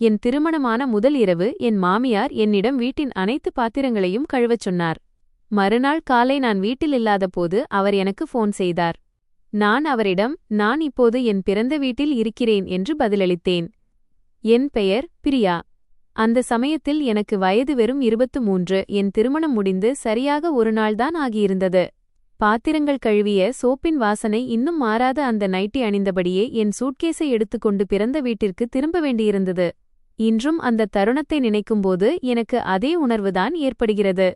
என் திருமணமான முதல் இரவு என் மாமியார் என்னிடம் வீட்டின் அனைத்து பாத்திரங்களையும் கழுவச் சொன்னார். மறுநாள் காலை நான் வீட்டில் இல்லாத போது அவர் எனக்கு ஃபோன் செய்தார். நான் அவரிடம், நான் இப்போது என் பிறந்த வீட்டில் இருக்கிறேன் என்று பதிலளித்தேன். என் பெயர் பிரியா. அந்த சமயத்தில் எனக்கு வயது வெறும் 23. என் திருமணம் முடிந்து சரியாக ஒரு நாள்தான் ஆகியிருந்தது. பாத்திரங்கள் கழுவிய சோப்பின் வாசனை இன்னும் மாறாத அந்த நைட்டி அணிந்தபடியே என் சூட்கேஸை எடுத்துக்கொண்டு பிறந்த வீட்டிற்கு திரும்ப வேண்டியிருந்தது. இன்றும் அந்த தருணத்தை நினைக்கும்போது எனக்கு அதே உணர்வுதான் ஏற்படுகிறது.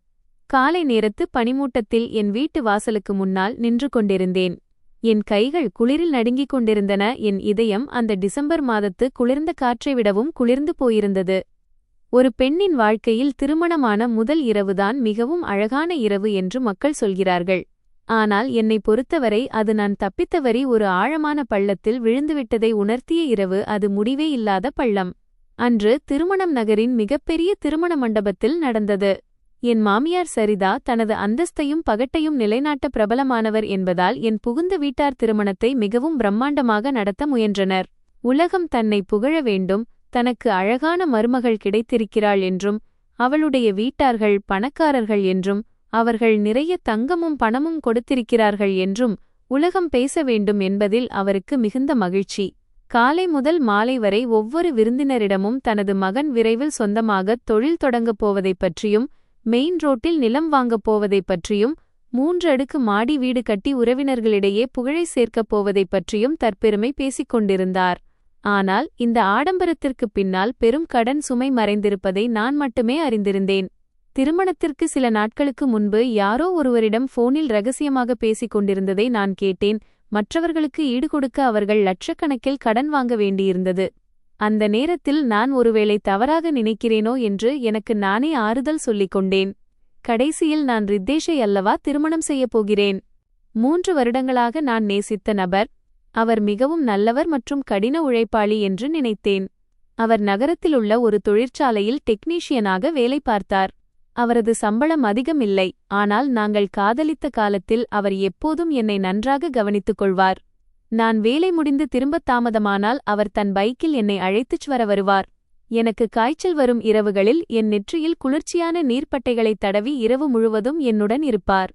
காலை நேரத்து பனிமூட்டத்தில் என் வீட்டு வாசலுக்கு முன்னால் நின்று கொண்டிருந்தேன். என் கைகள் குளிரில் நடுங்கிக் கொண்டிருந்தன. என் இதயம் அந்த டிசம்பர் மாதத்து குளிர்ந்த காற்றை விடவும் குளிர்ந்து போயிருந்தது. ஒரு பெண்ணின் வாழ்க்கையில் திருமணமான முதல் இரவுதான் மிகவும் அழகான இரவு என்று மக்கள் சொல்கிறார்கள். ஆனால் என்னை பொறுத்தவரை அது நான் தப்பித்தவறி ஒரு ஆழமான பள்ளத்தில் விழுந்துவிட்டதை உணர்த்திய இரவு. அது முடிவே இல்லாத பள்ளம். அன்று திருமணம் நகரின் மிகப்பெரிய திருமண மண்டபத்தில் நடந்தது. என் மாமியார் சரிதா தனது அந்தஸ்தையும் பகட்டையும் நிலைநாட்ட பிரபலமானவர் என்பதால் என் புகுந்த வீட்டார் திருமணத்தை மிகவும் பிரம்மாண்டமாக நடத்த முயன்றனர். உலகம் தன்னை புகழ வேண்டும், தனக்கு அழகான மருமகள் கிடைத்திருக்கிறாள் என்றும், அவளுடைய வீட்டார்கள் பணக்காரர்கள் என்றும், அவர்கள் நிறைய தங்கமும் பணமும் கொடுத்திருக்கிறார்கள் என்றும் உலகம் பேச வேண்டும் என்பதில் அவருக்கு மிகுந்த மகிழ்ச்சி. காலை முதல் மாலை வரை ஒவ்வொரு விருந்தினரிடமும் தனது மகன் விரைவில் சொந்தமாக தொழில் தொடங்கப் போவதைப் பற்றியும், மெயின் ரோட்டில் நிலம் வாங்கப் போவதைப் பற்றியும், 3 அடுக்கு மாடி வீடு கட்டி உறவினர்களிடையே புகழை சேர்க்கப் போவதைப் பற்றியும் தற்பெருமை பேசிக் கொண்டிருந்தார். ஆனால் இந்த ஆடம்பரத்திற்குப் பின்னால் பெரும் கடன் சுமை மறைந்திருப்பதை நான் மட்டுமே அறிந்திருந்தேன். திருமணத்திற்கு சில நாட்களுக்கு முன்பு யாரோ ஒருவரிடம் போனில் ரகசியமாக பேசிக் கொண்டிருந்ததை நான் கேட்டேன். மற்றவர்களுக்கு ஈடுகொடுக்க அவர்கள் லட்சக்கணக்கில் கடன் வாங்க வேண்டியிருந்தது. அந்த நேரத்தில் நான் ஒருவேளை தவறாக நினைக்கிறேனோ என்று எனக்கு நானே ஆறுதல் சொல்லிக் கொண்டேன். கடைசியில் நான் ரித்தேஷை அல்லவா திருமணம் செய்யப் போகிறேன். 3 வருடங்களாக நான் நேசித்த நபர். அவர் மிகவும் நல்லவர் மற்றும் கடின உழைப்பாளி என்று நினைத்தேன். அவர் நகரத்திலுள்ள ஒரு தொழிற்சாலையில் டெக்னீஷியனாக வேலை பார்த்தார். அவரது சம்பளம் அதிகம் இல்லை, ஆனால் நாங்கள் காதலித்த காலத்தில் அவர் எப்போதும் என்னை நன்றாக கவனித்துக் கொள்வார். நான் வேலை முடிந்து திரும்பத் தாமதமானால் அவர் தன் பைக்கில் என்னை அழைத்துச் வர வருவார். எனக்கு காய்ச்சல் வரும் இரவுகளில் என் நெற்றியில் குளிர்ச்சியான நீர்ப்பட்டைகளைத் தடவி இரவு முழுவதும் என்னுடன் இருப்பார்.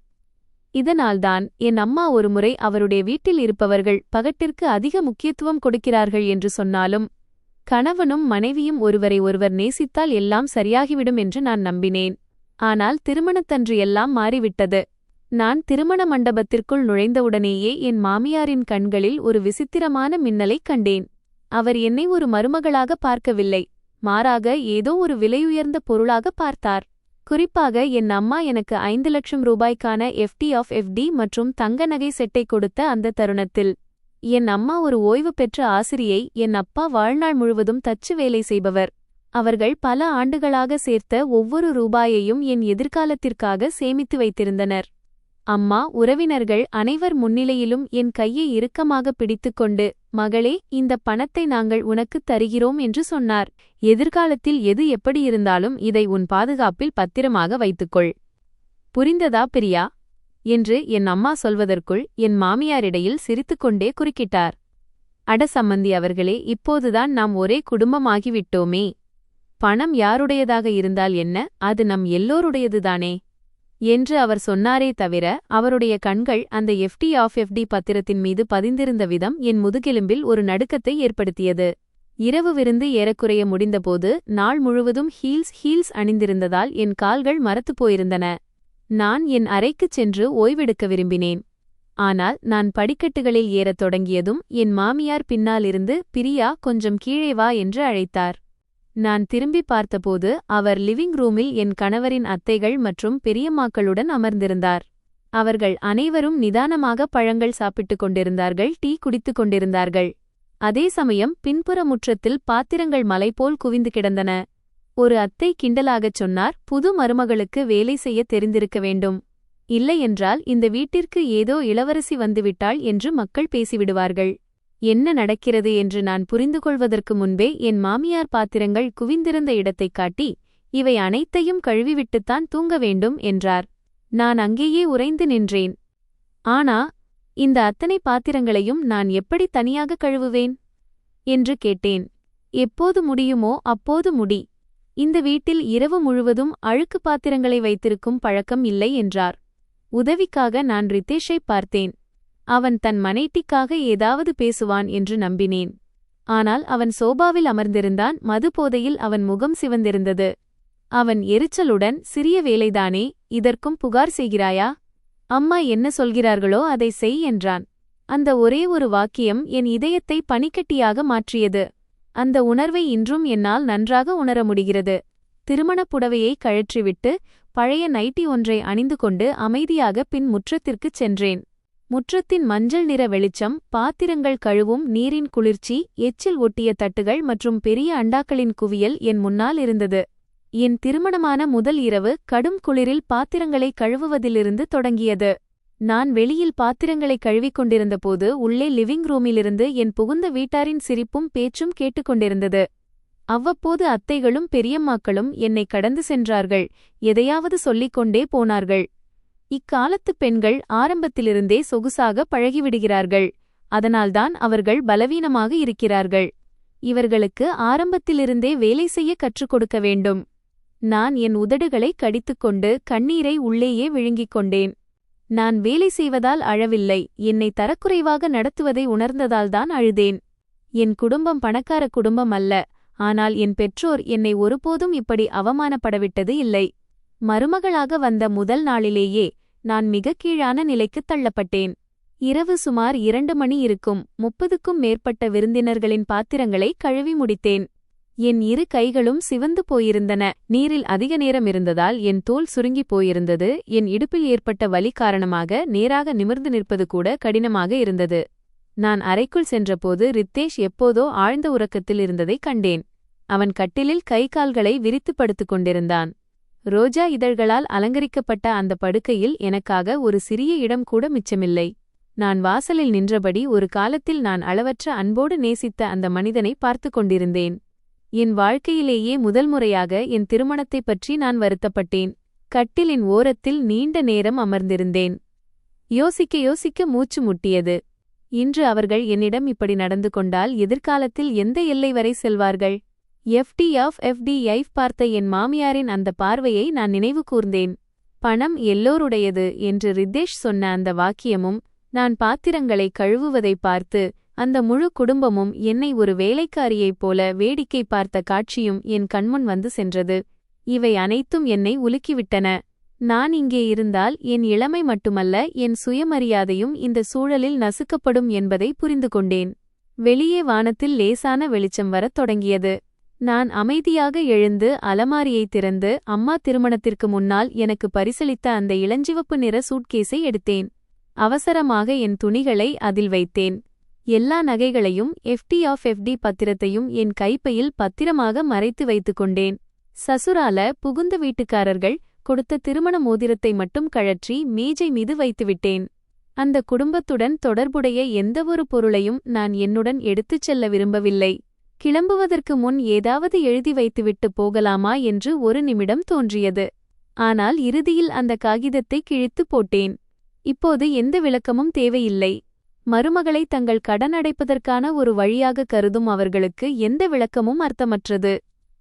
இதனால்தான் என் அம்மா ஒருமுறை அவருடைய வீட்டில் இருப்பவர்கள் பகட்டிற்கு அதிக முக்கியத்துவம் கொடுக்கிறார்கள் என்று சொன்னாலும், கணவனும் மனைவியும் ஒருவரை ஒருவர் நேசித்தால் எல்லாம் சரியாகிவிடும் என்று நான் நம்பினேன். ஆனால் திருமணத்தன்று எல்லாம் மாறிவிட்டது. நான் திருமண மண்டபத்திற்குள் நுழைந்தவுடனேயே என் மாமியாரின் கண்களில் ஒரு விசித்திரமான மின்னலைக் கண்டேன். அவர் என்னை ஒரு மருமகளாக பார்க்கவில்லை, மாறாக ஏதோ ஒரு விலையுயர்ந்த பொருளாக பார்த்தார். குறிப்பாக என் அம்மா எனக்கு 5 லட்சம் ரூபாய்க்கான FD மற்றும் தங்க நகை செட்டை கொடுத்த அந்த தருணத்தில். என் அம்மா ஒரு ஓய்வு பெற்ற ஆசிரியை, என் அப்பா வாழ்நாள் முழுவதும் தச்சு வேலை செய்பவர். அவர்கள் பல ஆண்டுகளாக சேர்த்த ஒவ்வொரு ரூபாயையும் என் எதிர்காலத்திற்காக சேமித்து வைத்திருந்தனர். அம்மா, உறவினர்கள் அனைவர் முன்னிலையிலும் என் கையை இறுக்கமாக பிடித்துக்கொண்டு, மகளே, இந்த பணத்தை நாங்கள் உனக்குத் தருகிறோம் என்று சொன்னார். எதிர்காலத்தில் எது எப்படியிருந்தாலும் இதை உன் பாதுகாப்பில் பத்திரமாக வைத்துக்கொள். புரிந்ததா பிரியா என்று என் அம்மா சொல்வதற்குள் என் மாமியாரிடையில் சிரித்துக்கொண்டே குறுக்கிட்டார். அட சம்மந்தி அவர்களே, இப்போதுதான் நாம் ஒரே குடும்பமாகிவிட்டோமே. பணம் யாருடையதாக இருந்தால் என்ன, அது நம் எல்லோருடையதுதானே என்று அவர் சொன்னாரே தவிர, அவருடைய கண்கள் அந்த FD பத்திரத்தின் மீது பதிந்திருந்த விதம் என் முதுகெலும்பில் ஒரு நடுக்கத்தை ஏற்படுத்தியது. இரவு விருந்து ஏறக்குறைய முடிந்தபோது நாள் முழுவதும் ஹீல்ஸ் அணிந்திருந்ததால் என் கால்கள் மரத்துப் போயிருந்தன. நான் என் அறைக்குச் சென்று ஓய்வெடுக்க விரும்பினேன். ஆனால் நான் படிக்கட்டுகளில் ஏறத் தொடங்கியதும் என் மாமியார் பின்னாலிருந்து, பிரியா, கொஞ்சம் கீழே வா என்று அழைத்தார். நான் திரும்பி பார்த்தபோது அவர் லிவிங் ரூமில் என் கணவரின் அத்தைகள் மற்றும் பெரியம்மாக்களுடன் அமர்ந்திருந்தார். அவர்கள் அனைவரும் நிதானமாக பழங்கள் சாப்பிட்டுக் கொண்டிருந்தார்கள், டீ குடித்துக் கொண்டிருந்தார்கள். அதே சமயம் பின்புற முற்றத்தில் பாத்திரங்கள் மலை போல் குவிந்து கிடந்தன. ஒரு அத்தை கிண்டலாகச் சொன்னார், புது மருமகளுக்கு வேலை செய்ய தெரிந்திருக்க வேண்டும், இல்லையென்றால் இந்த வீட்டிற்கு ஏதோ இளவரசி வந்துவிட்டாள் என்று மக்கள் பேசிவிடுவார்கள். என்ன நடக்கிறது என்று நான் புரிந்து கொள்வதற்கு முன்பே என் மாமியார் பாத்திரங்கள் குவிந்திருந்த இடத்தைக் காட்டி, இவை அனைத்தையும் கழுவிவிட்டுத்தான் தூங்க வேண்டும் என்றார். நான் அங்கேயே உறைந்து நின்றேன். ஆனா, இந்த அத்தனை பாத்திரங்களையும் நான் எப்படி தனியாக கழுவுவேன் என்று கேட்டேன். எப்போது முடியுமோ அப்போது முடி. இந்த வீட்டில் இரவு முழுவதும் அழுக்கு பாத்திரங்களை வைத்திருக்கும் பழக்கம் இல்லை என்றார். உதவிக்காக நான் ரித்தேஷை பார்த்தேன். அவன் தன் மனைட்டிக்காக ஏதாவது பேசுவான் என்று நம்பினேன். ஆனால் அவன் சோபாவில் அமர்ந்திருந்தான். மது போதையில் அவன் முகம் சிவந்திருந்தது. அவன் எரிச்சலுடன், சிறிய வேலைதானே, இதற்கும் புகார் செய்கிறாயா? அம்மா என்ன சொல்கிறார்களோ அதை செய் என்றான். அந்த ஒரே ஒரு வாக்கியம் என் இதயத்தை பனிக்கட்டியாக மாற்றியது. அந்த உணர்வை இன்றும் என்னால் நன்றாக உணர முடிகிறது. திருமணப் புடவையை கழற்றிவிட்டு பழைய நைட்டி ஒன்றை அணிந்து கொண்டு அமைதியாக பின் முற்றத்திற்குச் சென்றேன். முற்றத்தின் மஞ்சள் நிற வெளிச்சம், பாத்திரங்கள் கழுவும் நீரின் குளிர்ச்சி, எச்சில் ஒட்டிய தட்டுகள் மற்றும் பெரிய அண்டாக்களின் குவியல் என் முன்னால் இருந்தது. என் திருமணமான முதல் இரவு கடும் குளிரில் பாத்திரங்களை கழுவுவதிலிருந்து தொடங்கியது. நான் வெளியில் பாத்திரங்களை கழுவிக் கொண்டிருந்தபோது உள்ளே லிவிங் ரூமிலிருந்து என் புகுந்த வீட்டாரின் சிரிப்பும் பேச்சும் கேட்டுக்கொண்டிருந்தது. அவ்வப்போது அத்தைகளும் பெரியம்மாக்களும் என்னை கடந்து சென்றார்கள். எதையாவது சொல்லிக் கொண்டே போனார்கள். இக்காலத்துப் பெண்கள் ஆரம்பத்திலிருந்தே சொகுசாக பழகிவிடுகிறார்கள். அதனால்தான் அவர்கள் பலவீனமாக இருக்கிறார்கள். இவர்களுக்கு ஆரம்பத்திலிருந்தே வேலை செய்ய கற்றுக் கொடுக்க வேண்டும். நான் என் உதடுகளை கடித்துக்கொண்டு கண்ணீரை உள்ளேயே விழுங்கிக் கொண்டேன். நான் வேலை செய்வதால் அழவில்லை, என்னை தரக்குறைவாக நடத்துவதை உணர்ந்ததால்தான் அழுதேன். என் குடும்பம் பணக்கார குடும்பம் அல்ல, ஆனால் என் பெற்றோர் என்னை ஒருபோதும் இப்படி அவமானப்படவிட்டது இல்லை. மருமகளாக வந்த முதல் நாளிலேயே நான் மிகக் கீழான நிலைக்குத் தள்ளப்பட்டேன். இரவு சுமார் 2 மணி இருக்கும். 30க்கும் மேற்பட்ட விருந்தினர்களின் பாத்திரங்களை கழுவி முடித்தேன். என் இரு கைகளும் சிவந்து போயிருந்தன. நீரில் அதிக நேரம் இருந்ததால் என் தோல் சுருங்கிப் போயிருந்தது. என் இடுப்பில் ஏற்பட்ட வலி காரணமாக நேராக நிமிர்ந்து நிற்பது கூட கடினமாக இருந்தது. நான் அறைக்குள் சென்றபோது ரித்தேஷ் எப்போதோ ஆழ்ந்த உறக்கத்தில் இருந்ததைக் கண்டேன். அவன் கட்டிலில் கை கால்களை விரித்து படுத்துக் கொண்டிருந்தான். ரோஜா இதழ்களால் அலங்கரிக்கப்பட்ட அந்த படுக்கையில் எனக்காக ஒரு சிறிய இடம் கூட மிச்சமில்லை. நான் வாசலில் நின்றபடி ஒரு காலத்தில் நான் அளவற்ற அன்போடு நேசித்த அந்த மனிதனை பார்த்து கொண்டிருந்தேன். என் வாழ்க்கையிலேயே முதல் முறையாக என் திருமணத்தைப் பற்றி நான் வருத்தப்பட்டேன். கட்டிலின் ஓரத்தில் நீண்ட நேரம் அமர்ந்திருந்தேன். யோசிக்க யோசிக்க மூச்சு முட்டியது. இன்று அவர்கள் என்னிடம் இப்படி நடந்து கொண்டால் எதிர்காலத்தில் எந்த எல்லை வரை செல்வார்கள்? FDF பார்த்த என் மாமியாரின் அந்த பார்வையை நான் நினைவு கூர்ந்தேன். பணம் எல்லோருடையது என்று ரித்தேஷ் சொன்ன அந்த வாக்கியமும், நான் பாத்திரங்களை கழுவுவதை பார்த்து அந்த முழு குடும்பமும் என்னை ஒரு வேலைக்காரியைப் போல வேடிக்கை பார்த்த காட்சியும் என் கண்முன் வந்து சென்றது. இவை அனைத்தும் என்னை உலுக்கிவிட்டன. நான் இங்கே இருந்தால் என் இளமை மட்டுமல்ல, என் சுயமரியாதையும் இந்த சூழலில் நசுக்கப்படும் என்பதை புரிந்து கொண்டேன். வெளியே வானத்தில் லேசான வெளிச்சம் வரத் தொடங்கியது. நான் அமைதியாக எழுந்து அலமாரியை திறந்து அம்மா திருமணத்திற்கு முன்னால் எனக்கு பரிசளித்த அந்த இளஞ்சிவப்பு நிற சூட்கேஸை எடுத்தேன். அவசரமாக என் துணிகளை அதில் வைத்தேன். எல்லா நகைகளையும் FD பத்திரத்தையும் என் கைப்பையில் பத்திரமாக மறைத்து வைத்துக் கொண்டேன். சசுரால புகுந்த வீட்டுக்காரர்கள் கொடுத்த திருமண மோதிரத்தை மட்டும் கழற்றி மேஜை மீது வைத்துவிட்டேன். அந்த குடும்பத்துடன் தொடர்புடைய எந்தவொரு பொருளையும் நான் என்னுடன் எடுத்துச் செல்ல விரும்பவில்லை. கிளம்புவதற்கு முன் ஏதாவது எழுதி வைத்துவிட்டு போகலாமா என்று ஒரு நிமிடம் தோன்றியது. ஆனால் இறுதியில் அந்த காகிதத்தை கிழித்து போட்டேன். இப்போது எந்த விளக்கமும் தேவையில்லை. மருமகளை தங்கள் கடன் அடைப்பதற்கான ஒரு வழியாக கருதும் அவர்களுக்கு எந்த விளக்கமும் அர்த்தமற்றது.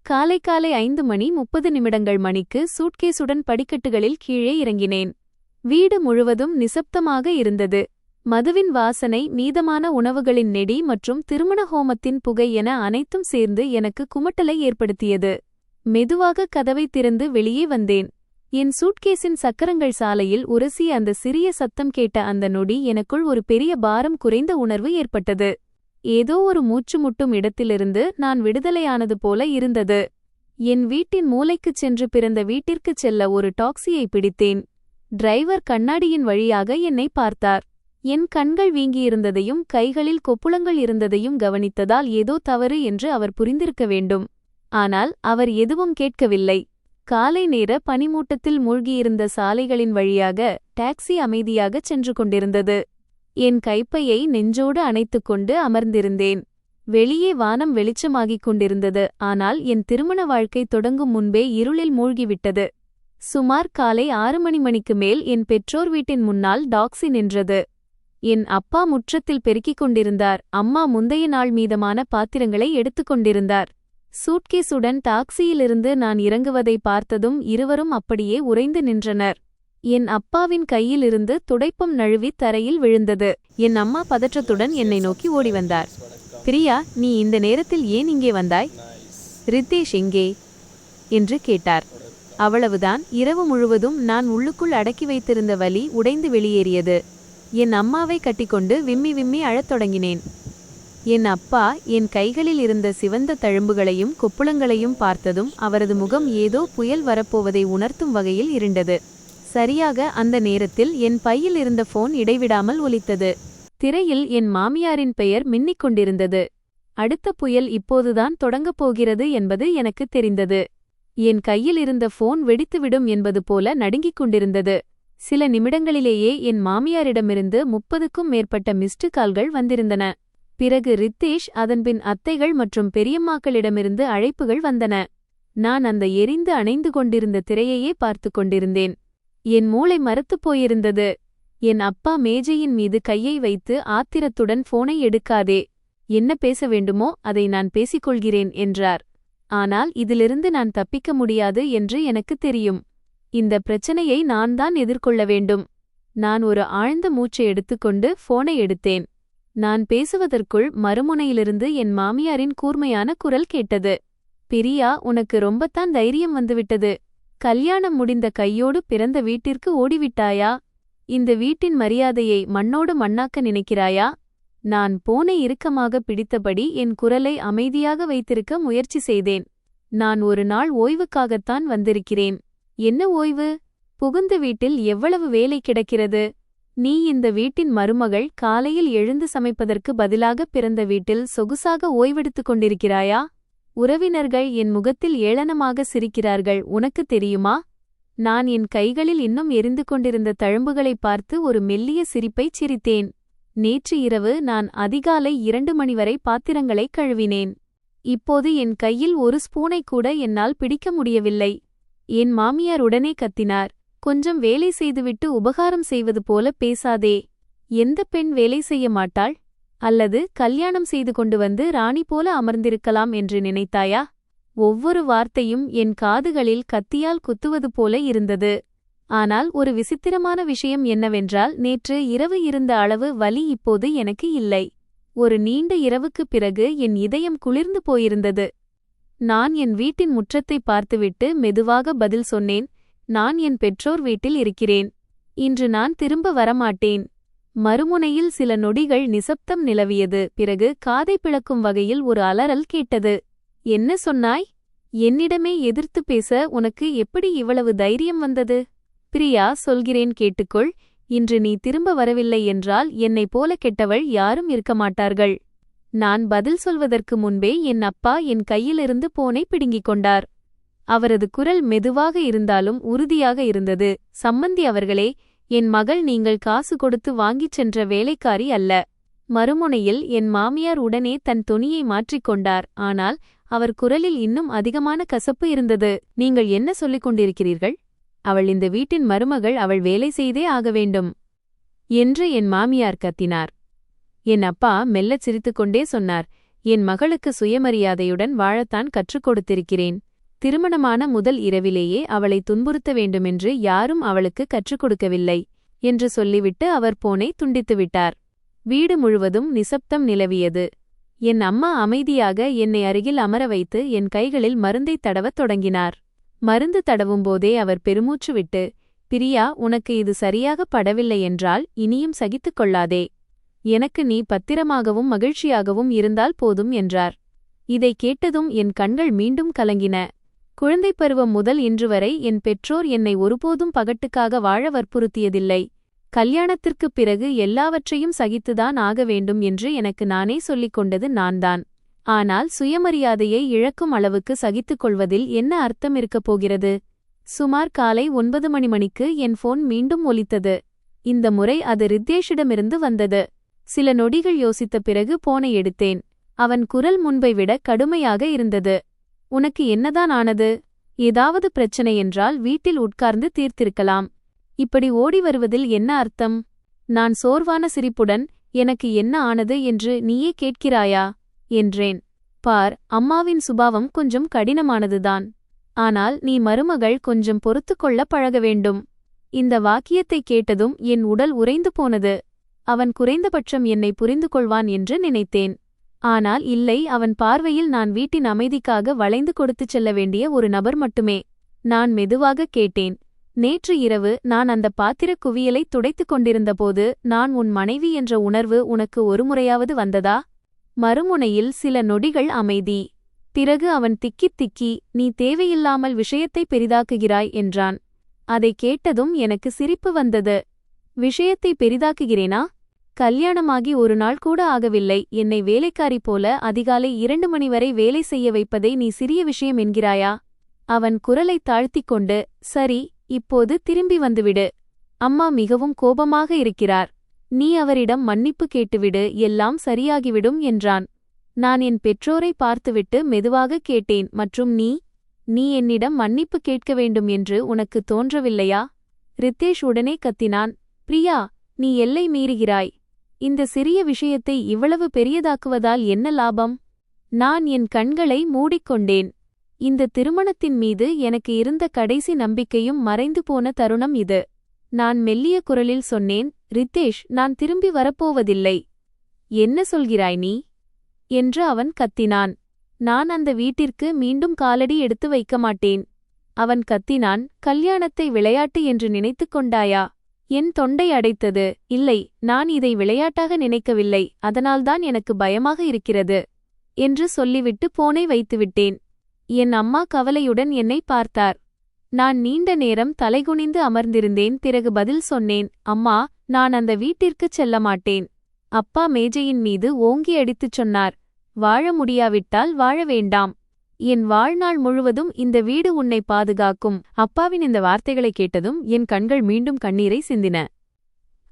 காலை 5:30 மணிக்கு சூட்கேசுடன் படிக்கட்டுகளில் கீழே இறங்கினேன். வீடு முழுவதும் நிசப்தமாக இருந்தது. மதுவின் வாசனை, மீதமான உணவுகளின் நெடி மற்றும் திருமண ஹோமத்தின் புகை என அனைத்தும் சேர்ந்து எனக்கு குமட்டலை ஏற்படுத்தியது. மெதுவாக கதவை திறந்து வெளியே வந்தேன். என் சூட்கேஸின் சக்கரங்கள் சாலையில் உரசிய அந்த சிறிய சத்தம் கேட்ட அந்த நொடி எனக்குள் ஒரு பெரிய பாரம் குறைந்த உணர்வு ஏற்பட்டது. ஏதோ ஒரு மூச்சு முட்டும் இடத்திலிருந்து நான் விடுதலையானது போல இருந்தது. என் வீட்டின் மூலைக்குச் சென்று பிறந்த வீட்டிற்குச் செல்ல ஒரு டாக்ஸியை பிடித்தேன். டிரைவர் கண்ணாடியின் வழியாக என்னை பார்த்தார். என் கண்கள் வீங்கியிருந்ததையும் கைகளில் கொப்புளங்கள் இருந்ததையும் கவனித்ததால் ஏதோ தவறு என்று அவர் புரிந்திருக்க வேண்டும். ஆனால் அவர் எதுவும் கேட்கவில்லை. காலை நேர பனிமூட்டத்தில் மூழ்கியிருந்த சாலைகளின் வழியாக டாக்ஸி அமைதியாகச் சென்று கொண்டிருந்தது. என் கைப்பையை நெஞ்சோடு அணைத்துக்கொண்டு அமர்ந்திருந்தேன். வெளியே வானம் வெளிச்சமாகிக் கொண்டிருந்தது. ஆனால் என் திருமண வாழ்க்கை தொடங்கும் முன்பே இருளில் மூழ்கிவிட்டது. சுமார் காலை 6 மணிக்கு மேல் என் பெற்றோர் வீட்டின் முன்னால் டாக்ஸி நின்றது. என் அப்பா முற்றத்தில் பெருக்கிக் கொண்டிருந்தார். அம்மா முந்தைய நாள் மீதமான பாத்திரங்களை எடுத்துக் கொண்டிருந்தார். சூட்கேஸுடன் டாக்ஸியிலிருந்து நான் இறங்குவதை பார்த்ததும் இருவரும் அப்படியே உறைந்து நின்றனர். என் அப்பாவின் கையிலிருந்து துடைப்பம் நழுவி தரையில் விழுந்தது. என் அம்மா பதற்றத்துடன் என்னை நோக்கி ஓடி வந்தார். பிரியா, நீ இந்த நேரத்தில் ஏன் இங்கே வந்தாய்? ரித்தேஷ் எங்கே என்று கேட்டார். அவ்வளவுதான். இரவு முழுவதும் நான் உள்ளுக்குள் அடக்கி வைத்திருந்த வலி உடைந்து வெளியேறியது. என் அம்மாவை கட்டிக்கொண்டு விம்மி விம்மி அழத் தொடங்கினேன். என் அப்பா என் கைகளில் இருந்த சிவந்த தழும்புகளையும் கொப்புளங்களையும் பார்த்ததும் அவரது முகம் ஏதோ புயல் வரப்போவதை உணர்த்தும் வகையில் இருண்டது. சரியாக அந்த நேரத்தில் என் பையில் இருந்த போன் இடைவிடாமல் ஒலித்தது. திரையில் என் மாமியாரின் பெயர் மின்னிக் கொண்டிருந்தது. அடுத்த புயல் இப்போதுதான் தொடங்கப் போகிறது என்பது எனக்கு தெரிந்தது. என் கையில் இருந்த போன் வெடித்துவிடும் என்பது போல நடுங்கிக் கொண்டிருந்தது. சில நிமிடங்களிலேயே என் மாமியாரிடமிருந்து 30க்கும் மேற்பட்ட மிஸ்டு கால்கள் வந்திருந்தன. பிறகு ரித்தேஷ், அதன்பின் அத்தைகள் மற்றும் பெரியம்மாக்களிடமிருந்து அழைப்புகள் வந்தன. நான் அந்த எரிந்து அணைந்து கொண்டிருந்த திரையையே பார்த்து கொண்டிருந்தேன். என் மூளை மரத்துப் போயிருந்தது. என் அப்பா மேஜையின் மீது கையை வைத்து ஆத்திரத்துடன் போனை எடுக்காதே, என்ன பேச வேண்டுமோ அதை நான் பேசிக்கொள்கிறேன் என்றார். ஆனால் இதிலிருந்து நான் தப்பிக்க முடியாது என்று எனக்கு தெரியும். இந்த பிரச்சனையை நான் தான் எதிர்கொள்ள வேண்டும். நான் ஒரு ஆழ்ந்த மூச்சை எடுத்துக்கொண்டு போனை எடுத்தேன். நான் பேசுவதற்குள் மறுமுனையிலிருந்து என் மாமியாரின் கூர்மையான குரல் கேட்டது. பிரியா, உனக்கு ரொம்பத்தான் தைரியம் வந்துவிட்டது. கல்யாணம் முடிந்த கையோடு பிறந்த வீட்டிற்கு ஓடிவிட்டாயா? இந்த வீட்டின் மரியாதையை மண்ணோடு மண்ணாக்க நினைக்கிறாயா? நான் போனை இறுக்கமாக பிடித்தபடி என் குரலை அமைதியாக வைத்திருக்க முயற்சி செய்தேன். நான் ஒரு நாள் ஓய்வுக்காகத்தான் வந்திருக்கிறேன். என்ன ஓய்வு? புகுந்த வீட்டில் எவ்வளவு வேலை கிடக்கிறது. நீ இந்த வீட்டின் மருமகள். காலையில் எழுந்து சமைப்பதற்கு பதிலாக பிறந்த வீட்டில் சொகுசாக ஓய்வெடுத்துக் கொண்டிருக்கிறாயா? உறவினர்கள் என் முகத்தில் ஏளனமாக சிரிக்கிறார்கள், உனக்கு தெரியுமா? நான் என் கைகளில் இன்னும் எரிந்து கொண்டிருந்த தழும்புகளை பார்த்து ஒரு மெல்லிய சிரிப்பைச் சிரித்தேன். நேற்று இரவு நான் அதிகாலை 2 மணி வரை பாத்திரங்களை கழுவினேன். இப்போது என் கையில் ஒரு ஸ்பூனை கூட என்னால் பிடிக்க முடியவில்லை. என் மாமியார் உடனே கத்தினார். கொஞ்சம் வேலை செய்துவிட்டு உபகாரம் செய்வது போல பேசாதே. எந்த பெண் வேலை செய்ய மாட்டாள்? அல்லது கல்யாணம் செய்து கொண்டு வந்து ராணி போல அமர்ந்திருக்கலாம் என்று நினைத்தாயா? ஒவ்வொரு வார்த்தையும் என் காதுகளில் கத்தியால் குத்துவது போல இருந்தது. ஆனால் ஒரு விசித்திரமான விஷயம் என்னவென்றால், நேற்று இரவு இருந்த அளவு வலி இப்போது எனக்கு இல்லை. ஒரு நீண்ட இரவுக்குப் பிறகு என் இதயம் குளிர்ந்து போயிருந்தது. நான் என் வீட்டின் முற்றத்தை பார்த்துவிட்டு மெதுவாக பதில் சொன்னேன். நான் என் பெற்றோர் வீட்டில் இருக்கிறேன். இன்று நான் திரும்ப வரமாட்டேன். மறுமுனையில் சில நொடிகள் நிசப்தம் நிலவியது. பிறகு காதை பிளக்கும் வகையில் ஒரு அலறல் கேட்டது. என்ன சொன்னாய்? என்னிடமே எதிர்த்து பேச உனக்கு எப்படி இவ்வளவு தைரியம் வந்தது? பிரியா, சொல்கிறேன் கேட்டுக்கொள். இன்று நீ திரும்ப வரவில்லை என்றால் என்னைப் போல கெட்டவள் யாரும் இருக்க மாட்டார்கள். நான் பதில் சொல்வதற்கு முன்பே என் அப்பா என் கையிலிருந்து போனை பிடுங்கிக் கொண்டார். அவரது குரல் மெதுவாக இருந்தாலும் உறுதியாக இருந்தது. சம்மந்தி அவர்களே, என் மகள் நீங்கள் காசு கொடுத்து வாங்கிச் சென்ற வேலைக்காரி அல்ல. மறுமுனையில் என் மாமியார் உடனே தன் தொனியை மாற்றிக்கொண்டார். ஆனால் அவர் குரலில் இன்னும் அதிகமான கசப்பு இருந்தது. நீங்கள் என்ன சொல்லிக் கொண்டிருக்கிறீர்கள்? அவள் இந்த வீட்டின் மருமகள், அவள் வேலை செய்தே ஆக வேண்டும் என்று என் மாமியார் கத்தினார். என் அப்பா மெல்லச் சிரித்துக்கொண்டே சொன்னார். என் மகளுக்கு சுயமரியாதையுடன் வாழத்தான் கற்றுக் கொடுத்திருக்கிறேன். திருமணமான முதல் இரவிலேயே அவளை துன்புறுத்த வேண்டுமென்று யாரும் அவளுக்கு கற்றுக் கொடுக்கவில்லை என்று சொல்லிவிட்டு அவர் போனை துண்டித்துவிட்டார். வீடு முழுவதும் நிசப்தம் நிலவியது. என் அம்மா அமைதியாக என்னை அருகில் அமர வைத்து என் கைகளில் மருந்தை தடவத் தொடங்கினார். மருந்து தடவும்போதே அவர் பெருமூச்சு விட்டு, பிரியா, உனக்கு இது சரியாக படவில்லை என்றால் இனியும் சகித்துக் கொள்ளாதே. எனக்கு நீ பத்திரமாகவும் மகிழ்ச்சியாகவும் இருந்தால் போதும் என்றார். இதை கேட்டதும் என் கண்கள் மீண்டும் கலங்கின. குழந்தைப் பருவம் முதல் இன்று வரை என் பெற்றோர் என்னை ஒருபோதும் பகட்டுக்காக வாழ வற்புறுத்தியதில்லை. கல்யாணத்திற்குப் பிறகு எல்லாவற்றையும் சகித்துதான் ஆக வேண்டும் என்று எனக்கு நானே சொல்லிக் கொண்டது நான்தான். ஆனால் சுயமரியாதையை இழக்கும் அளவுக்கு சகித்துக் கொள்வதில் என்ன அர்த்தம் இருக்கப் போகிறது? சுமார் காலை 9 மணிக்கு என் போன் மீண்டும் ஒலித்தது. இந்த முறை அது ரித்தேஷிடமிருந்து வந்தது. சில நொடிகள் யோசித்த பிறகு போனை எடுத்தேன். அவன் குரல் முன்பை விட கடுமையாக இருந்தது. உனக்கு என்னதான் ஆனது? ஏதாவது பிரச்சனை என்றால் வீட்டில் உட்கார்ந்து தீர்த்திருக்கலாம். இப்படி ஓடி வருவதில் என்ன அர்த்தம்? நான் சோர்வான சிரிப்புடன், எனக்கு என்ன ஆனது என்று நீயே கேட்கிறாயா என்றேன். பார், அம்மாவின் சுபாவம் கொஞ்சம் கடினமானதுதான். ஆனால் நீ மருமகள், கொஞ்சம் பொறுத்துக்கொள்ள பழக வேண்டும். இந்த வாக்கியத்தைக் கேட்டதும் என் உடல் உறைந்து போனது. அவன் குறைந்தபட்சம் என்னை புரிந்து கொள்வான் என்று நினைத்தேன். ஆனால் இல்லை, அவன் பார்வையில் நான் வீட்டின் அமைதிக்காக வளைந்து கொடுத்துச் செல்ல வேண்டிய ஒரு நபர் மட்டுமே. நான் மெதுவாக கேட்டேன், நேற்று இரவு நான் அந்த பாத்திரக் குவியலை துடைத்துக் கொண்டிருந்தபோது நான் உன் மனைவி என்ற உணர்வு உனக்கு ஒருமுறையாவது வந்ததா? மறுமுனையில் சில நொடிகள் அமைதி. பிறகு அவன் திக்கித் திக்கி, நீ தேவையில்லாமல் விஷயத்தை பெரிதாக்குகிறாய் என்றான். அதை கேட்டதும் எனக்கு சிரிப்பு வந்தது. விஷயத்தை பெரிதாக்குகிறேனா? கல்யாணமாகி ஒரு நாள் கூட ஆகவில்லை, என்னை வேலைக்காரி போல அதிகாலை 2 மணி வரை வேலை செய்ய வைப்பதை நீ சிறிய விஷயம் என்கிறாயா? அவன் குரலைத் தாழ்த்திக் கொண்டு, சரி, இப்போது திரும்பி வந்துவிடு. அம்மா மிகவும் கோபமாக இருக்கிறார். நீ அவரிடம் மன்னிப்பு கேட்டுவிடு, எல்லாம் சரியாகிவிடும் என்றான். நான் என் பெற்றோரை பார்த்துவிட்டு மெதுவாக கேட்டேன், மற்றும் நீ என்னிடம் மன்னிப்பு கேட்க வேண்டும் என்று உனக்கு தோன்றவில்லையா? ரித்தேஷ் உடனே கத்தினான், பிரியா, நீ எல்லை மீறுகிறாய். இந்த சிறிய விஷயத்தை இவ்வளவு பெரியதாக்குவதால் என்ன லாபம்? நான் என் கண்களை மூடிக்கொண்டேன். இந்த திருமணத்தின் மீது எனக்கு இருந்த கடைசி நம்பிக்கையும் மறைந்து போன தருணம் இது. நான் மெல்லிய குரலில் சொன்னேன், ரித்தேஷ், நான் திரும்பி வரப்போவதில்லை. என்ன சொல்கிறாய் நீ என்று அவன் கத்தினான். நான் அந்த வீட்டிற்கு மீண்டும் காலடி எடுத்து வைக்க மாட்டேன். அவன் கத்தினான், கல்யாணத்தை விளையாட்டு என்று நினைத்துக் கொண்டாயா? என் தொண்டை அடைத்தது. இல்லை, நான் இதை விளையாட்டாக நினைக்கவில்லை, அதனால்தான் எனக்கு பயமாக இருக்கிறது என்று சொல்லிவிட்டு போனை வைத்துவிட்டேன். என் அம்மா கவலையுடன் என்னை பார்த்தார். நான் நீண்ட நேரம் தலைகுனிந்து அமர்ந்திருந்தேன். பிறகு பதில் சொன்னேன், அம்மா, நான் அந்த வீட்டிற்குச் செல்ல மாட்டேன். அப்பா மேஜையின் மீது ஓங்கி அடித்துச் சொன்னார், வாழ முடியாவிட்டால் வாழ வேண்டாம். என் வாழ்நாள் முழுவதும் இந்த வீடு உன்னை பாதுகாக்கும். அப்பாவின் இந்த வார்த்தைகளை கேட்டதும் என் கண்கள் மீண்டும் கண்ணீரை சிந்தின.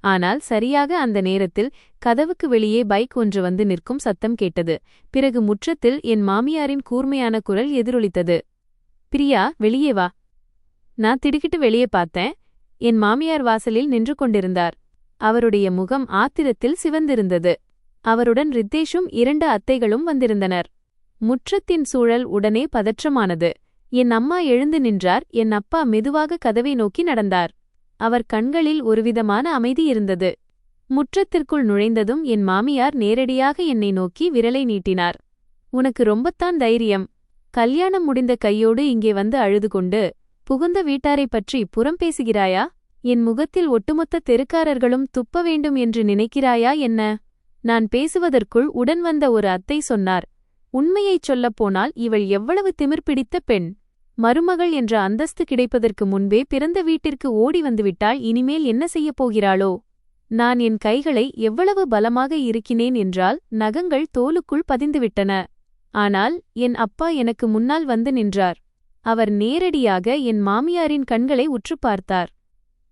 ஆனால் சரியாக அந்த நேரத்தில் கதவுக்கு வெளியே பைக் ஒன்று வந்து நிற்கும் சத்தம் கேட்டது. பிறகு முற்றத்தில் என் மாமியாரின் கூர்மையான குரல் எதிரொலித்தது, பிரியா, வெளியே வா. நான் திடுக்கிட்டு வெளியே பார்த்தேன். என் மாமியார் வாசலில் நின்று கொண்டிருந்தார். அவருடைய முகம் ஆத்திரத்தில் சிவந்திருந்தது. அவருடன் ரித்தேஷும் 2 அத்தைகளும் வந்திருந்தனர். முற்றத்தின் சூழல் உடனே பதற்றமானது. என் அம்மா எழுந்து நின்றார். என் அப்பா மெதுவாக கதவை நோக்கி நடந்தார். அவர் கண்களில் ஒருவிதமான அமைதி இருந்தது. முற்றத்திற்குள் நுழைந்ததும் என் மாமியார் நேரடியாக என்னை நோக்கி விரலை நீட்டினார். உனக்கு ரொம்பத்தான் தைரியம். கல்யாணம் முடிந்த கையோடு இங்கே வந்து அழுது கொண்டு புகுந்த வீட்டாரைப் பற்றி புறம் பேசுகிறாயா? என் முகத்தில் ஒட்டுமொத்த தெருக்காரர்களும் துப்ப வேண்டும் என்று நினைக்கிறாயா என்ன? நான் பேசுவதற்குள் உடன் வந்த ஒரு அத்தை சொன்னார், உண்மையைச் சொல்லப்போனால் இவள் எவ்வளவு திமிர் பிடித்த பெண். மருமகள் என்ற அந்தஸ்து கிடைப்பதற்கு முன்பே பிறந்த வீட்டிற்கு ஓடி வந்துவிட்டாள். இனிமேல் என்ன செய்யப் போகிறாளோ? நான் என் கைகளை எவ்வளவு பலமாக இருக்கினேன் என்றால் நகங்கள் தோலுக்குள் பதிந்துவிட்டன. ஆனால் என் அப்பா எனக்கு முன்னால் வந்து நின்றார். அவர் நேரடியாக என் மாமியாரின் கண்களை உற்று பார்த்தார்.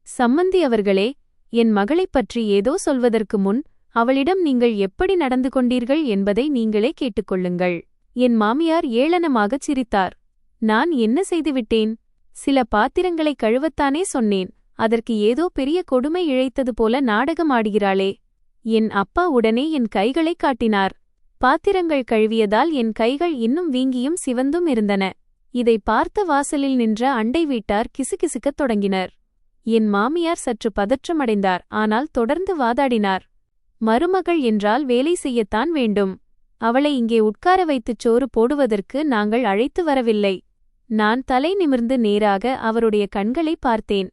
சம்மந்தி அவர்களே, என் மகளைப் பற்றி ஏதோ சொல்வதற்கு முன் அவளிடம் நீங்கள் எப்படி நடந்து கொண்டீர்கள் என்பதை நீங்களே கேட்டுக்கொள்ளுங்கள். என் மாமியார் ஏளனமாகச் சிரித்தார். நான் என்ன செய்துவிட்டேன்? சில பாத்திரங்களை கழுவத்தானே சொன்னேன். அதற்கு ஏதோ பெரிய கொடுமை இழைத்தது போல நாடகமாடுகிறாளே. என் அப்பா உடனே என் கைகளைக் காட்டினார். பாத்திரங்கள் கழுவியதால் என் கைகள் இன்னும் வீங்கியும் சிவந்தும் இருந்தன. இதை பார்த்த வாசலில் நின்ற அண்டை வீட்டார் கிசுகிசுக்கத் தொடங்கினர். என் மாமியார் சற்று பதற்றமடைந்தார். ஆனால் தொடர்ந்து வாதாடினார். மருமகள் என்றால் வேலை செய்யத்தான் வேண்டும். அவளை இங்கே உட்கார வைத்துச் சோறு போடுவதற்கு நாங்கள் அழைத்து வரவில்லை. நான் தலை நிமிர்ந்து நேராக அவருடைய கண்களை பார்த்தேன்.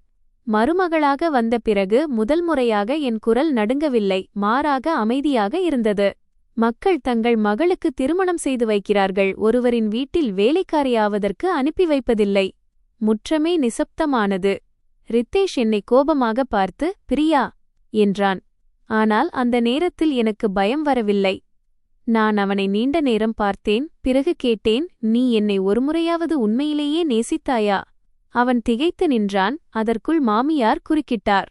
மருமகளாக வந்த பிறகு முதல் முறையாக என் குரல் நடுங்கவில்லை, மாறாக அமைதியாக இருந்தது. மக்கள் தங்கள் மகளுக்கு திருமணம் செய்து வைக்கிறார்கள், ஒருவரின் வீட்டில் வேலைக்காரியாவதற்கு அனுப்பி வைப்பதில்லை. முற்றமே நிசப்தமானது. ரித்தேஷ் என்னை கோபமாக பார்த்து, பிரியா என்றான். ஆனால் அந்த நேரத்தில் எனக்கு பயம் வரவில்லை. நான் அவனை நீண்ட நேரம் பார்த்தேன். பிறகு கேட்டேன், நீ என்னை ஒருமுறையாவது உண்மையிலேயே நேசித்தாயா? அவன் திகைத்து நின்றான். அதற்குள் மாமியார் குறுக்கிட்டார்.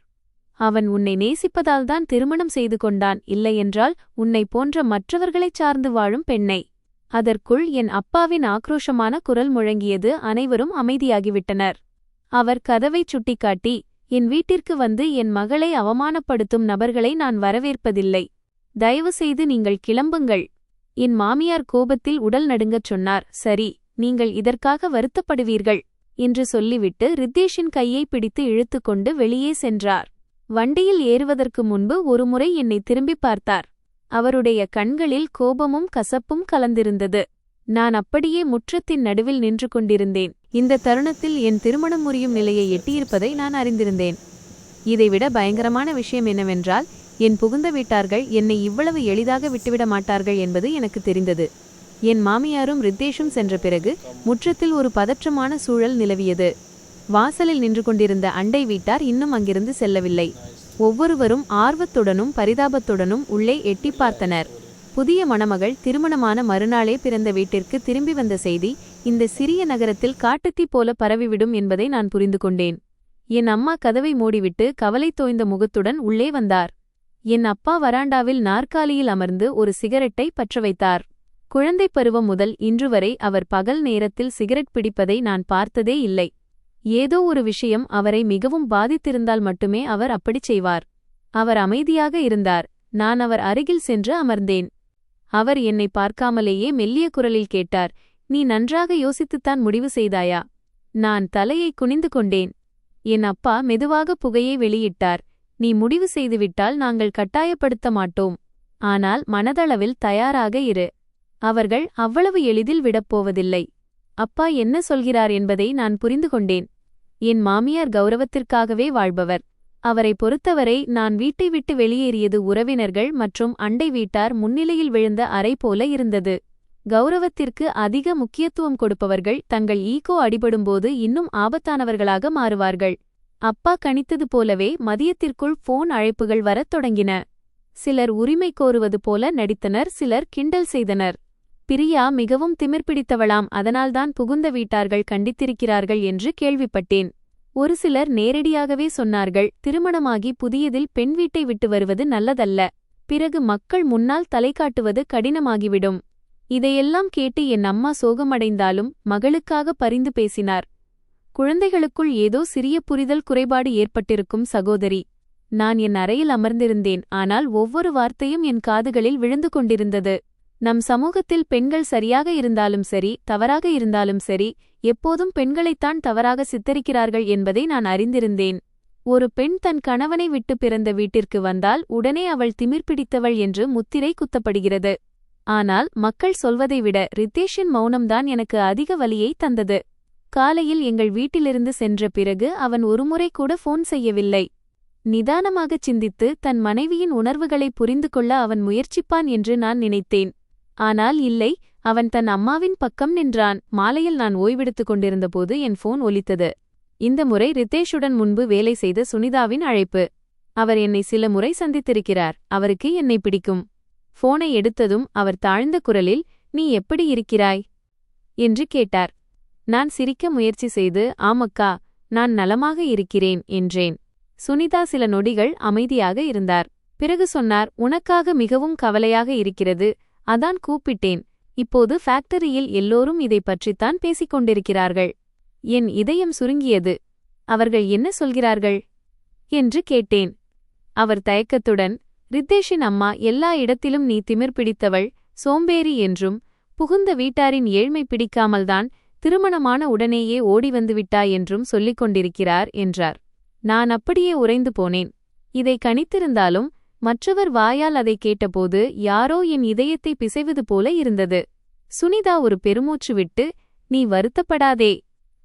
அவன் உன்னை நேசிப்பதால்தான் திருமணம் செய்து கொண்டான், இல்லையென்றால் உன்னை போன்ற மற்றவர்களைச் சார்ந்து வாழும் பெண்ணை. அதற்குள் என் அப்பாவின் ஆக்ரோஷமான குரல் முழங்கியது. அனைவரும் அமைதியாகிவிட்டனர். அவர் கதவைச் சுட்டிக்காட்டி, என் வீட்டிற்கு வந்து என் மகளை அவமானப்படுத்தும் நபர்களை நான் வரவேற்பதில்லை. தயவுசெய்து நீங்கள் கிளம்புங்கள். என் மாமியார் கோபத்தில் உடல் நடுங்கச் சொன்னார். சரி, நீங்கள் இதற்காக வருத்தப்படுவீர்கள் என்று சொல்லிவிட்டு ரித்தேஷின் கையை பிடித்து இழுத்துக்கொண்டு வெளியே சென்றார். வண்டியில் ஏறுவதற்கு முன்பு ஒருமுறை என்னை திரும்பிப் பார்த்தார். அவருடைய கண்களில் கோபமும் கசப்பும் கலந்திருந்தது. நான் அப்படியே முற்றத்தின் நடுவில் நின்று கொண்டிருந்தேன். இந்த தருணத்தில் என் திருமணம் முறியும் நிலையை எட்டியிருப்பதை நான் அறிந்திருந்தேன். இதைவிட பயங்கரமான விஷயம் என்னவென்றால், என் புகுந்த வீட்டார்கள் என்னை இவ்வளவு எளிதாக விட்டுவிட மாட்டார்கள் என்பது எனக்கு தெரிந்தது. என் மாமியாரும் ரித்தேஷும் சென்ற பிறகு முற்றத்தில் ஒரு பதற்றமான சூழல் நிலவியது. வாசலில் நின்று கொண்டிருந்த அண்டை வீட்டார் இன்னும் அங்கிருந்து செல்லவில்லை. ஒவ்வொருவரும் ஆர்வத்துடனும் பரிதாபத்துடனும் உள்ளே எட்டி பார்த்தனர். புதிய மணமகள் திருமணமான மறுநாளே பிறந்த வீட்டிற்கு திரும்பி வந்த செய்தி இந்த சிறிய நகரத்தில் காட்டுத்தீ போல பரவிவிடும் என்பதை நான் புரிந்து கொண்டேன். என் அம்மா கதவை மூடிவிட்டு கவலை தோய்ந்த முகத்துடன் உள்ளே வந்தார். என் அப்பா வராண்டாவில் நாற்காலியில் அமர்ந்து ஒரு சிகரெட்டை பற்ற வைத்தார். குழந்தை பருவம் முதல் இன்று வரை அவர் பகல் நேரத்தில் சிகரெட் பிடிப்பதை நான் பார்த்ததே இல்லை. ஏதோ ஒரு விஷயம் அவரை மிகவும் பாதித்திருந்தால் மட்டுமே அவர் அப்படிச் செய்வார். அவர் அமைதியாக இருந்தார். நான் அவர் அருகில் சென்று அமர்ந்தேன். அவர் என்னை பார்க்காமலேயே மெல்லிய குரலில் கேட்டார், நீ நன்றாக யோசித்துத்தான் முடிவு செய்தாயா? நான் தலையை குனிந்து கொண்டேன். என் அப்பா மெதுவாக புகையை வெளியிட்டார். நீ முடிவு செய்துவிட்டால் நாங்கள் கட்டாயப்படுத்த மாட்டோம். ஆனால் மனதளவில் தயாராக இரு. அவர்கள் அவ்வளவு எளிதில் விடப்போவதில்லை. அப்பா என்ன சொல்கிறார் என்பதை நான் புரிந்து கொண்டேன். என் மாமியார் கௌரவத்திற்காகவே வாழ்பவர். அவரை பொறுத்தவரை நான் வீட்டை விட்டு வெளியேறியது உறவினர்கள் மற்றும் அண்டை வீட்டார் முன்னிலையில் விழுந்த அறை போல இருந்தது. கௌரவத்திற்கு அதிக முக்கியத்துவம் கொடுப்பவர்கள் தங்கள் ஈகோ அடிபடும்போது இன்னும் ஆபத்தானவர்களாக மாறுவார்கள். அப்பா கணித்தது போலவே மதியத்திற்குள் போன் அழைப்புகள் வரத் தொடங்கின. சிலர் உரிமை கோருவது போல நடித்தனர், சிலர் கிண்டல் செய்தனர். பிரியா மிகவும் திமிர்பிடித்தவளாம், அதனால்தான் புகுந்த வீட்டார்கள் கண்டித்திருக்கிறார்கள் என்று கேள்விப்பட்டேன். ஒரு சிலர் நேரடியாகவே சொன்னார்கள், திருமணமாகி புதியதில் பெண் வீட்டை விட்டு வருவது நல்லதல்ல, பிறகு மக்கள் முன்னால் தலை காட்டுவது கடினமாகிவிடும். இதையெல்லாம் கேட்டு என் அம்மா சோகமடைந்தாலும் மகளுக்காக பரிந்து பேசினார். குழந்தைகளுக்குள் ஏதோ சிறிய புரிதல் குறைபாடு ஏற்பட்டிருக்கும் சகோதரி. நான் என் அறையில் அமர்ந்திருந்தேன், ஆனால் ஒவ்வொரு வார்த்தையும் என் காதுகளில் விழுந்து கொண்டிருந்தது. நம் சமூகத்தில் பெண்கள் சரியாக இருந்தாலும் சரி, தவறாக இருந்தாலும் சரி, எப்போதும் பெண்களைத்தான் தவறாக சித்தரிக்கிறார்கள் என்பதை நான் அறிந்திருந்தேன். ஒரு பெண் தன் கணவனை விட்டு பிறந்த வீட்டிற்கு வந்தால் உடனே அவள் திமிர்பிடித்தவள் என்று முத்திரை குத்தப்படுகிறது. ஆனால் மக்கள் சொல்வதை விட ரித்தேஷின் மௌனம்தான் எனக்கு அதிக வலியை தந்தது. காலையில் எங்கள் வீட்டிலிருந்து சென்ற பிறகு அவன் ஒருமுறை கூட போன் செய்யவில்லை. நிதானமாகச் சிந்தித்து தன் மனைவியின் உணர்வுகளை புரிந்து கொள்ள அவன் முயற்சிப்பான் என்று நான் நினைத்தேன். ஆனால் இல்லை, அவன் தன் அம்மாவின் பக்கம் நின்றான். மாலையில் நான் ஓய்வெடுத்துக் கொண்டிருந்தபோது என் போன் ஒலித்தது. இந்த முறை ரித்தேஷுடன் முன்பு வேலை செய்த சுனிதாவின் அழைப்பு. அவர் என்னை சில முறை சந்தித்திருக்கிறார். அவருக்கு என்னை பிடிக்கும். போனை எடுத்ததும் அவர் தாழ்ந்த குரலில், நீ எப்படி இருக்கிறாய் என்று கேட்டார். நான் சிரிக்க முயற்சி செய்து, ஆமக்கா, நான் நலமாக இருக்கிறேன் என்றேன். சுனிதா சில நொடிகள் அமைதியாக இருந்தார். பிறகு சொன்னார், உனக்காக மிகவும் கவலையாக இருக்கிறது, அதான் கூப்பிட்டேன். இப்போது ஃபேக்டரியில் எல்லோரும் இதை பற்றித்தான் பேசிக் கொண்டிருக்கிறார்கள். என் இதயம் சுருங்கியது. அவர்கள் என்ன சொல்கிறார்கள் என்று கேட்டேன். அவர் தயக்கத்துடன், ரித்தேஷின் அம்மா எல்லா இடத்திலும் நீ திமிர் பிடித்தவள், சோம்பேறி என்றும், புகுந்த வீட்டாரின் ஏழ்மை பிடிக்காமல்தான் திருமணமான உடனேயே ஓடி வந்துவிட்டாய் என்றும் சொல்லிக் கொண்டிருக்கிறார் என்றார். நான் அப்படியே உறைந்து போனேன். இதை கணித்திருந்தாலும் மற்றவர் வாயால் அதை கேட்டபோது யாரோ என் இதயத்தை பிசைவது போல இருந்தது. சுனிதா ஒரு பெருமூச்சு விட்டு, நீ வருத்தப்படாதே.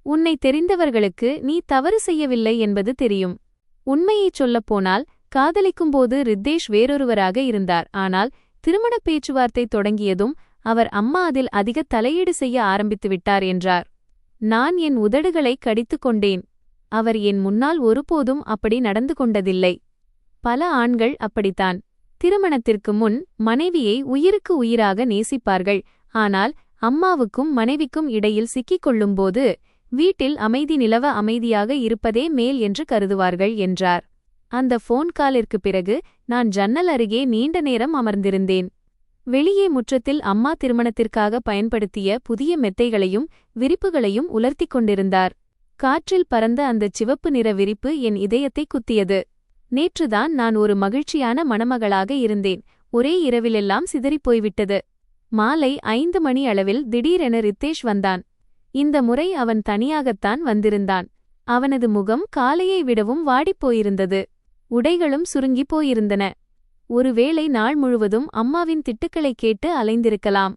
உன்னை தெரிந்தவர்களுக்கு நீ தவறு செய்யவில்லை என்பது தெரியும். உண்மையைச் சொல்லப்போனால் காதலிக்கும்போது ரித்தேஷ் வேறொருவராக இருந்தார். ஆனால் திருமணப் பேச்சுவார்த்தை தொடங்கியதும் அவர் அம்மா அதில் அதிக தலையீடு செய்ய ஆரம்பித்துவிட்டார் என்றார். நான் என் உதடுகளை கடித்து கொண்டேன். அவர் என் முன்னால் ஒருபோதும் அப்படி நடந்து கொண்டதில்லை. பல ஆண்கள் அப்படித்தான். திருமணத்திற்கு முன் மனைவியை உயிருக்கு உயிராக நேசிப்பார்கள். ஆனால் அம்மாவுக்கும் மனைவிக்கும் இடையில் சிக்கிக் கொள்ளும்போது வீட்டில் அமைதி நிலவ அமைதியாக இருப்பதே மேல் என்று கருதுவார்கள் என்றார். அந்த போன் காலிற்கு பிறகு நான் ஜன்னல் அருகே நீண்ட நேரம் அமர்ந்திருந்தேன். வெளியே முற்றத்தில் அம்மா திருமணத்திற்காக பயன்படுத்திய புதிய மெத்தைகளையும் விரிப்புகளையும் உலர்த்திக் கொண்டிருந்தார். காற்றில் பறந்த அந்தச் சிவப்பு நிற விரிப்பு என் இதயத்தை குத்தியது. நேற்றுதான் நான் ஒரு மகிழ்ச்சியான மணமகளாக இருந்தேன். ஒரே இரவிலெல்லாம் சிதறிப்போய்விட்டது. மாலை 5 மணி அளவில் திடீரென ரித்தேஷ் வந்தான். இந்த முறை அவன் தனியாகத்தான் வந்திருந்தான். அவனது முகம் காலையை விடவும் வாடிப்போயிருந்தது. உடைகளும் சுருங்கிப் போயிருந்தன. ஒருவேளை நாள் முழுவதும் அம்மாவின் திட்டுக்களைக் கேட்டு அலைந்திருக்கலாம்.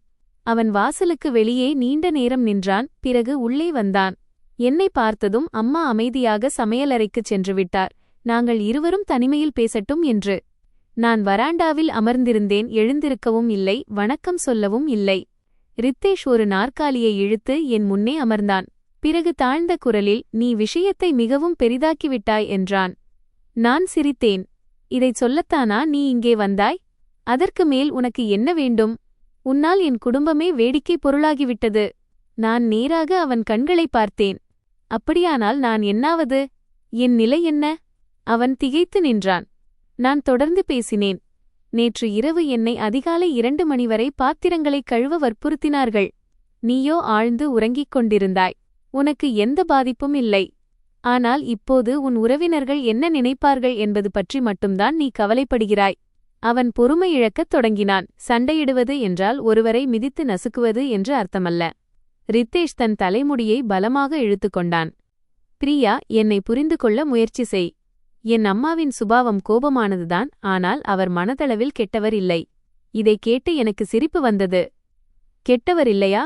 அவன் வாசலுக்கு வெளியே நீண்ட நேரம் நின்றான். பிறகு உள்ளே வந்தான். என்னை பார்த்ததும் அம்மா அமைதியாக சமையலறைக்குச் சென்றுவிட்டார். நாங்கள் இருவரும் தனிமையில் பேசட்டும் என்று. நான் வராண்டாவில் அமர்ந்திருந்தேன். எழுந்திருக்கவும் இல்லை, வணக்கம் சொல்லவும் இல்லை. ரித்தேஷ் ஒரு நாற்காலியை இழுத்து என் முன்னே அமர்ந்தான். பிறகு தாழ்ந்த குரலில், நீ விஷயத்தை மிகவும் பெரிதாக்கிவிட்டாய் என்றான். நான் சிரித்தேன். இதைச் சொல்லத்தானா நீ இங்கே வந்தாய்? அதற்கு மேல் உனக்கு என்ன வேண்டும்? உன்னால் என் குடும்பமே வேடிக்கை பொருளாகிவிட்டது. நான் நேராக அவன் கண்களை பார்த்தேன். அப்படியானால் நான் என்னாவது? என் நிலை என்ன? அவன் திகைத்து நின்றான். நான் தொடர்ந்து பேசினேன். நேற்று இரவு என்னை அதிகாலை 2 மணி வரை பாத்திரங்களைக் கழுவ வற்புறுத்தினார்கள். நீயோ ஆழ்ந்து உறங்கிக் கொண்டிருந்தாய். உனக்கு எந்த பாதிப்பும் இல்லை. ஆனால் இப்போது உன் உறவினர்கள் என்ன நினைப்பார்கள் என்பது பற்றி மட்டும்தான் நீ கவலைப்படுகிறாய். அவன் பொறுமை இழக்கத் தொடங்கினான். சண்டையிடுவது என்றால் ஒருவரை மிதித்து நசுக்குவது என்று அர்த்தமல்ல. ரித்தேஷ் தன் தலைமுடியை பலமாக இழுத்துக்கொண்டான். பிரியா, என்னை புரிந்து கொள்ள முயற்சி செய். என் அம்மாவின் சுபாவம் கோபமானதுதான், ஆனால் அவர் மனதளவில் கெட்டவர் இல்லை. இதை கேட்டு எனக்கு சிரிப்பு வந்தது. கெட்டவர் இல்லையா?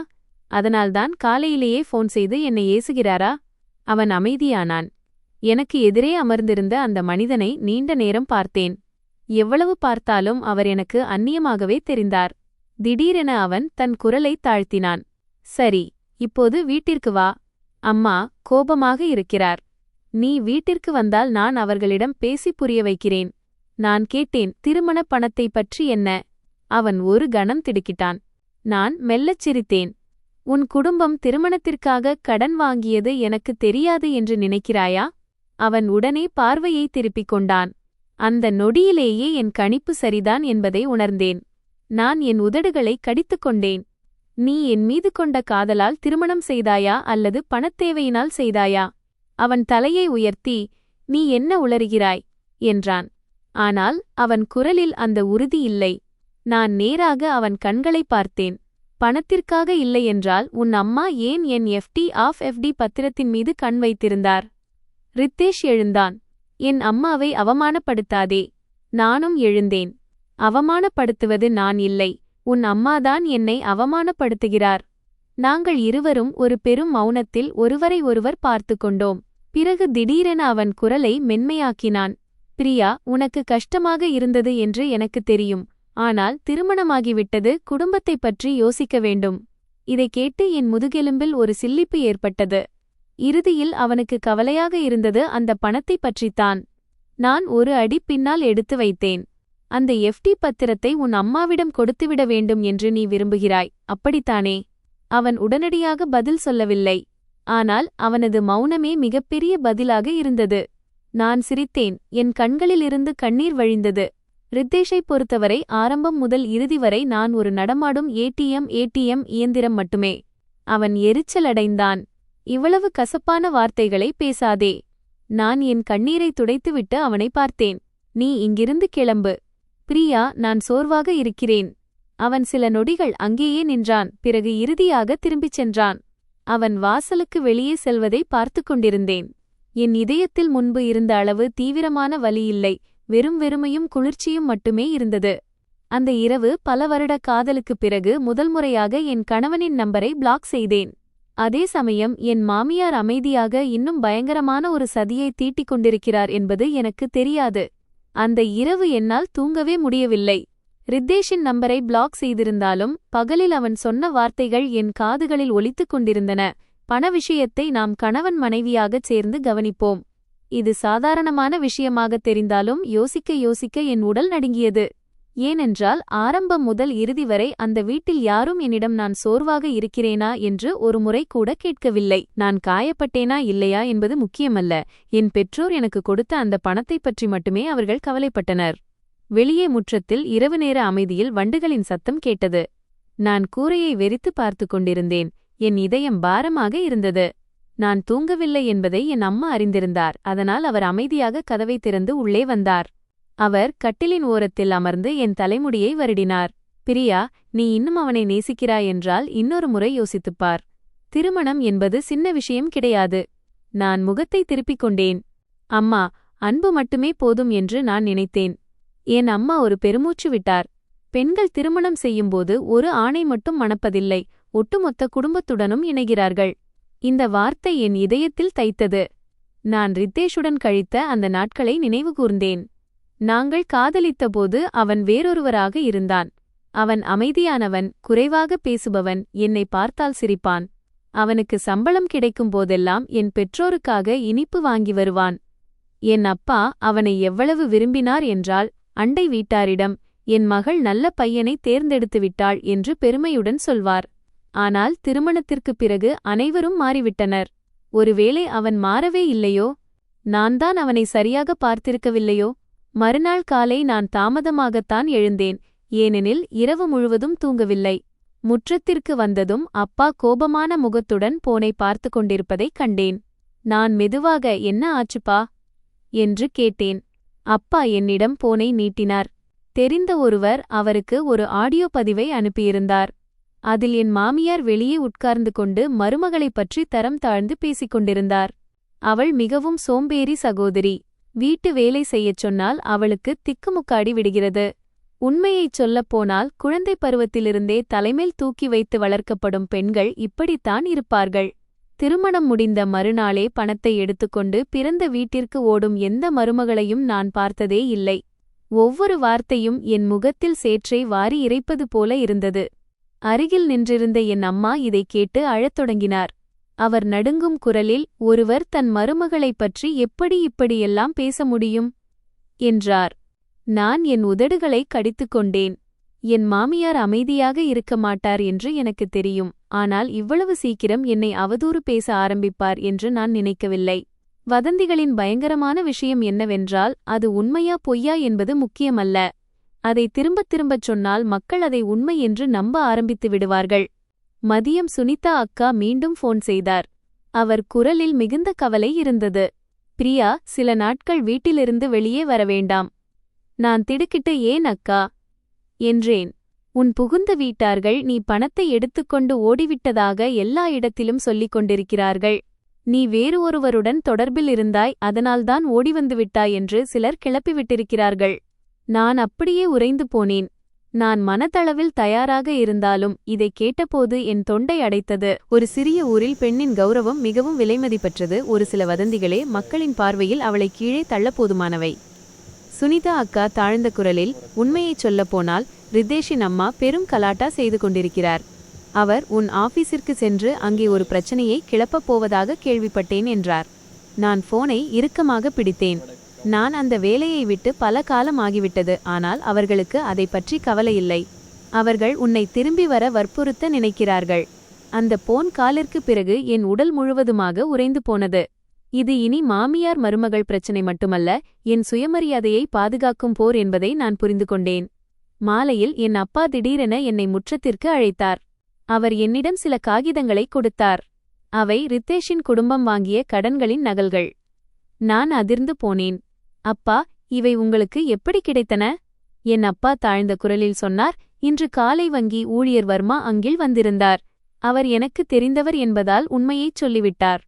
அதனால்தான் காலையிலேயே ஃபோன் செய்து என்னை ஏசுகிறாரா? அவன் அமைதியானான். எனக்கு எதிரே அமர்ந்திருந்த அந்த மனிதனை நீண்ட நேரம் பார்த்தேன். எவ்வளவு பார்த்தாலும் அவர் எனக்கு அந்நியமாகவே தெரிந்தார். திடீரென அவன் தன் குரலைத் தாழ்த்தினான். சரி, இப்போது வீட்டிற்கு வா. அம்மா கோபமாக இருக்கிறார். நீ வீட்டிற்கு வந்தால் நான் அவர்களிடம் பேசி புரிய வைக்கிறேன். நான் கேட்டேன், திருமண பணத்தை பற்றி என்ன? அவன் ஒரு கணம் திடுக்கிட்டான். நான் மெல்லச் சிரித்தேன். உன் குடும்பம் திருமணத்திற்காக கடன் வாங்கியது எனக்கு தெரியாது என்று நினைக்கிறாயா? அவன் உடனே பார்வையை திருப்பிக் கொண்டான். அந்த நொடியிலேயே என் கணிப்பு சரிதான் என்பதை உணர்ந்தேன். நான் என் உதடுகளை கடித்துக் கொண்டேன். நீ என் மீது கொண்ட காதலால் திருமணம் செய்தாயா அல்லது பணத்தேவையினால் செய்தாயா? அவன் தலையை உயர்த்தி, நீ என்ன உளறுகிறாய் என்றான். ஆனால் அவன் குரலில் அந்த உறுதி இல்லை. நான் நேராக அவன் கண்களை பார்த்தேன். பணத்திற்காக இல்லையென்றால் உன் அம்மா ஏன் என் FD பத்திரத்தின் மீது கண் வைத்திருந்தார்? ரித்தேஷ் எழுந்தான். என் அம்மாவை அவமானப்படுத்தாதே. நானும் எழுந்தேன். அவமானப்படுத்துவது நான் இல்லை, உன் அம்மாதான் என்னை அவமானப்படுத்துகிறார். நாங்கள் இருவரும் ஒரு பெரும் மௌனத்தில் ஒருவரை ஒருவர் பார்த்து கொண்டோம். பிறகு திடீரென அவன் குரலை மென்மையாக்கினான். பிரியா, உனக்கு கஷ்டமாக இருந்தது என்று எனக்கு தெரியும். ஆனால் திருமணமாகிவிட்டது, குடும்பத்தைப் பற்றி யோசிக்க வேண்டும். இதைக் கேட்டு என் முதுகெலும்பில் ஒரு சில்லிப்பு ஏற்பட்டது. இறுதியில் அவனுக்கு கவலையாக இருந்தது அந்த பணத்தைப் பற்றித்தான். நான் ஒரு அடி பின்னால் எடுத்து வைத்தேன். அந்த FD பத்திரத்தை உன் அம்மாவிடம் கொடுத்துவிட வேண்டும் என்று நீ விரும்புகிறாய், அப்படித்தானே? அவன் உடனடியாக பதில் சொல்லவில்லை. ஆனால் அவனது மௌனமே மிகப்பெரிய பதிலாக இருந்தது. நான் சிரித்தேன். என் கண்களிலிருந்து கண்ணீர் வழிந்தது. ரித்தேஷைப் பொறுத்தவரை ஆரம்பம் முதல் இறுதி வரை நான் ஒரு நடமாடும் ATM இயந்திரம் மட்டுமே. அவன் எரிச்சலடைந்தான். இவ்வளவு கசப்பான வார்த்தைகளை பேசாதே. நான் என் கண்ணீரை துடைத்துவிட்டு அவனை பார்த்தேன். நீ இங்கிருந்து கிளம்பு. பிரியா, நான் சோர்வாக இருக்கிறேன். அவன் சில நொடிகள் அங்கேயே நின்றான். பிறகு இறுதியாக திரும்பிச் சென்றான். அவன் வாசலுக்கு வெளியே செல்வதை பார்த்து கொண்டிருந்தேன். என் இதயத்தில் முன்பு இருந்த அளவு தீவிரமான வலி இல்லை, வெறும் வெறுமையும் குளிர்ச்சியும் மட்டுமே இருந்தது. அந்த இரவு பல வருட காதலுக்குப் பிறகு முதல் முறையாக என் கணவனின் நம்பரை பிளாக் செய்தேன். அதே சமயம் என் மாமியார் அமைதியாக இன்னும் பயங்கரமான ஒரு சதியை தீட்டிக் கொண்டிருக்கிறார் என்பது எனக்கு தெரியாது. அந்த இரவு என்னால் தூங்கவே முடியவில்லை. ரித்தேஷின் நம்பரை பிளாக் செய்திருந்தாலும் பகலில் அவன் சொன்ன வார்த்தைகள் என் காதுகளில் ஒலித்துக் கொண்டிருந்தன. பண விஷயத்தை நாம் கணவன் மனைவியாகச் சேர்ந்து கவனிப்போம். இது சாதாரணமான விஷயமாகத் தெரிந்தாலும் யோசிக்க யோசிக்க என் உடல் நடுங்கியது. ஏனென்றால் ஆரம்பம் முதல் இறுதி வரை அந்த வீட்டில் யாரும் என்னிடம் நான் சோர்வாக இருக்கிறேனா என்று ஒரு முறை கூட கேட்கவில்லை. நான் காயப்பட்டேனா இல்லையா என்பது முக்கியமல்ல. என் பெற்றோர் எனக்கு கொடுத்த அந்த பணத்தைப் பற்றி மட்டுமே அவர்கள் கவலைப்பட்டனர். வெளியே முற்றத்தில் இரவு நேர அமைதியில் வண்டுகளின் சத்தம் கேட்டது. நான் கூரையை வெறித்து பார்த்து கொண்டிருந்தேன். என் இதயம் பாரமாக இருந்தது. நான் தூங்கவில்லை என்பதை என் அம்மா அறிந்திருந்தார். அதனால் அவர் அமைதியாக கதவை திறந்து உள்ளே வந்தார். அவர் கட்டிலின் ஓரத்தில் அமர்ந்து என் தலைமுடியை வருடினார். பிரியா, நீ இன்னும் அவனை நேசிக்கிறாய் என்றால் இன்னொரு முறை யோசித்துப்பார். திருமணம் என்பது சின்ன விஷயம் கிடையாது. நான் முகத்தை திருப்பிக் கொண்டேன். அம்மா, அன்பு மட்டுமே போதும் என்று நான் நினைத்தேன். என் அம்மா ஒரு பெருமூச்சு விட்டார். பெண்கள் திருமணம் செய்யும்போது ஒரு ஆணை மட்டும் மணப்பதில்லை, ஒட்டுமொத்த குடும்பத்துடனும் இணைகிறார்கள். இந்த வார்த்தை என் இதயத்தில் தைத்தது. நான் ரித்தேஷுடன் கழித்த அந்த நாட்களை நினைவுகூர்ந்தேன். நாங்கள் காதலித்தபோது அவன் வேறொருவராக இருந்தான். அவன் அமைதியானவன், குறைவாக பேசுபவன், என்னை பார்த்தால் சிரிப்பான். அவனுக்கு சம்பளம் கிடைக்கும் போதெல்லாம் என் பெற்றோருக்காக இனிப்பு வாங்கி வருவான். என் அப்பா அவனை எவ்வளவு விரும்பினார் என்றால், அண்டை வீட்டாரிடம் என் மகள் நல்ல பையனை தேர்ந்தெடுத்து விட்டாள் என்று பெருமையுடன் சொல்வார். ஆனால் திருமணத்திற்குப் பிறகு அனைவரும் மாறிவிட்டனர். ஒருவேளை அவன் மாறவே இல்லையோ? நான் தான் அவனை சரியாக பார்த்திருக்கவில்லையோ? மறுநாள் காலை நான் தாமதமாகத்தான் எழுந்தேன், ஏனெனில் இரவு முழுவதும் தூங்கவில்லை. முற்றத்திற்கு வந்ததும் அப்பா கோபமான முகத்துடன் போனை பார்த்து கொண்டிருப்பதைக் கண்டேன். நான் மெதுவாக, என்ன ஆச்சுப்பா என்று கேட்டேன். அப்பா என்னிடம் போனை நீட்டினார். தெரிந்த ஒருவர் அவருக்கு ஒரு ஆடியோ பதிவை அனுப்பியிருந்தார். அதில் என் மாமியார் வெளியே உட்கார்ந்து கொண்டு மருமகளைப் பற்றி தரம் தாழ்ந்து பேசிக் கொண்டிருந்தார். அவள் மிகவும் சோம்பேறி சகோதரி. வீட்டு வேலை செய்யச் சொன்னால் அவளுக்கு திக்குமுக்காடி விடுகிறது. உண்மையைச் சொல்லப்போனால் குழந்தை பருவத்திலிருந்தே தலைமேல் தூக்கி வைத்து வளர்க்கப்படும் பெண்கள் இப்படித்தான் இருப்பார்கள். திருமணம் முடிந்த மறுநாளே பணத்தை எடுத்துக்கொண்டு பிறந்த வீட்டிற்கு ஓடும் எந்த மருமகளையும் நான் பார்த்ததே இல்லை. ஒவ்வொரு வார்த்தையும் என் முகத்தில் சேற்றை வாரி இறைப்பது போல இருந்தது. அருகில் நின்றிருந்த என் அம்மா இதைக் கேட்டு அழத் தொடங்கினார். அவர் நடுங்கும் குரலில், ஒருவர் தன் மருமகளைப் பற்றி எப்படி இப்படியெல்லாம் பேச முடியும் என்றார். நான் என் உதடுகளைக் கடித்துக்கொண்டேன். என் மாமியார் அமைதியாக இருக்க மாட்டார் என்று எனக்கு தெரியும். ஆனால் இவ்வளவு சீக்கிரம் என்னை அவதூறு பேச ஆரம்பிப்பார் என்று நான் நினைக்கவில்லை. வதந்திகளின் பயங்கரமான விஷயம் என்னவென்றால், அது உண்மையா பொய்யா என்பது முக்கியமல்ல. அதை திரும்பத் திரும்பச் சொன்னால் மக்கள் அதை உண்மை என்று நம்ப ஆரம்பித்து விடுவார்கள். மதியம் சுனிதா அக்கா மீண்டும் ஃபோன் செய்தார். அவர் குரலில் மிகுந்த கவலை இருந்தது. பிரியா, சில நாட்கள் வீட்டிலிருந்து வெளியே வரவேண்டாம். நான் திடுக்கிட்டு, ஏன் அக்கா என்றேன். உன் புகுந்த வீட்டார்கள் நீ பணத்தை எடுத்துக்கொண்டு ஓடிவிட்டதாக எல்லா இடத்திலும் சொல்லிக் கொண்டிருக்கிறார்கள். நீ வேறு ஒருவருடன் தொடர்பில் இருந்தாய், அதனால்தான் ஓடிவந்து விட்டாய் என்று சிலர் கிளப்பிவிட்டிருக்கிறார்கள். நான் அப்படியே உறைந்து போனேன். நான் மனதளவில் தயாராக இருந்தாலும் இதைக் கேட்டபோது என் தொண்டை அடைத்தது. ஒரு சிறிய ஊரில் பெண்ணின் கௌரவம் மிகவும் விலைமதிப்பற்றது. ஒரு சில வதந்திகளே மக்களின் பார்வையில் அவளை கீழே தள்ளப்போதுமானவை. சுனிதா அக்கா தாழ்ந்த குரலில், உண்மையைச் சொல்லப்போனால் ரித்தேஷின் அம்மா பெரும் கலாட்டா செய்து கொண்டிருக்கிறார். அவர் உன் ஆபீஸிற்கு சென்று அங்கே ஒரு பிரச்சனையை கிளப்பப் போவதாக கேள்விப்பட்டேன் என்றார். நான் போனை இறுக்கமாக பிடித்தேன். நான் அந்த வேலையை விட்டு பல காலம் ஆகிவிட்டது. ஆனால் அவர்களுக்கு அதை பற்றி கவலையில்லை. அவர்கள் உன்னை திரும்பி வர வற்புறுத்த நினைக்கிறார்கள். அந்த போன் காலிற்கு பிறகு என் உடல் முழுவதுமாக உறைந்து போனது. இது இனி மாமியார் மருமகள் பிரச்சனை மட்டுமல்ல, என் சுயமரியாதையை பாதுகாக்கும் போர் என்பதை நான் புரிந்து கொண்டேன். மாலையில் என் அப்பா திடீரென என்னை முற்றத்திற்கு அழைத்தார். அவர் என்னிடம் சில காகிதங்களை கொடுத்தார். அவை ரித்தேஷின் குடும்பம் வாங்கிய கடன்களின் நகல்கள். நான் அதிர்ந்து போனேன். அப்பா, இவை உங்களுக்கு எப்படி கிடைத்தன? என் அப்பா தாழ்ந்த குரலில் சொன்னார். இன்று காலை வங்கி ஊழியர் வர்மா அங்கில் வந்திருந்தார். அவர் எனக்கு தெரிந்தவர் என்பதால் உண்மையைச் சொல்லிவிட்டார்.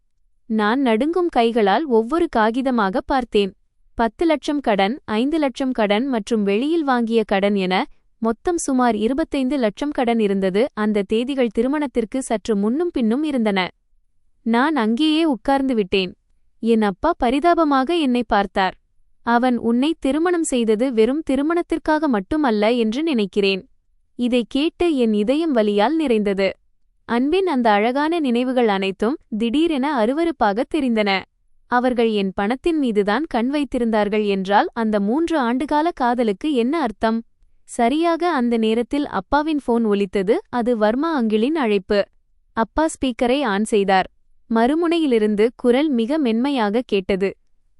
நான் நடுங்கும் கைகளால் ஒவ்வொரு காகிதமாக பார்த்தேன். 10 லட்சம் கடன், 5 லட்சம் கடன் மற்றும் வெளியில் வாங்கிய கடன் என மொத்தம் சுமார் 25 லட்சம் கடன் இருந்தது. அந்த தேதிகள் திருமணத்திற்கு சற்று முன்னும் பின்னும் இருந்தன. நான் அங்கேயே உட்கார்ந்து விட்டேன். என் அப்பா பரிதாபமாக என்னை பார்த்தார். அவன் உன்னை திருமணம் செய்தது வெறும் திருமணத்திற்காக மட்டுமல்ல என்று நினைக்கிறேன். இதைக் கேட்டு என் இதயம் வலியால் நிறைந்தது. அன்பின் அந்த அழகான நினைவுகள் அனைத்தும் திடீரென அருவருப்பாகத் தெரிந்தன. அவர்கள் என் பணத்தின் மீதுதான் கண் வைத்திருந்தார்கள் என்றால் அந்த 3 ஆண்டுகால காதலுக்கு என்ன அர்த்தம்? சரியாக அந்த நேரத்தில் அப்பாவின் போன் ஒலித்தது. அது வர்மா அங்கிளின் அழைப்பு. அப்பா ஸ்பீக்கரை ஆன் செய்தார். மறுமுனையிலிருந்து குரல் மிக மென்மையாக கேட்டது.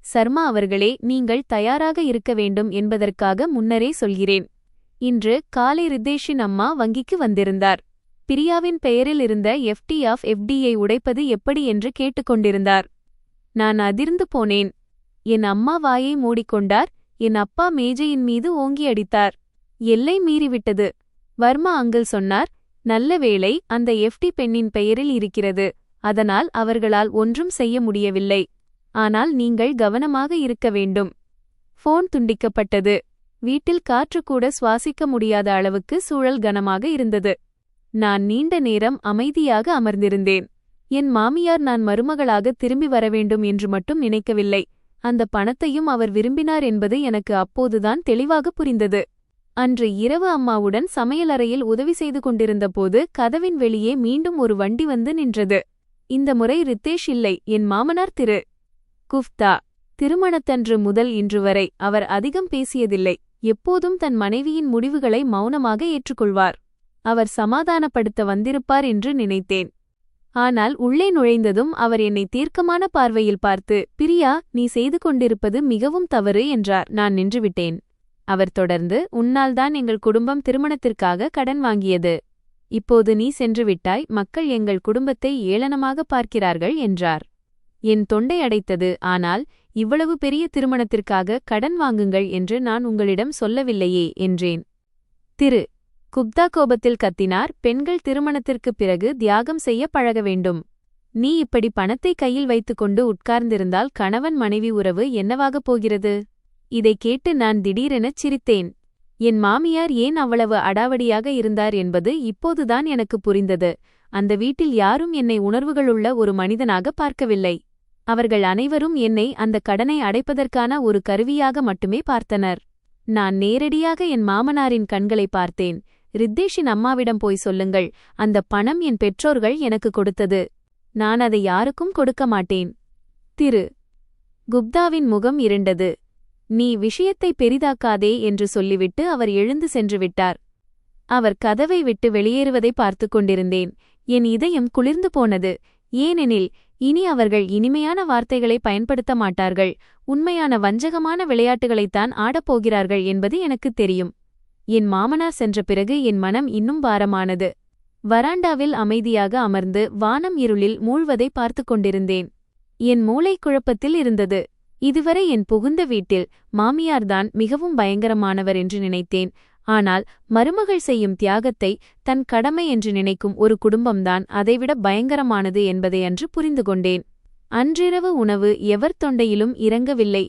சர்மா அவர்களே, நீங்கள் தயாராக இருக்க வேண்டும் என்பதற்காக முன்னரே சொல்கிறேன். இன்று காலை ரித்தேஷின் அம்மா வங்கிக்கு வந்திருந்தார். பிரியாவின் பெயரில் இருந்த FDயை உடைப்பது எப்படி என்று கேட்டுக்கொண்டிருந்தார். நான் அதிர்ந்து போனேன். என் அம்மா வாயை மூடிக்கொண்டார். என் அப்பா மேஜையின் மீது ஓங்கி அடித்தார். எல்லை மீறிவிட்டது. வர்மா அங்கிள் சொன்னார், நல்ல வேளை, அந்த FD பெண்ணின் பெயரில் இருக்கிறது. அதனால் அவர்களால் ஒன்றும் செய்ய முடியவில்லை. ஆனால் நீங்கள் கவனமாக இருக்க வேண்டும். போன் துண்டிக்கப்பட்டது. வீட்டில் காற்று கூட சுவாசிக்க முடியாத அளவுக்கு சூழல் கனமாக இருந்தது. நான் நீண்ட நேரம் அமைதியாக அமர்ந்திருந்தேன். என் மாமியார் நான் மருமகளாக திரும்பி வரவேண்டும் என்று மட்டும் நினைக்கவில்லை. அந்த பணத்தையும் அவர் விரும்பினார் என்பது எனக்கு அப்போதுதான் தெளிவாக புரிந்தது. அன்று இரவு அம்மாவுடன் சமையலறையில் உதவி செய்து கொண்டிருந்தபோது கதவின் வெளியே மீண்டும் ஒரு வண்டி வந்து நின்றது. இந்த முறை ரித்தேஷ் இல்லை, என் மாமனார் திரு குப்தா. திருமணத்தன்று முதல் இன்று வரை அவர் அதிகம் பேசியதில்லை. எப்போதும் தன் மனைவியின் முடிவுகளை மௌனமாக ஏற்றுக்கொள்வார். அவர் சமாதானப்படுத்த வந்திருப்பார் என்று நினைத்தேன். ஆனால் உள்ளே நுழைந்ததும் அவர் என்னை தீர்க்கமான பார்வையில் பார்த்து, பிரியா, நீ செய்து கொண்டிருப்பது மிகவும் தவறு என்றார். நான் நின்றுவிட்டேன். அவர் தொடர்ந்து, உன்னால்தான் எங்கள் குடும்பம் திருமணத்திற்காக கடன் வாங்கியது. இப்போது நீ சென்றுவிட்டாய். மக்கள் எங்கள் குடும்பத்தை ஏளனமாக பார்க்கிறார்கள் என்றார். என் தொண்டை அடைத்தது. ஆனால் இவ்வளவு பெரிய திருமணத்திற்காக கடன் வாங்குங்கள் என்று நான் உங்களிடம் சொல்லவில்லையே என்றேன். திரு குப்தா கோபத்தில் கத்தினார். பெண்கள் திருமணத்திற்குப் பிறகு தியாகம் செய்ய பழக வேண்டும். நீ இப்படி பணத்தை கையில் வைத்துக்கொண்டு உட்கார்ந்திருந்தால் கணவன் மனைவி உறவு என்னவாகப் போகிறது? இதை கேட்டு நான் திடீரெனச் சிரித்தேன். என் மாமியார் ஏன் அவ்வளவு அடாவடியாக இருந்தார் என்பது இப்போதுதான் எனக்கு புரிந்தது. அந்த வீட்டில் யாரும் என்னை உணர்வுகளுள்ள ஒரு மனிதனாக பார்க்கவில்லை. அவர்கள் அனைவரும் என்னை அந்த கடனை அடைப்பதற்கான ஒரு கருவியாக மட்டுமே பார்த்தனர். நான் நேரடியாக என் மாமனாரின் கண்களை பார்த்தேன். ரித்தேஷின் அம்மாவிடம் போய் சொல்லுங்கள், அந்த பணம் என் பெற்றோர்கள் எனக்கு கொடுத்தது. நான் அதை யாருக்கும் கொடுக்க மாட்டேன். திரு குப்தாவின் முகம் இருண்டது. நீ விஷயத்தை பெரிதாக்காதே என்று சொல்லிவிட்டு அவர் எழுந்து சென்று விட்டார். அவர் கதவை விட்டு வெளியேறுவதை பார்த்து கொண்டிருந்தேன். என் இதயம் குளிர்ந்து போனது. ஏனெனில் இனி அவர்கள் இனிமையான வார்த்தைகளை பயன்படுத்த மாட்டார்கள். உண்மையான வஞ்சகமான விளையாட்டுகளைத்தான் ஆடப்போகிறார்கள் என்பது எனக்குத் தெரியும். என் மாமனார் சென்ற பிறகு என் மனம் இன்னும் பாரமானது. வராண்டாவில் அமைதியாக அமர்ந்து வானம் இருளில் மூழ்வதை பார்த்து கொண்டிருந்தேன். என் மூளை குழப்பத்தில் இருந்தது. இதுவரை என் புகுந்த வீட்டில் மாமியார்தான் மிகவும் பயங்கரமானவர் என்று நினைத்தேன். ஆனால் மருமகள் செய்யும் தியாகத்தை தன் கடமை என்று நினைக்கும் ஒரு குடும்பம்தான் அதைவிட பயங்கரமானது என்பதை அன்று புரிந்து கொண்டேன். அன்றிரவு உணவு எவர் தொண்டையிலும் இறங்கவில்லை.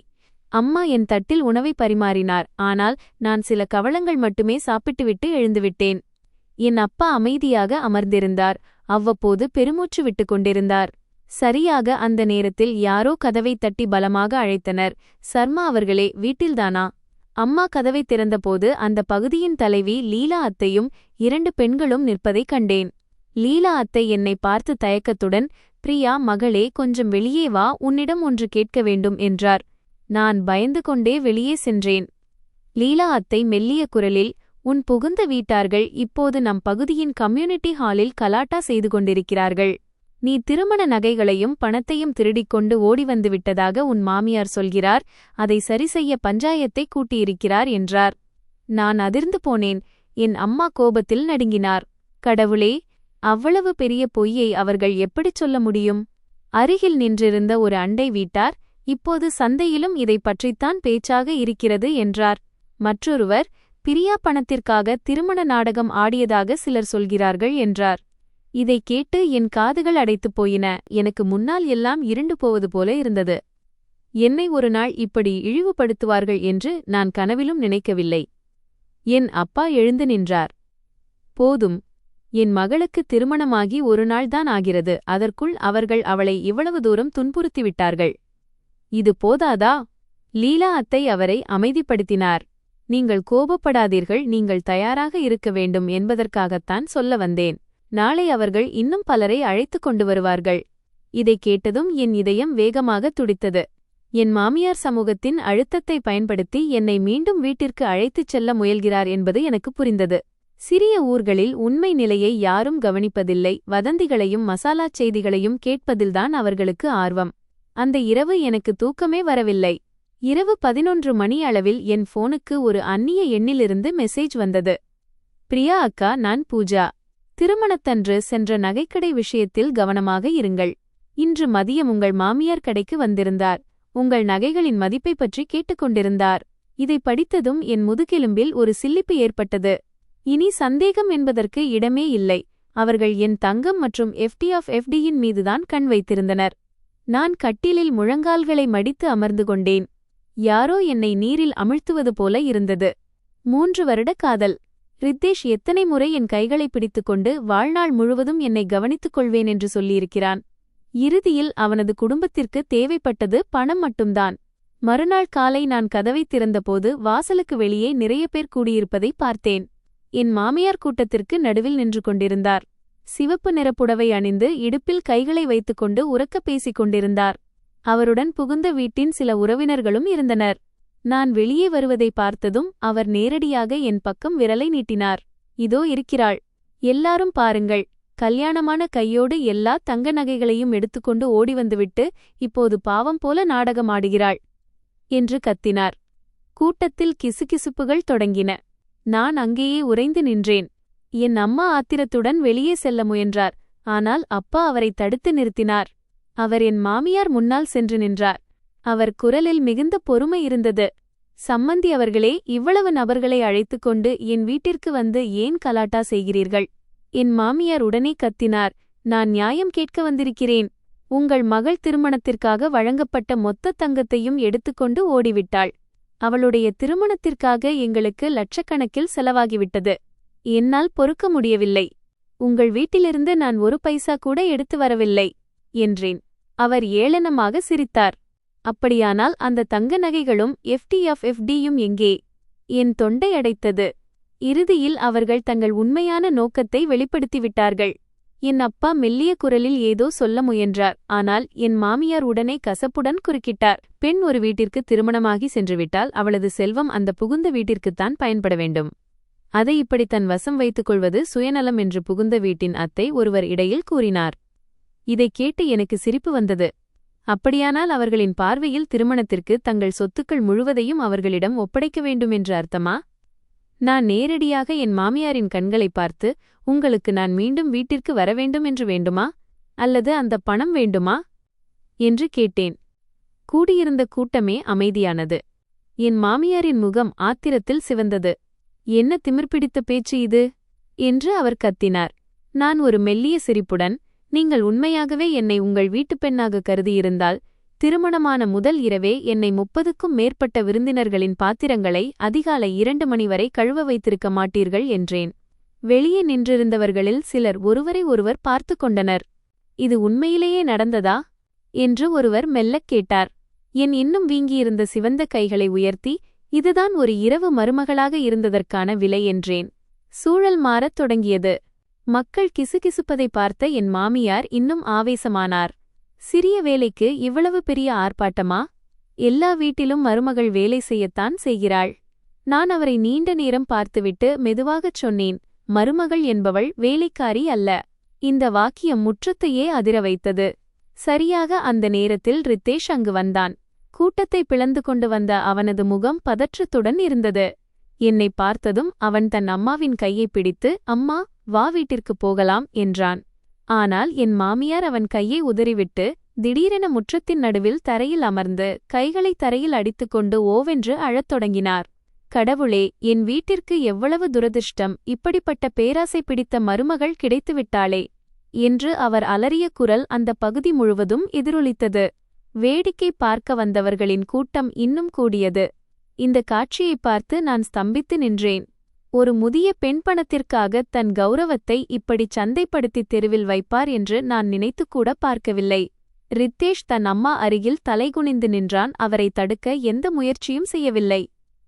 அம்மா என் தட்டில் உணவை பரிமாறினார். ஆனால் நான் சில கவளங்கள் மட்டுமே சாப்பிட்டுவிட்டு எழுந்துவிட்டேன். என் அப்பா அமைதியாக அமர்ந்திருந்தார். அவ்வப்போது பெருமூச்சு விட்டுக் கொண்டிருந்தார். சரியாக அந்த நேரத்தில் யாரோ கதவை தட்டி பலமாக அழைத்தனர். சர்மா அவர்களே, வீட்டில்தானா? அம்மா கதவை திறந்தபோது அந்த பகுதியின் தலைவி லீலா அத்தையும் 2 பெண்களும் நிற்பதைக் கண்டேன். லீலா அத்தை என்னை பார்த்து தயக்கத்துடன், பிரியா மகளே, கொஞ்சம் வெளியே வா, உன்னிடம் ஒன்று கேட்க வேண்டும் என்றார். நான் பயந்து கொண்டே வெளியே சென்றேன். லீலா அத்தை மெல்லிய குரலில், உன் புகுந்த வீட்டார்கள் இப்போது நம் பகுதியின் கம்யூனிட்டி ஹாலில் கலாட்டா செய்து கொண்டிருக்கிறார்கள். நீ திருமண நகைகளையும் பணத்தையும் திருடிக்கொண்டு ஓடி வந்து விட்டதாக உன் மாமியார் சொல்கிறார். அதை சரிசெய்ய பஞ்சாயத்தை கூட்டியிருக்கிறார் என்றார். நான் அதிர்ந்து போனேன். என் அம்மா கோபத்தில் நடுங்கினார். கடவுளே, அவ்வளவு பெரிய பொய்யை அவர்கள் எப்படிச் சொல்ல முடியும்? அருகில் நின்றிருந்த ஒரு அண்டை வீட்டார், இப்போது சந்தையிலும் இதை பற்றித்தான் பேச்சாக இருக்கிறது என்றார். மற்றொருவர், பிரியா பணத்திற்காக திருமண நாடகம் ஆடியதாக சிலர் சொல்கிறார்கள் என்றார். இதைக் கேட்டு என் காதுகள் அடைத்துப் போயின. எனக்கு முன்னால் எல்லாம் இருண்டு போவது போல இருந்தது. என்னை ஒரு நாள் இப்படி இழிவுபடுத்துவார்கள் என்று நான் கனவிலும் நினைக்கவில்லை. என் அப்பா எழுந்து நின்றார். போதும், என் மகளுக்கு திருமணமாகி ஒரு நாள்தான் ஆகிறது. அதற்குள் அவர்கள் அவளை இவ்வளவு தூரம் துன்புறுத்திவிட்டார்கள். இது போதாதா? லீலா அத்தை அவரை அமைதிப்படுத்தினார். நீங்கள் கோபப்படாதீர்கள், நீங்கள் தயாராக இருக்க வேண்டும் என்பதற்காகத்தான் சொல்ல வந்தேன். நாளை அவர்கள் இன்னும் பலரை அழைத்துக் கொண்டு வருவார்கள். இதைக் கேட்டதும் என் இதயம் வேகமாக துடித்தது. என் மாமியார் சமூகத்தின் அழுத்தத்தை பயன்படுத்தி என்னை மீண்டும் வீட்டிற்கு அழைத்துச் செல்ல முயல்கிறார் என்பது எனக்கு புரிந்தது. சிறிய ஊர்களில் உண்மை நிலையை யாரும் கவனிப்பதில்லை. வதந்திகளையும் மசாலாச் செய்திகளையும் கேட்பதில்தான் அவர்களுக்கு ஆர்வம். அந்த இரவு எனக்கு தூக்கமே வரவில்லை. இரவு 11 மணி அளவில் என் போனுக்கு ஒரு அந்நிய எண்ணிலிருந்து மெசேஜ் வந்தது. பிரியா அக்கா, நான் பூஜா. திருமணத்தன்று சென்ற நகைக்கடை விஷயத்தில் கவனமாக இருங்கள். இன்று மதியம் உங்கள் மாமியார் கடைக்கு வந்திருந்தார். உங்கள் நகைகளின் மதிப்பை பற்றி கேட்டுக்கொண்டிருந்தார். இதை படித்ததும் என் முதுகெலும்பில் ஒரு சில்லிப்பு ஏற்பட்டது. இனி சந்தேகம் என்பதற்கு இடமே இல்லை. அவர்கள் என் தங்கம் மற்றும் FD மீதுதான் கண் வைத்திருந்தனர். நான் கட்டிலில் முழங்கால்களை மடித்து அமர்ந்து கொண்டேன். யாரோ என்னை நீரில் அமிழ்த்துவது போல இருந்தது. 3 வருட காதல். ரித்தேஷ் எத்தனை முறை என் கைகளை பிடித்துக்கொண்டு வாழ்நாள் முழுவதும் என்னை கவனித்துக் கொள்வேன் என்று சொல்லியிருக்கிறான். இறுதியில் அவனது குடும்பத்திற்கு தேவைப்பட்டது பணம் மட்டும்தான். மறுநாள் காலை நான் கதவை திறந்தபோது வாசலுக்கு வெளியே நிறைய பேர் கூடியிருப்பதை பார்த்தேன். என் மாமியார் கூட்டத்திற்கு நடுவில் நின்று கொண்டிருந்தார். சிவப்பு நிறப்புடவை அணிந்து இடுப்பில் கைகளை வைத்துக்கொண்டு உரக்க பேசிக் கொண்டிருந்தார். அவருடன் புகுந்த வீட்டின் சில உறவினர்களும் இருந்தனர். நான் வெளியே வருவதை பார்த்ததும் அவர் நேரடியாக என் பக்கம் விரலை நீட்டினார். இதோ இருக்கிறாள், எல்லாரும் பாருங்கள். கல்யாணமான கையோடு எல்லா தங்க நகைகளையும் எடுத்துக்கொண்டு ஓடிவந்துவிட்டு இப்போது பாவம் போல நாடகமாடுகிறாள் என்று கத்தினார். கூட்டத்தில் கிசுகிசுப்புகள் தொடங்கின. நான் அங்கேயே உறைந்து நின்றேன். என் அம்மா ஆத்திரத்துடன் வெளியே செல்ல முயன்றார். ஆனால் அப்பா அவரை தடுத்து நிறுத்தினார். அவர் என் மாமியார் முன்னால் சென்று நின்றார். அவர் குரலில் மிகுந்த பொறுமை இருந்தது. சம்மந்தி அவர்களே, இவ்வளவு நபர்களை அழைத்துக்கொண்டு என் வீட்டிற்கு வந்து ஏன் கலாட்டா செய்கிறீர்கள்? என் மாமியார் உடனே கத்தினார். நான் நியாயம் கேட்க வந்திருக்கிறேன். உங்கள் மகள் திருமணத்திற்காக வழங்கப்பட்ட மொத்த தங்கத்தையும் எடுத்துக்கொண்டு ஓடிவிட்டாள். அவளுடைய திருமணத்திற்காக எங்களுக்கு லட்சக்கணக்கில் செலவாகிவிட்டது. என்னால் பொறுக்க முடியவில்லை. உங்கள் வீட்டிலிருந்து நான் ஒரு பைசா கூட எடுத்து வரவில்லை என்றேன். அவர் ஏளனமாக சிரித்தார். அப்படியானால் அந்த தங்க நகைகளும் FDயும் எங்கே? என் தொண்டை அடைத்தது. இறுதியில் அவர்கள் தங்கள் உண்மையான நோக்கத்தை வெளிப்படுத்திவிட்டார்கள். என் அப்பா மெல்லிய குரலில் ஏதோ சொல்ல முயன்றார். ஆனால் என் மாமியார் உடனே கசப்புடன் குறுக்கிட்டார். பெண் ஒரு வீட்டிற்கு திருமணமாகி சென்றுவிட்டால் அவளது செல்வம் அந்த புகுந்த வீட்டிற்குத்தான் பயன்பட வேண்டும். அதை இப்படி தன் வசம் வைத்துக் கொள்வது சுயநலம் என்று புகுந்த வீட்டின் அத்தை ஒருவர் இடையில் கூறினார். இதைக் கேட்டு எனக்கு சிரிப்பு வந்தது. அப்படியானால் அவர்களின் பார்வையில் திருமணத்திற்கு தங்கள் சொத்துக்கள் முழுவதையும் அவர்களிடம் ஒப்படைக்க வேண்டும் என்று அர்த்தமா? நான் நேரடியாக என் மாமியாரின் கண்களை பார்த்து, உங்களுக்கு நான் மீண்டும் வீட்டிற்கு வரவேண்டும் என்று வேண்டுமா, அல்லது அந்த பணம் வேண்டுமா என்று கேட்டேன். கூடியிருந்த கூட்டமே அமைதியானது. என் மாமியாரின் முகம் ஆத்திரத்தில் சிவந்தது. என்ன திமிர்பிடித்த பேச்சு இது என்று அவர் கத்தினார். நான் ஒரு மெல்லிய சிரிப்புடன், நீங்கள் உண்மையாகவே என்னை உங்கள் வீட்டுப் பெண்ணாக கருதியிருந்தால் திருமணமான முதல் இரவே என்னை 30க்கும் மேற்பட்ட விருந்தினர்களின் பாத்திரங்களை அதிகாலை 2 மணி வரை கழுவ வைத்திருக்க மாட்டீர்கள் என்றேன். வெளியே நின்றிருந்தவர்களில் சிலர் ஒருவரை ஒருவர் பார்த்து கொண்டனர். இது உண்மையிலேயே நடந்ததா என்று ஒருவர் மெல்லக் கேட்டார். என் இன்னும் வீங்கியிருந்த சிவந்த கைகளை உயர்த்தி, இதுதான் ஒரு இரவு மருமகளாக இருந்ததற்கான விலை என்றேன். சூழல் மாறத் தொடங்கியது. மக்கள் கிசுகிசுப்பதை பார்த்த என் மாமியார் இன்னும் ஆவேசமானார். சிறிய வேலைக்கு இவ்வளவு பெரிய ஆர்ப்பாட்டமா? எல்லா வீட்டிலும் மருமகள் வேலை செய்யத்தான் செய்கிறாள். நான் அவரை நீண்ட நேரம் பார்த்துவிட்டு மெதுவாகச் சொன்னேன், மருமகள் என்பவள் வேலைக்காரி அல்ல. இந்த வாக்கியம் முற்றத்தையே அதிர வைத்தது. சரியாக அந்த நேரத்தில் ரித்தேஷ் அங்கு வந்தான். கூட்டத்தை பிளந்து கொண்டு வந்த அவனது முகம் பதற்றத்துடன் இருந்தது. என்னை பார்த்ததும் அவன் தன் அம்மாவின் கையை பிடித்து, அம்மா, வா வீட்டிற்கு போகலாம் என்றான். ஆனால் என் மாமியார் அவன் கையை உதறிவிட்டு திடீரென முற்றத்தின் நடுவில் தரையில் அமர்ந்து கைகளை தரையில் அடித்துக்கொண்டு ஓவென்று அழத் தொடங்கினார். கடவுளே, என் வீட்டிற்கு எவ்வளவு துரதிர்ஷ்டம்! இப்படிப்பட்ட பேராசை பிடித்த மருமகள் கிடைத்துவிட்டாளே என்று அவர் அலறிய குரல் அந்த பகுதி முழுவதும் எதிரொலித்தது. வேடிக்கை பார்க்க வந்தவர்களின் கூட்டம் இன்னும் கூடியது. இந்த காட்சியை பார்த்து நான் ஸ்தம்பித்து நின்றேன். ஒரு முதிய பெண் பணத்திற்காக தன் கௌரவத்தை இப்படி சந்தைப்படுத்தி தெருவில் வைப்பார் என்று நான் நினைத்துக்கூட பார்க்கவில்லை. ரித்தேஷ் தன் அம்மா அருகில் தலைகுனிந்து நின்றான். அவரை தடுக்க எந்த முயற்சியும் செய்யவில்லை.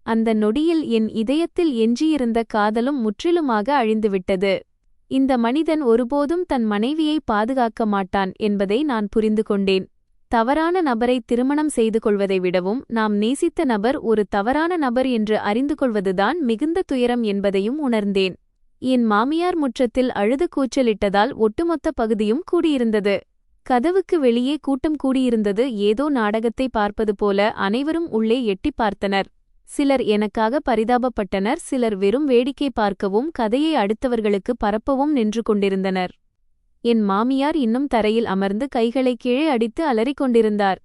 அந்த நொடியில் என் இதயத்தில் எஞ்சியிருந்த காதலும் முற்றிலுமாக அழிந்துவிட்டது. இந்த மனிதன் ஒருபோதும் தன் மனைவியை பாதுகாக்க மாட்டான் என்பதை நான் புரிந்து கொண்டேன். தவறான நபரை திருமணம் செய்து கொள்வதை விடவும் நாம் நேசித்த நபர் ஒரு தவறான நபர் என்று அறிந்து கொள்வதுதான் மிகுந்த துயரம் என்பதையும் உணர்ந்தேன். என் மாமியார் முற்றத்தில் அழுது கூச்சலிட்டதால் ஒட்டுமொத்த பகுதியும் கூடியிருந்தது. கதவுக்கு வெளியே கூட்டம் கூடியிருந்தது. ஏதோ நாடகத்தை பார்ப்பது போல அனைவரும் உள்ளே எட்டிப் பார்த்தனர். சிலர் எனக்காக பரிதாபப்பட்டனர், சிலர் வெறும் வேடிக்கை பார்க்கவும் கதையை அடுத்தவர்களுக்கு பரப்பவும் நின்று கொண்டிருந்தனர். என் மாமியார் இன்னும் தரையில் அமர்ந்து கைகளை கீழே அடித்து அலறிக் கொண்டிருந்தார்.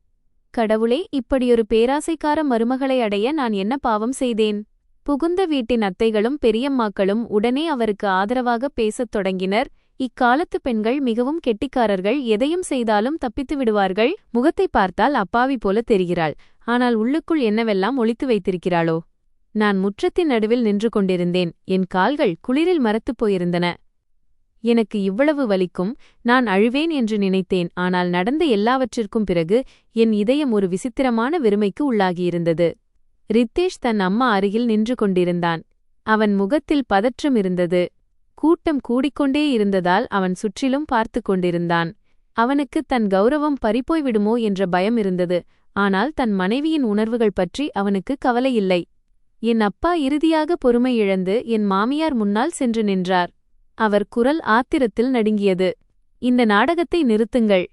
கடவுளே, இப்படியொரு பேராசைக்கார மருமகளை அடைய நான் என்ன பாவம் செய்தேன்? புகுந்த வீட்டின் அத்தைகளும் பெரியம்மாக்களும் உடனே அவருக்கு ஆதரவாக பேசத் தொடங்கினர். இக்காலத்து பெண்கள் மிகவும் கெட்டிக்காரர்கள், எதையும் செய்தாலும் தப்பித்து விடுவார்கள். முகத்தை பார்த்தால் அப்பாவி போல தெரிகிறாள், ஆனால் உள்ளுக்குள் என்னவெல்லாம் ஒளித்து வைத்திருக்கிறாளோ? நான் முற்றத்தின் நடுவில் நின்று கொண்டிருந்தேன். என் கால்கள் குளிரில் மரத்துப் போயிருந்தன. எனக்கு இவ்வளவு வலிக்கும், நான் அழுவேன் என்று நினைத்தேன். ஆனால் நடந்த எல்லாவற்றிற்கும் பிறகு என் இதயம் ஒரு விசித்திரமான வெறுமைக்கு உள்ளாகியிருந்தது. ரித்தேஷ் தன் அம்மா அருகில் நின்று கொண்டிருந்தான். அவன் முகத்தில் பதற்றம் இருந்தது. கூட்டம் கூடிக்கொண்டே இருந்ததால் அவன் சுற்றிலும் பார்த்து கொண்டிருந்தான். அவனுக்கு தன் கௌரவம் பறிப்போய்விடுமோ என்ற பயம் இருந்தது. ஆனால் தன் மனைவியின் உணர்வுகள் பற்றி அவனுக்கு கவலையில்லை. என் அப்பா இறுதியாக பொறுமை இழந்து என் மாமியார் முன்னால் சென்று நின்றார். அவர் குரல் ஆத்திரத்தில் நடுங்கியது. இந்த நாடகத்தை நிறுத்துங்கள்.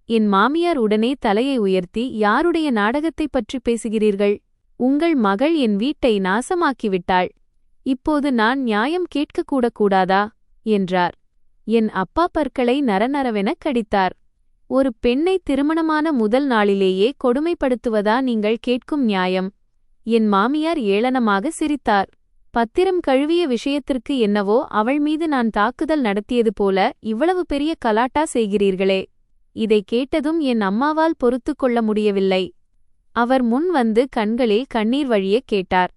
என் மாமியார் உடனே தலையை உயர்த்தி, யாருடைய நாடகத்தைப் பற்றி பேசுகிறீர்கள்? உங்கள் மகள் என் வீட்டை நாசமாக்கிவிட்டாள். இப்போது நான் நியாயம் கேட்கக்கூடக் கூடாதா என்றார். என் அப்பா பற்களை நரநரவெனக் கடித்தார். ஒரு பெண்ணை திருமணமான முதல் நாளிலேயே கொடுமைப்படுத்துவதா நீங்கள் கேட்கும் நியாயம்? என் மாமியார் ஏளனமாக சிரித்தார். பத்திரம் கழுவிய விஷயத்திற்கு என்னவோ அவள் மீது நான் தாக்குதல் நடத்தியது போல இவ்வளவு பெரிய கலாட்டா செய்கிறீர்களே. இதை கேட்டதும் என் அம்மாவால் பொறுத்துக் கொள்ள முடியவில்லை. அவர் முன் வந்து கண்களில் கண்ணீர் வழியக் கேட்டார்.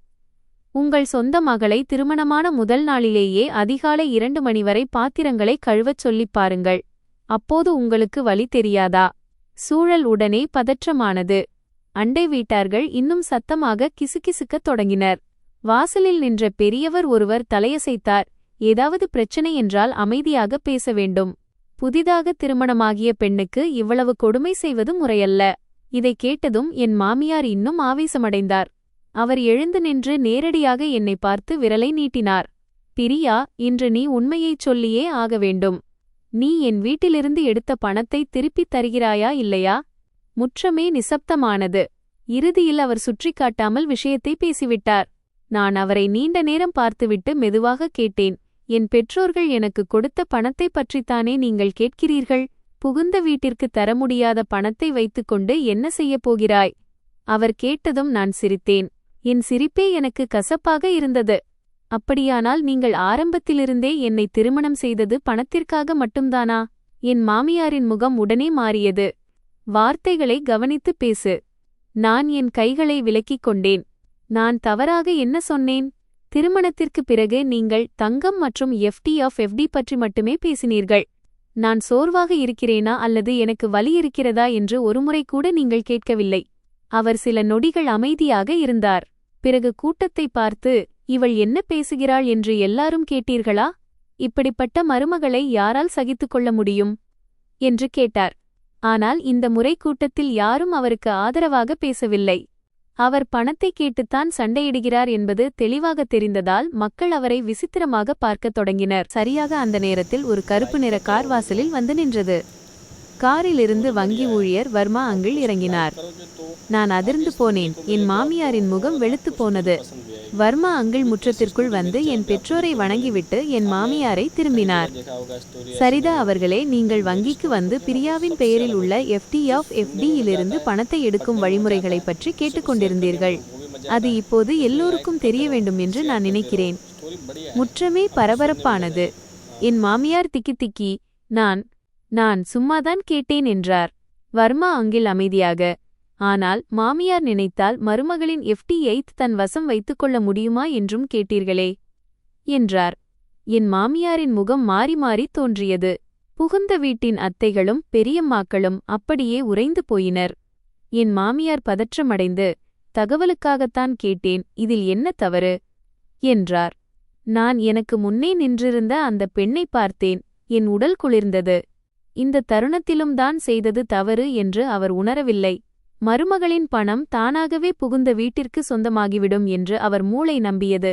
உங்கள் சொந்த மகளை திருமணமான முதல் நாளிலேயே அதிகாலை 2 மணி வரை பாத்திரங்களை கழுவச் சொல்லிப் பாருங்கள். அப்போது உங்களுக்கு வலி தெரியாதா? சூழல் உடனே பதற்றமானது. அண்டை வீட்டார்கள் இன்னும் சத்தமாக கிசுகிசுக்கத் தொடங்கினர். வாசலில் நின்ற பெரியவர் ஒருவர் தலையசைத்தார். ஏதாவது பிரச்சனை என்றால் அமைதியாக பேச வேண்டும். புதிதாக திருமணமாகிய பெண்ணுக்கு இவ்வளவு கொடுமை செய்வது முறையல்ல. இதை கேட்டதும் என் மாமியார் இன்னும் ஆவேசமடைந்தார். அவர் எழுந்து நின்று நேரடியாக என்னை பார்த்து விரலை நீட்டினார். பிரியா, இன்று நீ உண்மையைச் சொல்லியே ஆக வேண்டும். நீ என் வீட்டிலிருந்து எடுத்த பணத்தை திருப்பித் தருகிறாயா இல்லையா? முற்றமே நிசப்தமானது. இறுதியில் அவர் சுற்றிக் காட்டாமல் விஷயத்தை பேசிவிட்டார். நான் அவரை நீண்ட நேரம் பார்த்துவிட்டு மெதுவாக கேட்டேன். என் பெற்றோர்கள் எனக்கு கொடுத்த பணத்தைப் பற்றித்தானே நீங்கள் கேட்கிறீர்கள்? புகுந்த வீட்டிற்கு தர முடியாத பணத்தை வைத்துக்கொண்டு என்ன செய்யப் போகிறாய்? அவர் கேட்டதும் நான் சிரித்தேன். என் சிரிப்பே எனக்கு கசப்பாக இருந்தது. அப்படியானால் நீங்கள் ஆரம்பத்திலிருந்தே என்னை திருமணம் செய்தது பணத்திற்காக மட்டும்தானா? என் மாமியாரின் முகம் உடனே மாறியது. வார்த்தைகளை கவனித்துப் பேசு. நான் என் கைகளை விலக்கிக் கொண்டேன். நான் தவறாக என்ன சொன்னேன்? திருமணத்திற்குப் பிறகு நீங்கள் தங்கம் மற்றும் FD பற்றி மட்டுமே பேசினீர்கள். நான் சோர்வாக இருக்கிறேனா அல்லது எனக்கு வலி இருக்கிறதா என்று ஒருமுறை கூட நீங்கள் கேட்கவில்லை. அவர் சில நொடிகள் அமைதியாக இருந்தார். பிறகு கூட்டத்தை பார்த்து, இவள் என்ன பேசுகிறாள் என்று எல்லாரும் கேட்டீர்களா? இப்படிப்பட்ட மருமகளை யாரால் சகித்துக் கொள்ள முடியும் என்று கேட்டார். ஆனால் இந்த முறை கூட்டத்தில் யாரும் அவருக்கு ஆதரவாக பேசவில்லை. அவர் பணத்தை கேட்டுத்தான் சண்டையிடுகிறார் என்பது தெளிவாக தெரிந்ததால் மக்கள் அவரை விசித்திரமாக பார்க்கத் தொடங்கினர். சரியாக அந்த நேரத்தில் ஒரு கருப்பு நிற கார் வாசலில் வந்து நின்றது. காரிலிருந்து வங்கி ஊழியர் வர்மா அங்கிள் இறங்கினார். நான் அதிர்ந்து போனேன். என் மாமியாரின் முகம் வெளுத்து போனது. வர்மா அங்கிள் முற்றத்திற்குள் வந்து என் பெற்றோரை வணங்கிவிட்டு என் மாமியாரை திரும்பினார். சரிதா அவர்களே, நீங்கள் வங்கிக்கு வந்து பிரியாவின் பெயரில் உள்ள FD-யிலிருந்து பணத்தை எடுக்கும் வழிமுறைகளை பற்றி கேட்டுக்கொண்டிருந்தீர்கள். அது இப்போது எல்லோருக்கும் தெரிய வேண்டும் என்று நான் நினைக்கிறேன். முற்றமே பரபரப்பானது. என் மாமியார் திக்கி திக்கி, நான் சும்மாதான் கேட்டேன் என்றார். வர்மா அங்கிள் அமைதியாக, ஆனால் மாமியார் நினைத்தால் மருமகளின் FD-யை தன் வசம் வைத்துக்கொள்ள முடியுமா என்றும் கேட்டீர்களே என்றார். என் மாமியாரின் முகம் மாறி மாறி தோன்றியது. புகுந்த வீட்டின் அத்தைகளும் பெரியம்மாக்களும் அப்படியே உறைந்து போயினர். என் மாமியார் பதற்றமடைந்து, தகவலுக்காகத்தான் கேட்டேன், இதில் என்ன தவறு என்றார். நான் எனக்கு முன்னே நின்றிருந்த அந்த பெண்ணை பார்த்தேன். என் உடல் குளிர்ந்தது. இந்த தருணத்திலும் தான் செய்தது தவறு என்று அவர் உணரவில்லை. மருமகளின் பணம் தானாகவே புகுந்த வீட்டிற்கு சொந்தமாகிவிடும் என்று அவர் மூளை நம்பியது.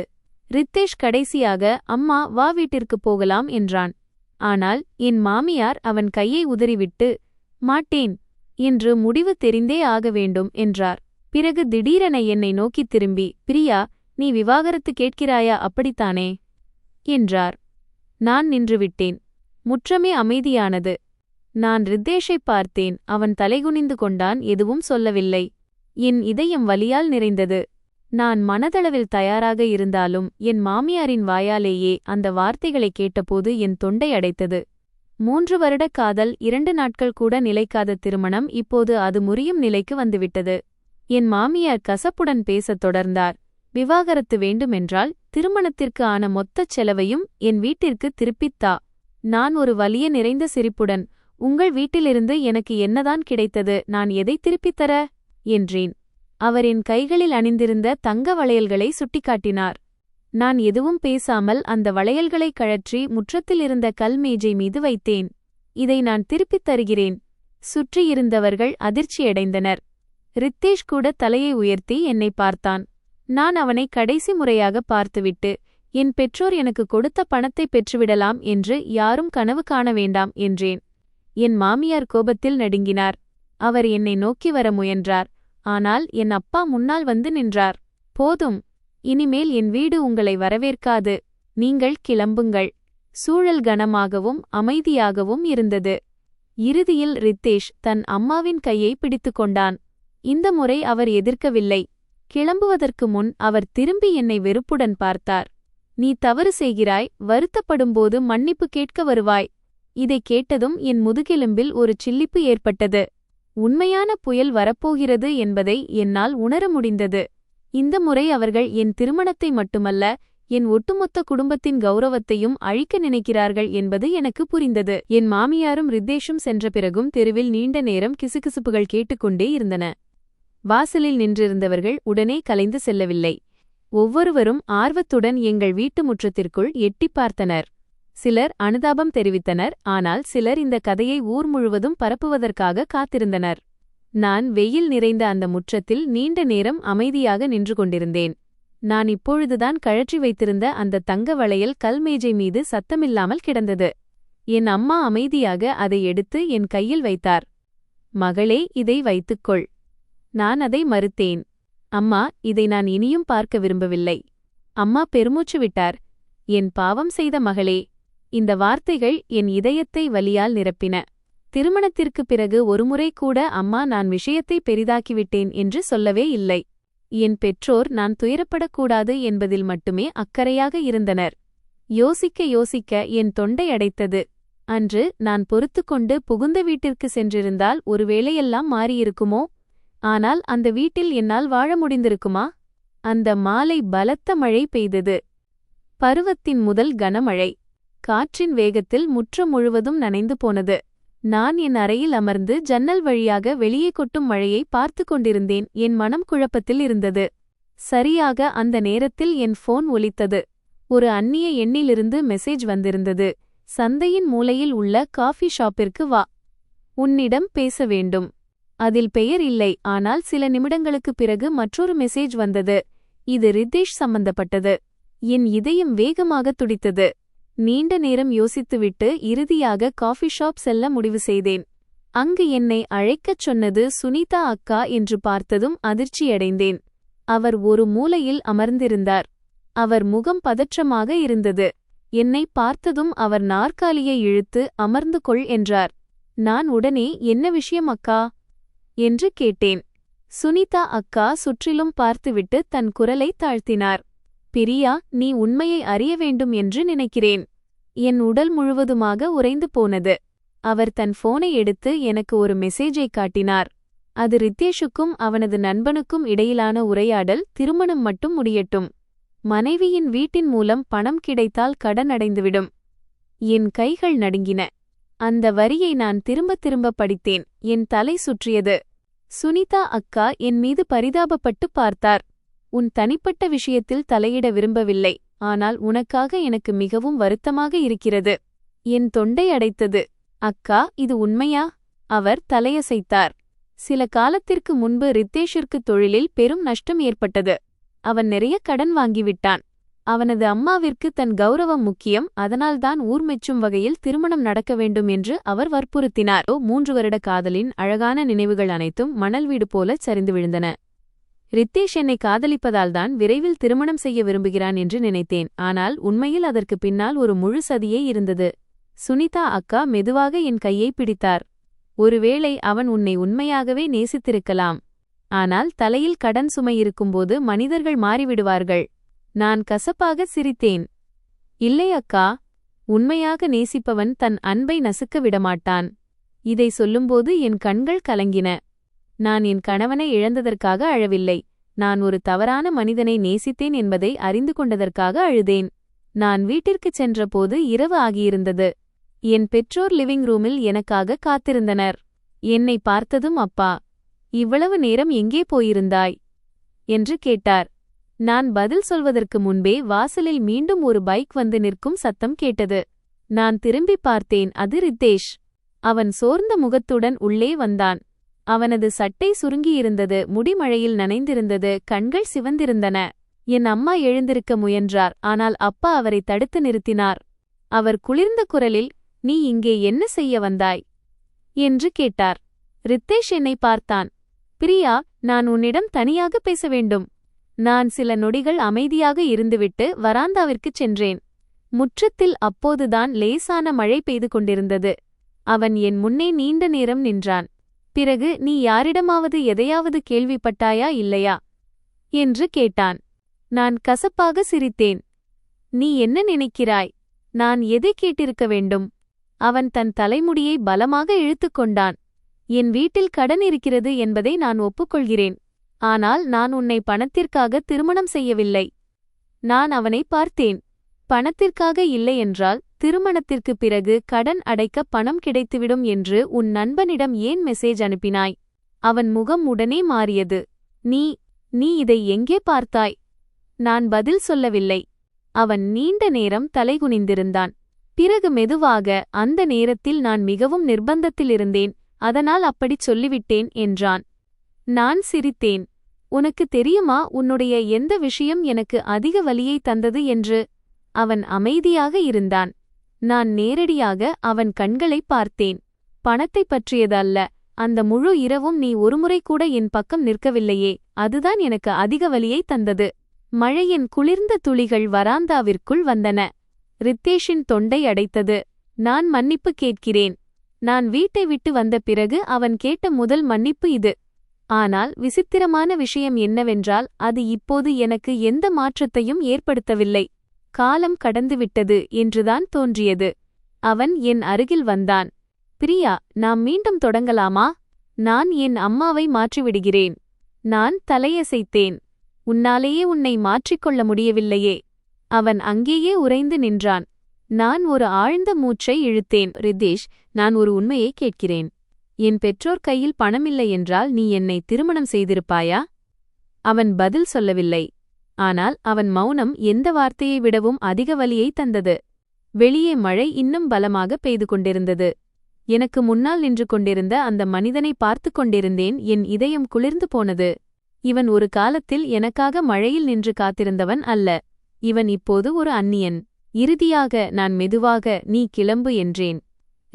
ரித்தேஷ் கடைசியாக, அம்மா வா வீட்டிற்கு போகலாம் என்றான். ஆனால் என் மாமியார் அவன் கையை உதறிவிட்டு, மாட்டேன் என்று முடிவு தெரிந்தே ஆக வேண்டும் என்றார். பிறகு திடீரென என்னை நோக்கித் திரும்பி, பிரியா, நீ விவாகரத்து கேட்கிறாயா, அப்படித்தானே என்றார். நான் நின்றுவிட்டேன். முற்றமே அமைதியானது. நான் ரித்தேஷைப் பார்த்தேன். அவன் தலைகுனிந்து கொண்டான். எதுவும் சொல்லவில்லை. என் இதயம் வலியால் நிறைந்தது. நான் மனதளவில் தயாராக இருந்தாலும் என் மாமியாரின் வாயாலேயே அந்த வார்த்தைகளைக் கேட்டபோது என் தொண்டை அடைத்தது. 3 வருட காதல், 2 நாட்கள் கூட நிலைக்காத திருமணம், இப்போது அது முறியும் நிலைக்கு வந்துவிட்டது. என் மாமியார் கசப்புடன் பேசத் தொடர்ந்தார். விவாகரத்து வேண்டுமென்றால் திருமணத்திற்கு ஆன மொத்தச் செலவையும் என் வீட்டிற்கு திருப்பித்தா. நான் ஒரு வலிய நிறைந்த சிரிப்புடன், உங்கள் வீட்டிலிருந்து எனக்கு என்னதான் கிடைத்தது, நான் எதை திருப்பித்தர என்றேன். அவர் என் கைகளில் அணிந்திருந்த தங்க வளையல்களை சுட்டிக்காட்டினார். நான் எதுவும் பேசாமல் அந்த வளையல்களை கழற்றி முற்றத்தில் இருந்த கல் மேஜை மீது வைத்தேன். இதை நான் திருப்பித் தருகிறேன். சுற்றியிருந்தவர்கள் அதிர்ச்சியடைந்தனர். ரித்தேஷ் கூட தலையை உயர்த்தி என்னை பார்த்தான். நான் அவனை கடைசி முறையாக பார்த்துவிட்டு, என் பெற்றோர் எனக்கு கொடுத்த பணத்தை பெற்றுவிடலாம் என்று யாரும் கனவு காண வேண்டாம் என்றேன். என் மாமியார் கோபத்தில் நடுங்கினார். அவர் என்னை நோக்கி வர முயன்றார். ஆனால் என் அப்பா முன்னால் வந்து நின்றார். போதும், இனிமேல் என் வீடு உங்களை வரவேற்காது. நீங்கள் கிளம்புங்கள். சூழல் கனமாகவும் அமைதியாகவும் இருந்தது. இறுதியில் ரித்தேஷ் தன் அம்மாவின் கையை பிடித்துக் கொண்டான். இந்த முறை அவர் எதிர்க்கவில்லை. கிளம்புவதற்கு முன் அவர் திரும்பி என்னை வெறுப்புடன் பார்த்தார். நீ தவறு செய்கிறாய், வருத்தப்படும்போது மன்னிப்பு கேட்க வருவாய். இதைக் கேட்டதும் என் முதுகெலும்பில் ஒரு சில்லிப்பு ஏற்பட்டது. உண்மையான புயல் வரப்போகிறது என்பதை என்னால் உணர முடிந்தது. இந்த முறை அவர்கள் என் திருமணத்தை மட்டுமல்ல, என் ஒட்டுமொத்த குடும்பத்தின் கௌரவத்தையும் அழிக்க நினைக்கிறார்கள் என்பது எனக்கு புரிந்தது. என் மாமியாரும் ரித்தேஷும் சென்ற பிறகும் தெருவில் நீண்ட நேரம் கிசுகிசுப்புகள் கேட்டுக்கொண்டே இருந்தன. வாசலில் நின்றிருந்தவர்கள் உடனே கலைந்து செல்லவில்லை. ஒவ்வொருவரும் ஆர்வத்துடன் எங்கள் வீட்டு முற்றத்திற்குள் எட்டிப் பார்த்தனர். சிலர் அனுதாபம் தெரிவித்தனர். ஆனால் சிலர் இந்த கதையை ஊர் முழுவதும் பரப்புவதற்காக காத்திருந்தனர். நான் வெயில் நிறைந்த அந்த முற்றத்தில் நீண்ட நேரம் அமைதியாக நின்று கொண்டிருந்தேன். நான் இப்பொழுதுதான் கழற்றி வைத்திருந்த அந்த தங்க வளையல் கல்மேஜை மீது சத்தமில்லாமல் கிடந்தது. என் அம்மா அமைதியாக அதை எடுத்து என் கையில் வைத்தார். மகளே, இதை வைத்துக்கொள். நான் அதை மறுத்தேன். அம்மா, இதை நான் இனியும் பார்க்க விரும்பவில்லை. அம்மா பெருமூச்சு விட்டார். என் பாவம் செய்த மகளே. இந்த வார்த்தைகள் என் இதயத்தை வலியால் நிரப்பின. திருமணத்திற்குப் பிறகு ஒருமுறை கூட அம்மா நான் விஷயத்தை பெரிதாக்கிவிட்டேன் என்று சொல்லவே இல்லை. என் பெற்றோர் நான் துயரப்படக்கூடாது என்பதில் மட்டுமே அக்கறையாக இருந்தனர். யோசிக்க யோசிக்க என் தொண்டை அடைத்தது. அன்று நான் பொறுத்துக்கொண்டு புகுந்த வீட்டிற்கு சென்றிருந்தால் ஒருவேளையெல்லாம் மாறியிருக்குமோ? ஆனால் அந்த வீட்டில் என்னால் வாழ முடிந்திருக்குமா? அந்த மாலை பலத்த மழை பெய்தது. பருவத்தின் முதல் கனமழை. காற்றின் வேகத்தில் முற்றம் முழுவதும் நனைந்து போனது. நான் என் அறையில் அமர்ந்து ஜன்னல் வழியாக வெளியே கொட்டும் மழையை பார்த்து கொண்டிருந்தேன். என் மனம் குழப்பத்தில் இருந்தது. சரியாக அந்த நேரத்தில் என் போன் ஒலித்தது. ஒரு அந்நிய எண்ணிலிருந்து மெசேஜ் வந்திருந்தது. சந்தையின் மூலையில் உள்ள காஃபி ஷாப்பிற்கு வா, உன்னிடம் பேச வேண்டும். அதில் பெயர் இல்லை. ஆனால் சில நிமிடங்களுக்குப் பிறகு மற்றொரு மெசேஜ் வந்தது. இது ரித்தேஷ் சம்பந்தப்பட்டது. என் இதயம் வேகமாக துடித்தது. நீண்ட நேரம் யோசித்துவிட்டு இறுதியாக காஃபி ஷாப் செல்ல முடிவு செய்தேன். அங்கு என்னை அழைக்கச் சொன்னது சுனிதா அக்கா என்று பார்த்ததும் அதிர்ச்சியடைந்தேன். அவர் ஒரு மூலையில் அமர்ந்திருந்தார். அவர் முகம் பதற்றமாக இருந்தது. என்னை பார்த்ததும் அவர் நாற்காலியை இழுத்து அமர்ந்து கொள் என்றார். நான் உடனே, என்ன விஷயம் அக்கா என்று கேட்டேன். சுனிதா அக்கா சுற்றிலும் பார்த்துவிட்டு தன் குரலை தாழ்த்தினார். பிரியா, நீ உண்மையை அறிய வேண்டும் என்று நினைக்கிறேன். என் உடல் முழுவதுமாக உறைந்து போனது. அவர் தன் போனை எடுத்து எனக்கு ஒரு மெசேஜை காட்டினார். அது ரித்தேஷுக்கும் அவனது நண்பனுக்கும் இடையிலான உரையாடல். திருமணம் மட்டும் முடியட்டும். மனைவியின் வீட்டின் மூலம் பணம் கிடைத்தால் கடன் அடைந்துவிடும். என் கைகள் நடுங்கின. அந்த வரியை நான் திரும்ப திரும்ப படித்தேன். என் தலை சுற்றியது. சுனிதா அக்கா என் மீது பரிதாபப்பட்டு பார்த்தார். உன் தனிப்பட்ட விஷயத்தில் தலையிட விரும்பவில்லை. ஆனால் உனக்காக எனக்கு மிகவும் வருத்தமாக இருக்கிறது. என் தொண்டை அடைத்தது. அக்கா, இது உண்மையா? அவர் தலையசைத்தார். சில காலத்திற்கு முன்பு ரித்தேஷிற்கு தொழிலில் பெரும் நஷ்டம் ஏற்பட்டது. அவன் நிறைய கடன் வாங்கிவிட்டான். அவனது அம்மாவிற்கு தன் கௌரவம் முக்கியம். அதனால்தான் ஊர் மெச்சும் வகையில் திருமணம் நடக்க வேண்டும் என்று அவர் வற்புறுத்தினார். 3 வருட காதலின் அழகான நினைவுகள் அனைத்தும் மணல் வீடு போலச் சரிந்து விழுந்தன. ரித்தேஷ் என்னை காதலிப்பதால்தான் விரைவில் திருமணம் செய்ய விரும்புகிறான் என்று நினைத்தேன். ஆனால் உண்மையில் அதற்கு பின்னால் ஒரு முழு சதியே இருந்தது. சுனிதா அக்கா மெதுவாக என் கையை பிடித்தார். ஒருவேளை அவன் உன்னை உண்மையாகவே நேசித்திருக்கலாம். ஆனால் தலையில் கடன் சுமை இருக்கும்போது மனிதர்கள் மாறிவிடுவார்கள். நான் கசப்பாக சிரித்தேன். இல்லை அக்கா, உண்மையாக நேசிப்பவன் தன் அன்பை நசுக்க விடமாட்டான். இதை சொல்லும்போது என் கண்கள் கலங்கின. நான் என் கணவனை இழந்ததற்காக அழவில்லை. நான் ஒரு தவறான மனிதனை நேசித்தேன் என்பதை அறிந்து கொண்டதற்காக அழுதேன். நான் வீட்டிற்குச் சென்றபோது இரவு ஆகியிருந்தது. என் பெற்றோர் லிவிங் ரூமில் எனக்காக காத்திருந்தனர். என்னை பார்த்ததும் அப்பா, இவ்வளவு நேரம் எங்கே போயிருந்தாய் என்று கேட்டார். நான் பதில் சொல்வதற்கு முன்பே வாசலில் மீண்டும் ஒரு பைக் வந்து நிற்கும் சத்தம் கேட்டது. நான் திரும்பி பார்த்தேன். அது ரித்தேஷ். அவன் சோர்ந்த முகத்துடன் உள்ளே வந்தான். அவனது சட்டை சுருங்கியிருந்தது, முடிமழையில் நனைந்திருந்தது, கண்கள் சிவந்திருந்தன. என் அம்மா எழுந்திருக்க முயன்றார். ஆனால் அப்பா அவரை தடுத்து நிறுத்தினார். அவர் குளிர்ந்த குரலில், நீ இங்கே என்ன செய்ய வந்தாய் என்று கேட்டார். ரித்தேஷ் என்னை பார்த்தான். பிரியா, நான் உன்னிடம் தனியாக பேச வேண்டும். நான் சில நொடிகள் அமைதியாக இருந்துவிட்டு வராந்தாவிற்குச் சென்றேன். முற்றத்தில் அப்போதுதான் லேசான மழை பெய்து கொண்டிருந்தது. அவன் என் முன்னே நீண்ட நேரம் நின்றான். பிறகு, நீ யாரிடமாவது எதையாவது கேள்விப்பட்டாயா இல்லையா என்று கேட்டான். நான் கசப்பாக சிரித்தேன். நீ என்ன நினைக்கிறாய்? நான் எதை கேட்டிருக்க வேண்டும்? அவன் தன் தலைமுடியை பலமாக இழுத்துக்கொண்டான். என் வீட்டில் கடன் இருக்கிறது என்பதை நான் ஒப்புக்கொள்கிறேன். ஆனால் நான் உன்னை பணத்திற்காக திருமணம் செய்யவில்லை. நான் அவனை பார்த்தேன். பணத்திற்காக இல்லையென்றால் திருமணத்திற்குப் பிறகு கடன் அடைக்க பணம் கிடைத்துவிடும் என்று உன் நண்பனிடம் ஏன் மெசேஜ் அனுப்பினாய்? அவன் முகம் உடனே மாறியது. நீ இதை எங்கே பார்த்தாய்? நான் பதில் சொல்லவில்லை. அவன் நீண்ட நேரம் தலைகுனிந்திருந்தான். பிறகு மெதுவாக, அந்த நேரத்தில் நான் மிகவும் நிர்பந்தத்திலிருந்தேன், அதனால் அப்படிச் சொல்லிவிட்டேன் என்றான். நான் சிரித்தேன். உனக்கு தெரியுமா உன்னுடைய எந்த விஷயம் எனக்கு அதிக வலியை தந்தது என்று? அவன் அமைதியாக இருந்தான். நான் நேரடியாக அவன் கண்களை பார்த்தேன். பணத்தைப் பற்றியதல்ல. அந்த முழு இரவும் நீ ஒருமுறை கூட என் பக்கம் நிற்கவில்லையே, அதுதான் எனக்கு அதிக வலியை தந்தது. மழையின் குளிர்ந்த துளிகள் வராந்தாவிற்குள் வந்தன. ரித்தேஷின் தொண்டை அடைத்தது. நான் மன்னிப்பு கேட்கிறேன். நான் வீட்டை விட்டு வந்த பிறகு அவன் கேட்ட முதல் மன்னிப்பு இது. ஆனால் விசித்திரமான விஷயம் என்னவென்றால், அது இப்போது எனக்கு எந்த மாற்றத்தையும் ஏற்படுத்தவில்லை. காலம் கடந்துவிட்டது என்றுதான் தோன்றியது. அவன் என் அருகில் வந்தான். பிரியா, நாம் மீண்டும் தொடங்கலாமா? நான் என் அம்மாவை மாற்றிவிடுகிறேன். நான் தலையசைத்தேன். உன்னாலேயே உன்னை மாற்றிக்கொள்ள முடியவில்லையே. அவன் அங்கேயே உறைந்து நின்றான். நான் ஒரு ஆழ்ந்த மூச்சை இழுத்தேன். ரித்தேஷ், நான் ஒரு உண்மையை கேட்கிறேன். என் பெற்றோர் கையில் பணமில்லை என்றால் நீ என்னை திருமணம் செய்திருப்பாயா? அவன் பதில் சொல்லவில்லை. ஆனால் அவன் மௌனம் எந்த வார்த்தையை விடவும் அதிக வலியை தந்தது. வெளியே மழை இன்னும் பலமாக பெய்து கொண்டிருந்தது. எனக்கு முன்னால் நின்று கொண்டிருந்த அந்த மனிதனை பார்த்து கொண்டிருந்தேன். என் இதயம் குளிர்ந்து போனது. இவன் ஒரு காலத்தில் எனக்காக மழையில் நின்று காத்திருந்தவன் அல்ல. இவன் இப்போது ஒரு அந்நியன். இறுதியாக நான் மெதுவாக, நீ கிளம்பு என்றேன்.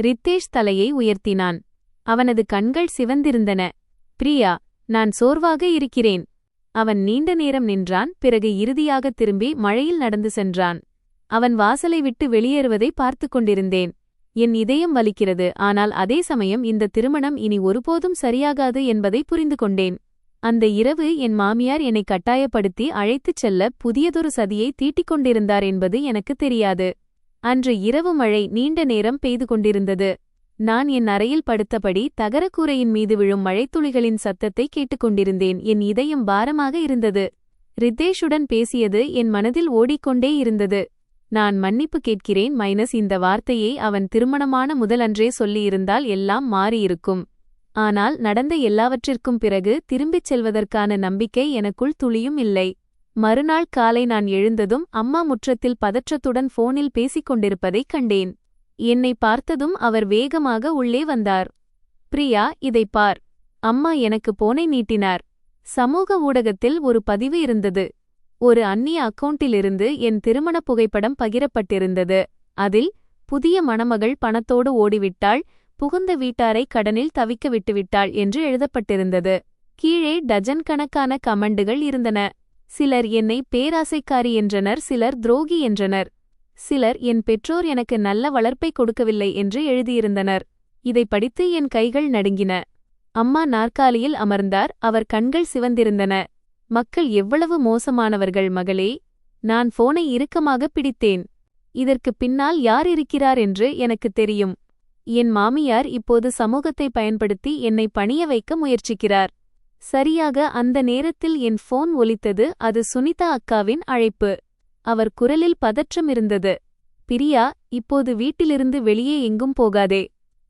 ரித்தேஷ் தலையை உயர்த்தினான். அவனது கண்கள் சிவந்திருந்தன. பிரியா, நான் சோர்வாக இருக்கிறேன். அவன் நீண்ட நேரம் நின்றான். பிறகு இறுதியாக திரும்பி மழையில் நடந்து சென்றான். அவன் வாசலை விட்டு வெளியேறுவதை பார்த்து கொண்டிருந்தேன். என் இதயம் வலிக்கிறது. ஆனால் அதே சமயம் இந்த திருமணம் இனி ஒருபோதும் சரியாகாது என்பதை புரிந்து கொண்டேன். அந்த இரவு என் மாமியார் என்னை கட்டாயப்படுத்தி அழைத்துச் செல்ல புதியதொரு சதியை தீட்டிக் கொண்டிருந்தார் என்பது எனக்கு தெரியாது. அன்று இரவு மழை நீண்ட நேரம் பெய்து கொண்டிருந்தது. நான் என் அறையில் படுத்தபடி தகரக்கூரையின் மீது விழும் மழைத்துளிகளின் சத்தத்தை கேட்டுக்கொண்டிருந்தேன். என் இதயம் பாரமாக இருந்தது. ரித்தேஷுடன் பேசியது என் மனதில் ஓடிக்கொண்டே இருந்தது. நான் மன்னிப்பு கேட்கிறேன் இந்த வார்த்தையை அவன் திருமணமான முதலன்றே சொல்லியிருந்தால் எல்லாம் மாறியிருக்கும். ஆனால் நடந்த எல்லாவற்றிற்கும் பிறகு திரும்பிச் செல்வதற்கான நம்பிக்கை எனக்குள் துளியும் இல்லை. மறுநாள் காலை நான் எழுந்ததும் அம்மா முற்றத்தில் பதற்றத்துடன் போனில் பேசிக் கொண்டிருப்பதைக் கண்டேன். என்னை பார்த்ததும் அவர் வேகமாக உள்ளே வந்தார். பிரியா, இதைப் பார். அம்மா எனக்கு போனை நீட்டினார். சமூக ஊடகத்தில் ஒரு பதிவு இருந்தது. ஒரு அந்நிய அக்கவுண்டிலிருந்து என் திருமண புகைப்படம் பகிரப்பட்டிருந்தது. அதில், புதிய மணமகள் பணத்தோடு ஓடிவிட்டாள், புகுந்த வீட்டாரை கடனில் தவிக்க விட்டுவிட்டாள் என்று எழுதப்பட்டிருந்தது. கீழே டஜன் கணக்கான கமெண்டுகள் இருந்தன. சிலர் என்னை பேராசைக்காரி என்றனர், சிலர் துரோகி என்றனர். சிலர் என் பெற்றோர் எனக்கு நல்ல வளர்ப்பை கொடுக்கவில்லை என்று எழுதியிருந்தனர். இதை படித்து என் கைகள் நடுங்கின. அம்மா நாற்காலியில் அமர்ந்தார், அவர் கண்கள் சிவந்திருந்தன. மக்கள் எவ்வளவு மோசமானவர்கள் மகளே. நான் போனை இறுக்கமாக பிடித்தேன். இதற்கு பின்னால் யார் இருக்கிறார் என்று எனக்கு தெரியும். என் மாமியார் இப்போது சமூகத்தை பயன்படுத்தி என்னை பணிய வைக்க முயற்சிக்கிறார். சரியாக அந்த நேரத்தில் என் போன் ஒலித்தது. அது சுனிதா அக்காவின் அழைப்பு. அவர் குரலில் பதற்றம் இருந்தது. பிரியா, இப்போது வீட்டிலிருந்து வெளியே எங்கும் போகாதே.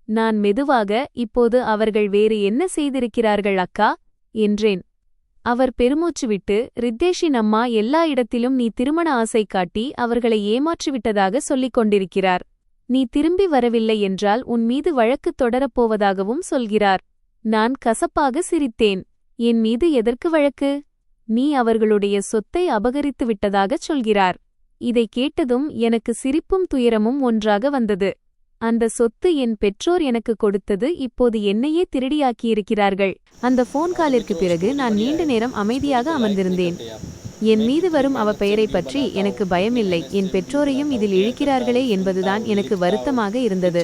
நான் மெதுவாக, இப்போது அவர்கள் வேறு என்ன செய்திருக்கிறார்கள் அக்கா என்றேன். அவர் பெருமூச்சு விட்டு, ரித்தேஷின் அம்மா எல்லா இடத்திலும் நீ திருமண ஆசை காட்டி அவர்களை ஏமாற்றிவிட்டதாக சொல்லிக் கொண்டிருக்கிறார். நீ திரும்பி வரவில்லை என்றால் உன் மீது வழக்கு தொடரப்போவதாகவும் சொல்கிறார். நான் கசப்பாக சிரித்தேன். என் மீது எதற்கு வழக்கு? நீ அவர்களுடைய சொத்தை அபகரித்து விட்டதாகச் சொல்கிறார். இதை கேட்டதும் எனக்கு சிரிப்பும் துயரமும் ஒன்றாக வந்தது. அந்த சொத்து என் பெற்றோர் எனக்கு கொடுத்தது. இப்போது என்னையே திருடியாக்கியிருக்கிறார்கள். அந்த போன் காலிற்கு பிறகு நான் நீண்ட நேரம் அமைதியாக அமர்ந்திருந்தேன். என் மீது வரும் அவ பெயரை பற்றி எனக்கு பயமில்லை. என் பெற்றோரையும் இதில் இழுக்கிறார்களே என்பதுதான் எனக்கு வருத்தமாக இருந்தது.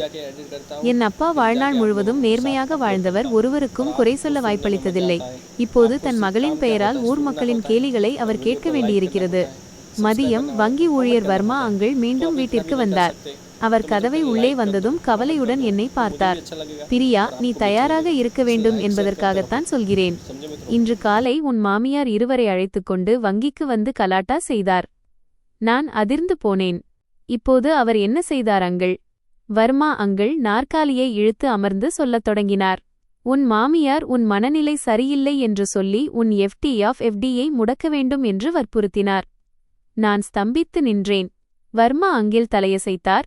என் அப்பா வாழ்நாள் முழுவதும் நேர்மையாக வாழ்ந்தவர். ஒருவருக்கும் குறை சொல்ல வாய்ப்பளித்ததில்லை. இப்போது தன் மகளின் பெயரால் ஊர் மக்களின் கேலிகளை அவர் கேட்க வேண்டியிருக்கிறது. மதியம் வங்கி ஊழியர் வர்மா அங்கிள் மீண்டும் வீட்டிற்கு வந்தார். அவர் கதவை உள்ளே வந்ததும் கவலையுடன் என்னை பார்த்தார். பிரியா, நீ தயாராக இருக்க வேண்டும் என்பதற்காகத்தான் சொல்கிறேன். இன்று காலை உன் மாமியார் இருவரை அழைத்துக்கொண்டு வங்கிக்கு வந்து கலாட்டா செய்தார். நான் அதிர்ந்து போனேன். இப்போது அவர் என்ன செய்தார் அங்கிள்? வர்மா அங்கிள் நாற்காலியை இழுத்து அமர்ந்து சொல்லத் தொடங்கினார். உன் மாமியார் உன் மனநிலை சரியில்லை என்று சொல்லி உன் FD முடக்க வேண்டும் என்று வற்புறுத்தினார். நான் ஸ்தம்பித்து நின்றேன். வர்மா அங்கிள் தலையசைத்தார்.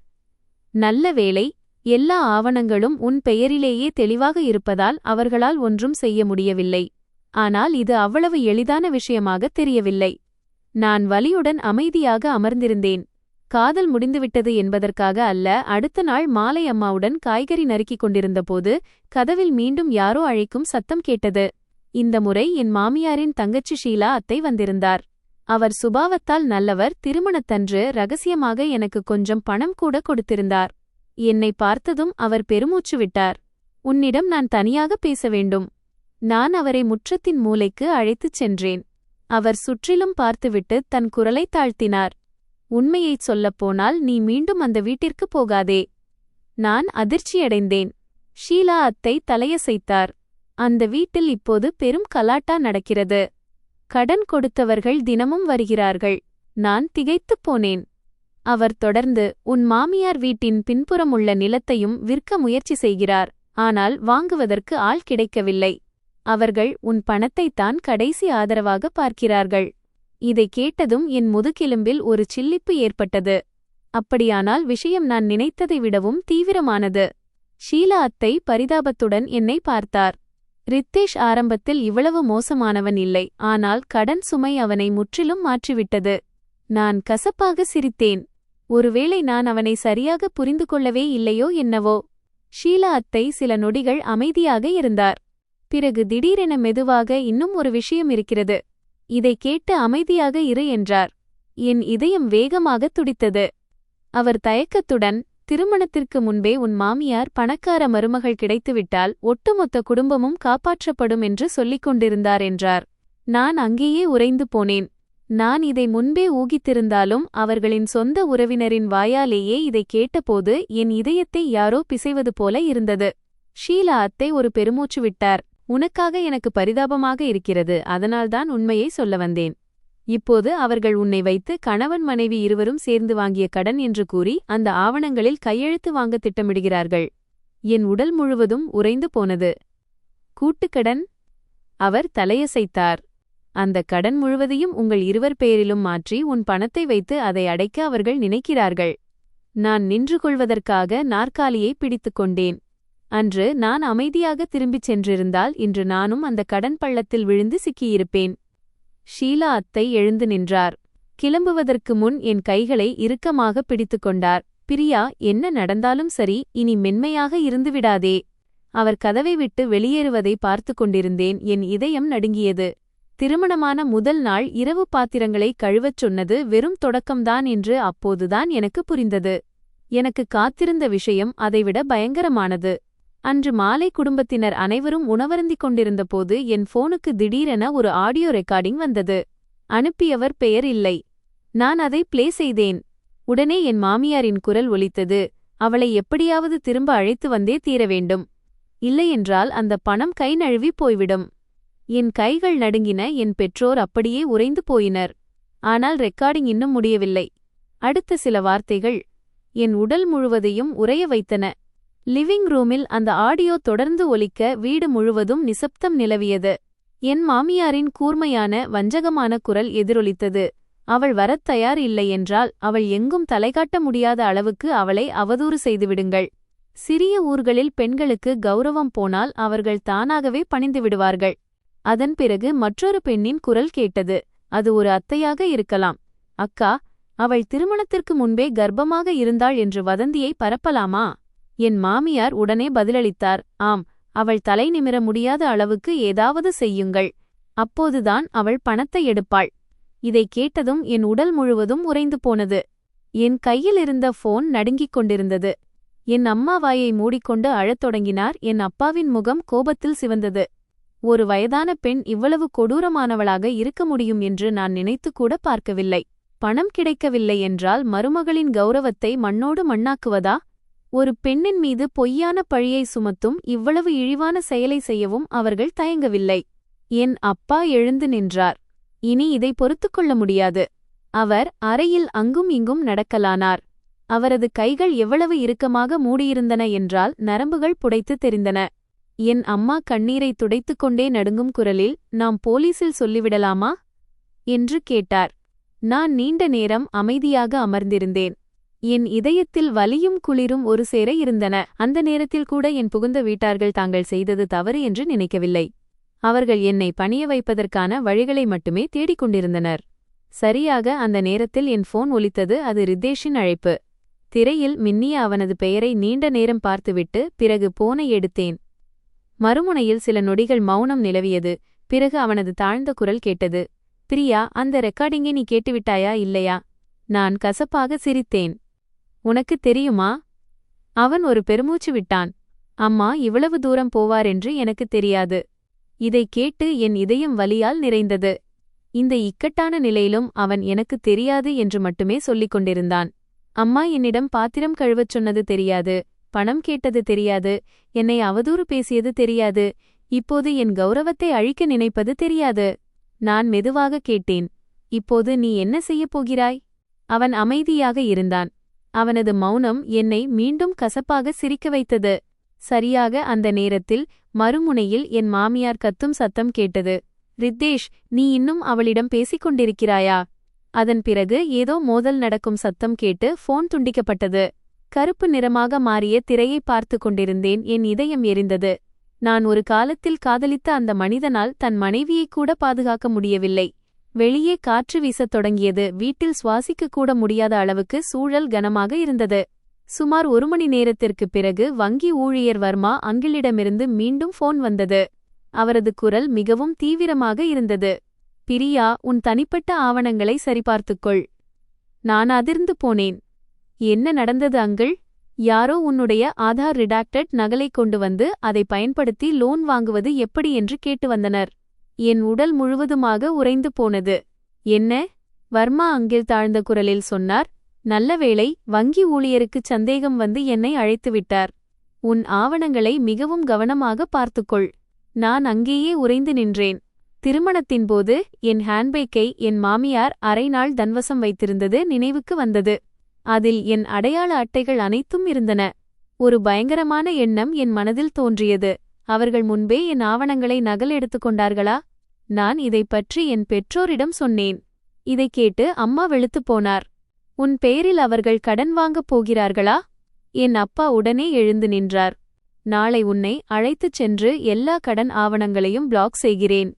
நல்ல வேளை, எல்லா ஆவணங்களும் உன் பெயரிலேயே தெளிவாக இருப்பதால் அவர்களால் ஒன்றும் செய்ய முடியவில்லை. ஆனால் இது அவ்வளவு எளிதான விஷயமாக தெரியவில்லை. நான் வலியுடன் அமைதியாக அமர்ந்திருந்தேன். காதல் முடிந்துவிட்டது என்பதற்காக அல்ல. அடுத்த நாள் மாலை அம்மாவுடன் காய்கறி நறுக்கிக் கொண்டிருந்தபோது கதவில் மீண்டும் யாரோ அழைக்கும் சத்தம் கேட்டது. இந்த முறை என் மாமியாரின் தங்கச்சி ஷீலா அத்தை வந்திருந்தார். அவர் சுபாவத்தால் நல்லவர். திருமணத்தன்று ரகசியமாக எனக்கு கொஞ்சம் பணம் கூட கொடுத்திருந்தார். என்னை பார்த்ததும் அவர் பெருமூச்சு விட்டார். உன்னிடம் நான் தனியாக பேச வேண்டும். நான் அவரை முற்றத்தின் மூலைக்கு அழைத்துச் சென்றேன். அவர் சுற்றிலும் பார்த்துவிட்டு தன் குரலை தாழ்த்தினார். உண்மையைச் சொல்லப்போனால் நீ மீண்டும் அந்த வீட்டிற்கு போகாதே. நான் அதிர்ச்சியடைந்தேன். ஷீலா அத்தை தலையசைத்தார். அந்த வீட்டில் இப்போது பெரும் கலாட்டா நடக்கிறது. கடன் கொடுத்தவர்கள் தினமும் வருகிறார்கள். நான் திகைத்துப் போனேன். அவர் தொடர்ந்து, உன் மாமியார் வீட்டின் பின்புறம் உள்ள நிலத்தையும் விற்க முயற்சி செய்கிறார். ஆனால் வாங்குவதற்கு ஆள் கிடைக்கவில்லை. அவர்கள் உன் பணத்தைத்தான் கடைசி ஆதரவாக பார்க்கிறார்கள். இதை கேட்டதும் என் முதுகெலும்பில் ஒரு சில்லிப்பு ஏற்பட்டது. அப்படியானால் விஷயம் நான் நினைத்ததை விடவும் தீவிரமானது. ஷீலா அத்தை பரிதாபத்துடன் என்னை பார்த்தார். ரித்தேஷ் ஆரம்பத்தில் இவ்வளவு மோசமானவன் இல்லை. ஆனால் கடன் சுமை அவனை முற்றிலும் மாற்றிவிட்டது. நான் கசப்பாக சிரித்தேன். ஒருவேளை நான் அவனை சரியாக புரிந்து கொள்ளவே இல்லையோ என்னவோ. ஷீலா அத்தை சில நொடிகள் அமைதியாக இருந்தார். பிறகு திடீரென மெதுவாக, இன்னும் ஒரு விஷயம் இருக்கிறது. இதை கேட்டு அமைதியாக இரு என்றார். என் இதயம் வேகமாக துடித்தது. அவர் தயக்கத்துடன், திருமணத்திற்கு முன்பே உன் மாமியார் பணக்கார மருமகள் கிடைத்துவிட்டால் ஒட்டுமொத்த குடும்பமும் காப்பாற்றப்படும் என்று சொல்லிக் கொண்டிருந்தார் என்றார். நான் அங்கேயே உறைந்து போனேன். நான் இதை முன்பே ஊகித்திருந்தாலும் அவர்களின் சொந்த உறவினரின் வாயாலேயே இதை கேட்டபோது என் இதயத்தை யாரோ பிசைவது போல இருந்தது. ஷீலா அத்தை ஒரு பெருமூச்சு விட்டார். உனக்காக எனக்கு பரிதாபமாக இருக்கிறது. அதனால்தான் உண்மையை சொல்ல வந்தேன். இப்போது அவர்கள் உன்னை வைத்து கணவன் மனைவி இருவரும் சேர்ந்து வாங்கிய கடன் என்று கூறி அந்த ஆவணங்களில் கையெழுத்து வாங்க திட்டமிடுகிறார்கள். என் உடல் முழுவதும் உறைந்து போனது. கூட்டுக்கடன்? அவர் தலையசைத்தார். அந்த கடன் முழுவதையும் உங்கள் இருவர் பெயரிலும் மாற்றி உன் பணத்தை வைத்து அதை அடைக்க அவர்கள் நினைக்கிறார்கள். நான் நின்று கொள்வதற்காக நாற்காலியை பிடித்துக் கொண்டேன். அன்று நான் அமைதியாக திரும்பிச் சென்றிருந்தால் இன்று நானும் அந்த கடன் பள்ளத்தில் விழுந்து சிக்கியிருப்பேன். ஷீலா அத்தை எழுந்து நின்றார். கிளம்புவதற்கு முன் என் கைகளை இறுக்கமாக பிடித்துக் கொண்டார். பிரியா, என்ன நடந்தாலும் சரி, இனி மென்மையாக இருந்துவிடாதே. அவர் கதவை விட்டு வெளியேறுவதை பார்த்து கொண்டிருந்தேன். என் இதயம் நடுங்கியது. திருமணமான முதல் நாள் இரவு பாத்திரங்களை கழுவச் சொன்னது வெறும் தொடக்கம்தான் என்று அப்போதுதான் எனக்கு புரிந்தது. எனக்கு காத்திருந்த விஷயம் அதைவிட பயங்கரமானது. அன்று மாலை குடும்பத்தினர் அனைவரும் உணவருந்திக் கொண்டிருந்தபோது என் போனுக்கு திடீரென ஒரு ஆடியோ ரெக்கார்டிங் வந்தது. அனுப்பியவர் பெயர் இல்லை. நான் அதை பிளே செய்தேன். உடனே என் மாமியாரின் குரல் ஒலித்தது. அவளை எப்படியாவது திரும்ப அழைத்து வந்தே தீர வேண்டும். இல்லையென்றால் அந்த பணம் கை நழுவி போய்விடும். என் கைகள் நடுங்கின. என் பெற்றோர் அப்படியே உறைந்து போயினர். ஆனால் ரெக்கார்டிங் இன்னும் முடியவில்லை. அடுத்த சில வார்த்தைகள் என் உடல் முழுவதையும் உறைய வைத்தன. லிவிங் ரூமில் அந்த ஆடியோ தொடர்ந்து ஒலிக்க வீடு முழுவதும் நிசப்தம் நிலவியது. என் மாமியாரின் கூர்மையான வஞ்சகமான குரல் எதிரொலித்தது. அவள் வரத் தயார் இல்லை என்றால் அவள் எங்கும் தலைகாட்ட முடியாத அளவுக்கு அவளை அவதூறு செய்துவிடுங்கள். சிறிய ஊர்களில் பெண்களுக்கு கௌரவம் போனால் அவர்கள் தானாகவே பணிந்து விடுவார்கள். அதன் பிறகு மற்றொரு பெண்ணின் குரல் கேட்டது. அது ஒரு அத்தையாக இருக்கலாம். அக்கா, அவள் திருமணத்திற்கு முன்பே கர்ப்பமாக இருந்தாள் என்று வதந்தியை பரப்பலாமா? என் மாமியார் உடனே பதிலளித்தார். ஆம், அவள் தலை நிமிர முடியாத அளவுக்கு ஏதாவது செய்யுங்கள். அப்போதுதான் அவள் பணத்தை எடுப்பாள். இதை கேட்டதும் என் உடல் முழுவதும் உறைந்து போனது. என் கையில் இருந்த போன் நடுங்கிக் கொண்டிருந்தது. என் அம்மா வாயை மூடிக்கொண்டு அழத் தொடங்கினார். என் அப்பாவின் முகம் கோபத்தில் சிவந்தது. ஒரு வயதான பெண் இவ்வளவு கொடூரமானவளாக இருக்க முடியும் என்று நான் நினைத்துக்கூட பார்க்கவில்லை. பணம் கிடைக்கவில்லை என்றால் மருமகளின் கௌரவத்தை மண்ணோடு மண்ணாக்குவதா? ஒரு பெண்ணின் மீது பொய்யான பழியை சுமத்தும் இவ்வளவு இழிவான செயலை செய்யவும் அவர்கள் தயங்கவில்லை. என் அப்பா எழுந்து நின்றார். இனி இதை பொறுத்துக்கொள்ள முடியாது. அவர் அறையில் அங்கும் இங்கும் நடக்கலானார். அவரது கைகள் எவ்வளவு இறுக்கமாக மூடியிருந்தன என்றால் நரம்புகள் புடைத்து தெரிந்தன. என் அம்மா கண்ணீரை துடைத்துக்கொண்டே நடுங்கும் குரலில், நாம் போலீசில் சொல்லிவிடலாமா என்று கேட்டார். நான் நீண்ட நேரம் அமைதியாக அமர்ந்திருந்தேன். என் இதயத்தில் வலியும் குளிரும் ஒரு சேர இருந்தன. அந்த நேரத்தில் கூட என் புகுந்த வீட்டார்கள் தாங்கள் செய்தது தவறு என்று நினைக்கவில்லை. அவர்கள் என்னை பணிய வைப்பதற்கான வழிகளை மட்டுமே தேடிக்கொண்டிருந்தனர். சரியாக அந்த நேரத்தில் என் போன் ஒலித்தது. அது ரித்தேஷின் அழைப்பு. திரையில் மின்னிய அவனது பெயரை நீண்ட நேரம் பார்த்துவிட்டு பிறகு போனை எடுத்தேன். மறுமுனையில் சில நொடிகள் மௌனம் நிலவியது. பிறகு அவனது தாழ்ந்த குரல் கேட்டது. பிரியா, அந்த ரெக்கார்டிங்கை நீ கேட்டுவிட்டாயா இல்லையா? நான் கசப்பாக சிரித்தேன். உனக்கு தெரியுமா? அவன் ஒரு பெருமூச்சு விட்டான். அம்மா இவ்வளவு தூரம் போவாரென்று எனக்கு தெரியாது. இதை கேட்டு என் இதயம் வலியால் நிறைந்தது. இந்த இக்கட்டான நிலையிலும் அவன் எனக்கு தெரியாது என்று மட்டுமே சொல்லிக் கொண்டிருந்தான். அம்மா என்னிடம் பாத்திரம் கழுவச் சொன்னது தெரியாது, பணம் கேட்டது தெரியாது, என்னை அவதூறு பேசியது தெரியாது, இப்போது என் கௌரவத்தை அழிக்க நினைப்பது தெரியாது. நான் மெதுவாக கேட்டேன். இப்போது நீ என்ன செய்யப் போகிறாய்? அவன் அமைதியாக இருந்தான். அவனது மௌனம் என்னை மீண்டும் கசப்பாக சிரிக்க வைத்தது. சரியாக அந்த நேரத்தில் மறுமுனையில் என் மாமியார் கத்தும் சத்தம் கேட்டது. ரித்தேஷ், நீ இன்னும் அவளிடம் பேசிக் கொண்டிருக்கிறாயா? அதன் பிறகு ஏதோ மோதல் நடக்கும் சத்தம் கேட்டு போன் துண்டிக்கப்பட்டது. கருப்பு நிறமாக மாறிய திரையை பார்த்து கொண்டிருந்தேன். என் இதயம் எரிந்தது. நான் ஒரு காலத்தில் காதலித்த அந்த மனிதனால் தன் மனைவியைக் கூட பாதுகாக்க முடியவில்லை. வெளியே காற்று வீசத் தொடங்கியது. வீட்டில் சுவாசிக்க கூட முடியாத அளவுக்கு சூழல் கனமாக இருந்தது. சுமார் 1 மணி நேரத்திற்குப் பிறகு வங்கி ஊழியர் வர்மா அங்கிளிடமிருந்து மீண்டும் போன் வந்தது. அவரது குரல் மிகவும் தீவிரமாக இருந்தது. பிரியா, உன் தனிப்பட்ட ஆவணங்களை சரிபார்த்துக்கொள். நான் அதிர்ந்து போனேன். என்ன நடந்தது அங்கிள்? யாரோ உன்னுடைய ஆதார் ரிடாக்டட் நகலை கொண்டு வந்து அதை பயன்படுத்தி லோன் வாங்குவது எப்படி என்று கேட்டு வந்தனர். என் உடல் முழுவதுமாக உறைந்து போனது. என்ன? வர்மா அங்கிள் தாழ்ந்த குரலில் சொன்னார். நல்ல வேளை, வங்கி ஊழியருக்குச் சந்தேகம் வந்து என்னை அழைத்துவிட்டார். உன் ஆவணங்களை மிகவும் கவனமாக பார்த்துக்கொள். நான் அங்கேயே உறைந்து நின்றேன். திருமணத்தின்போது என் ஹேண்ட்பேக்கை என் மாமியார் அரை நாள் தன்வசம் வைத்திருந்தது நினைவுக்கு வந்தது. அதில் என் அடையாள அட்டைகள் அனைத்தும் இருந்தன. ஒரு பயங்கரமான எண்ணம் என் மனதில் தோன்றியது. அவர்கள் முன்பே என் ஆவணங்களை நகல் எடுத்துக்கொண்டார்களா? நான் இதைப் பற்றி என் பெற்றோரிடம் சொன்னேன். இதைக் கேட்டு அம்மா வெளுத்துப் போனார். உன் பெயரில் அவர்கள் கடன் வாங்கப் போகிறார்களா? என் அப்பா உடனே எழுந்து நின்றார். நாளை உன்னை அழைத்துச் சென்று எல்லா கடன் ஆவணங்களையும் பிளாக் செய்கிறேன்.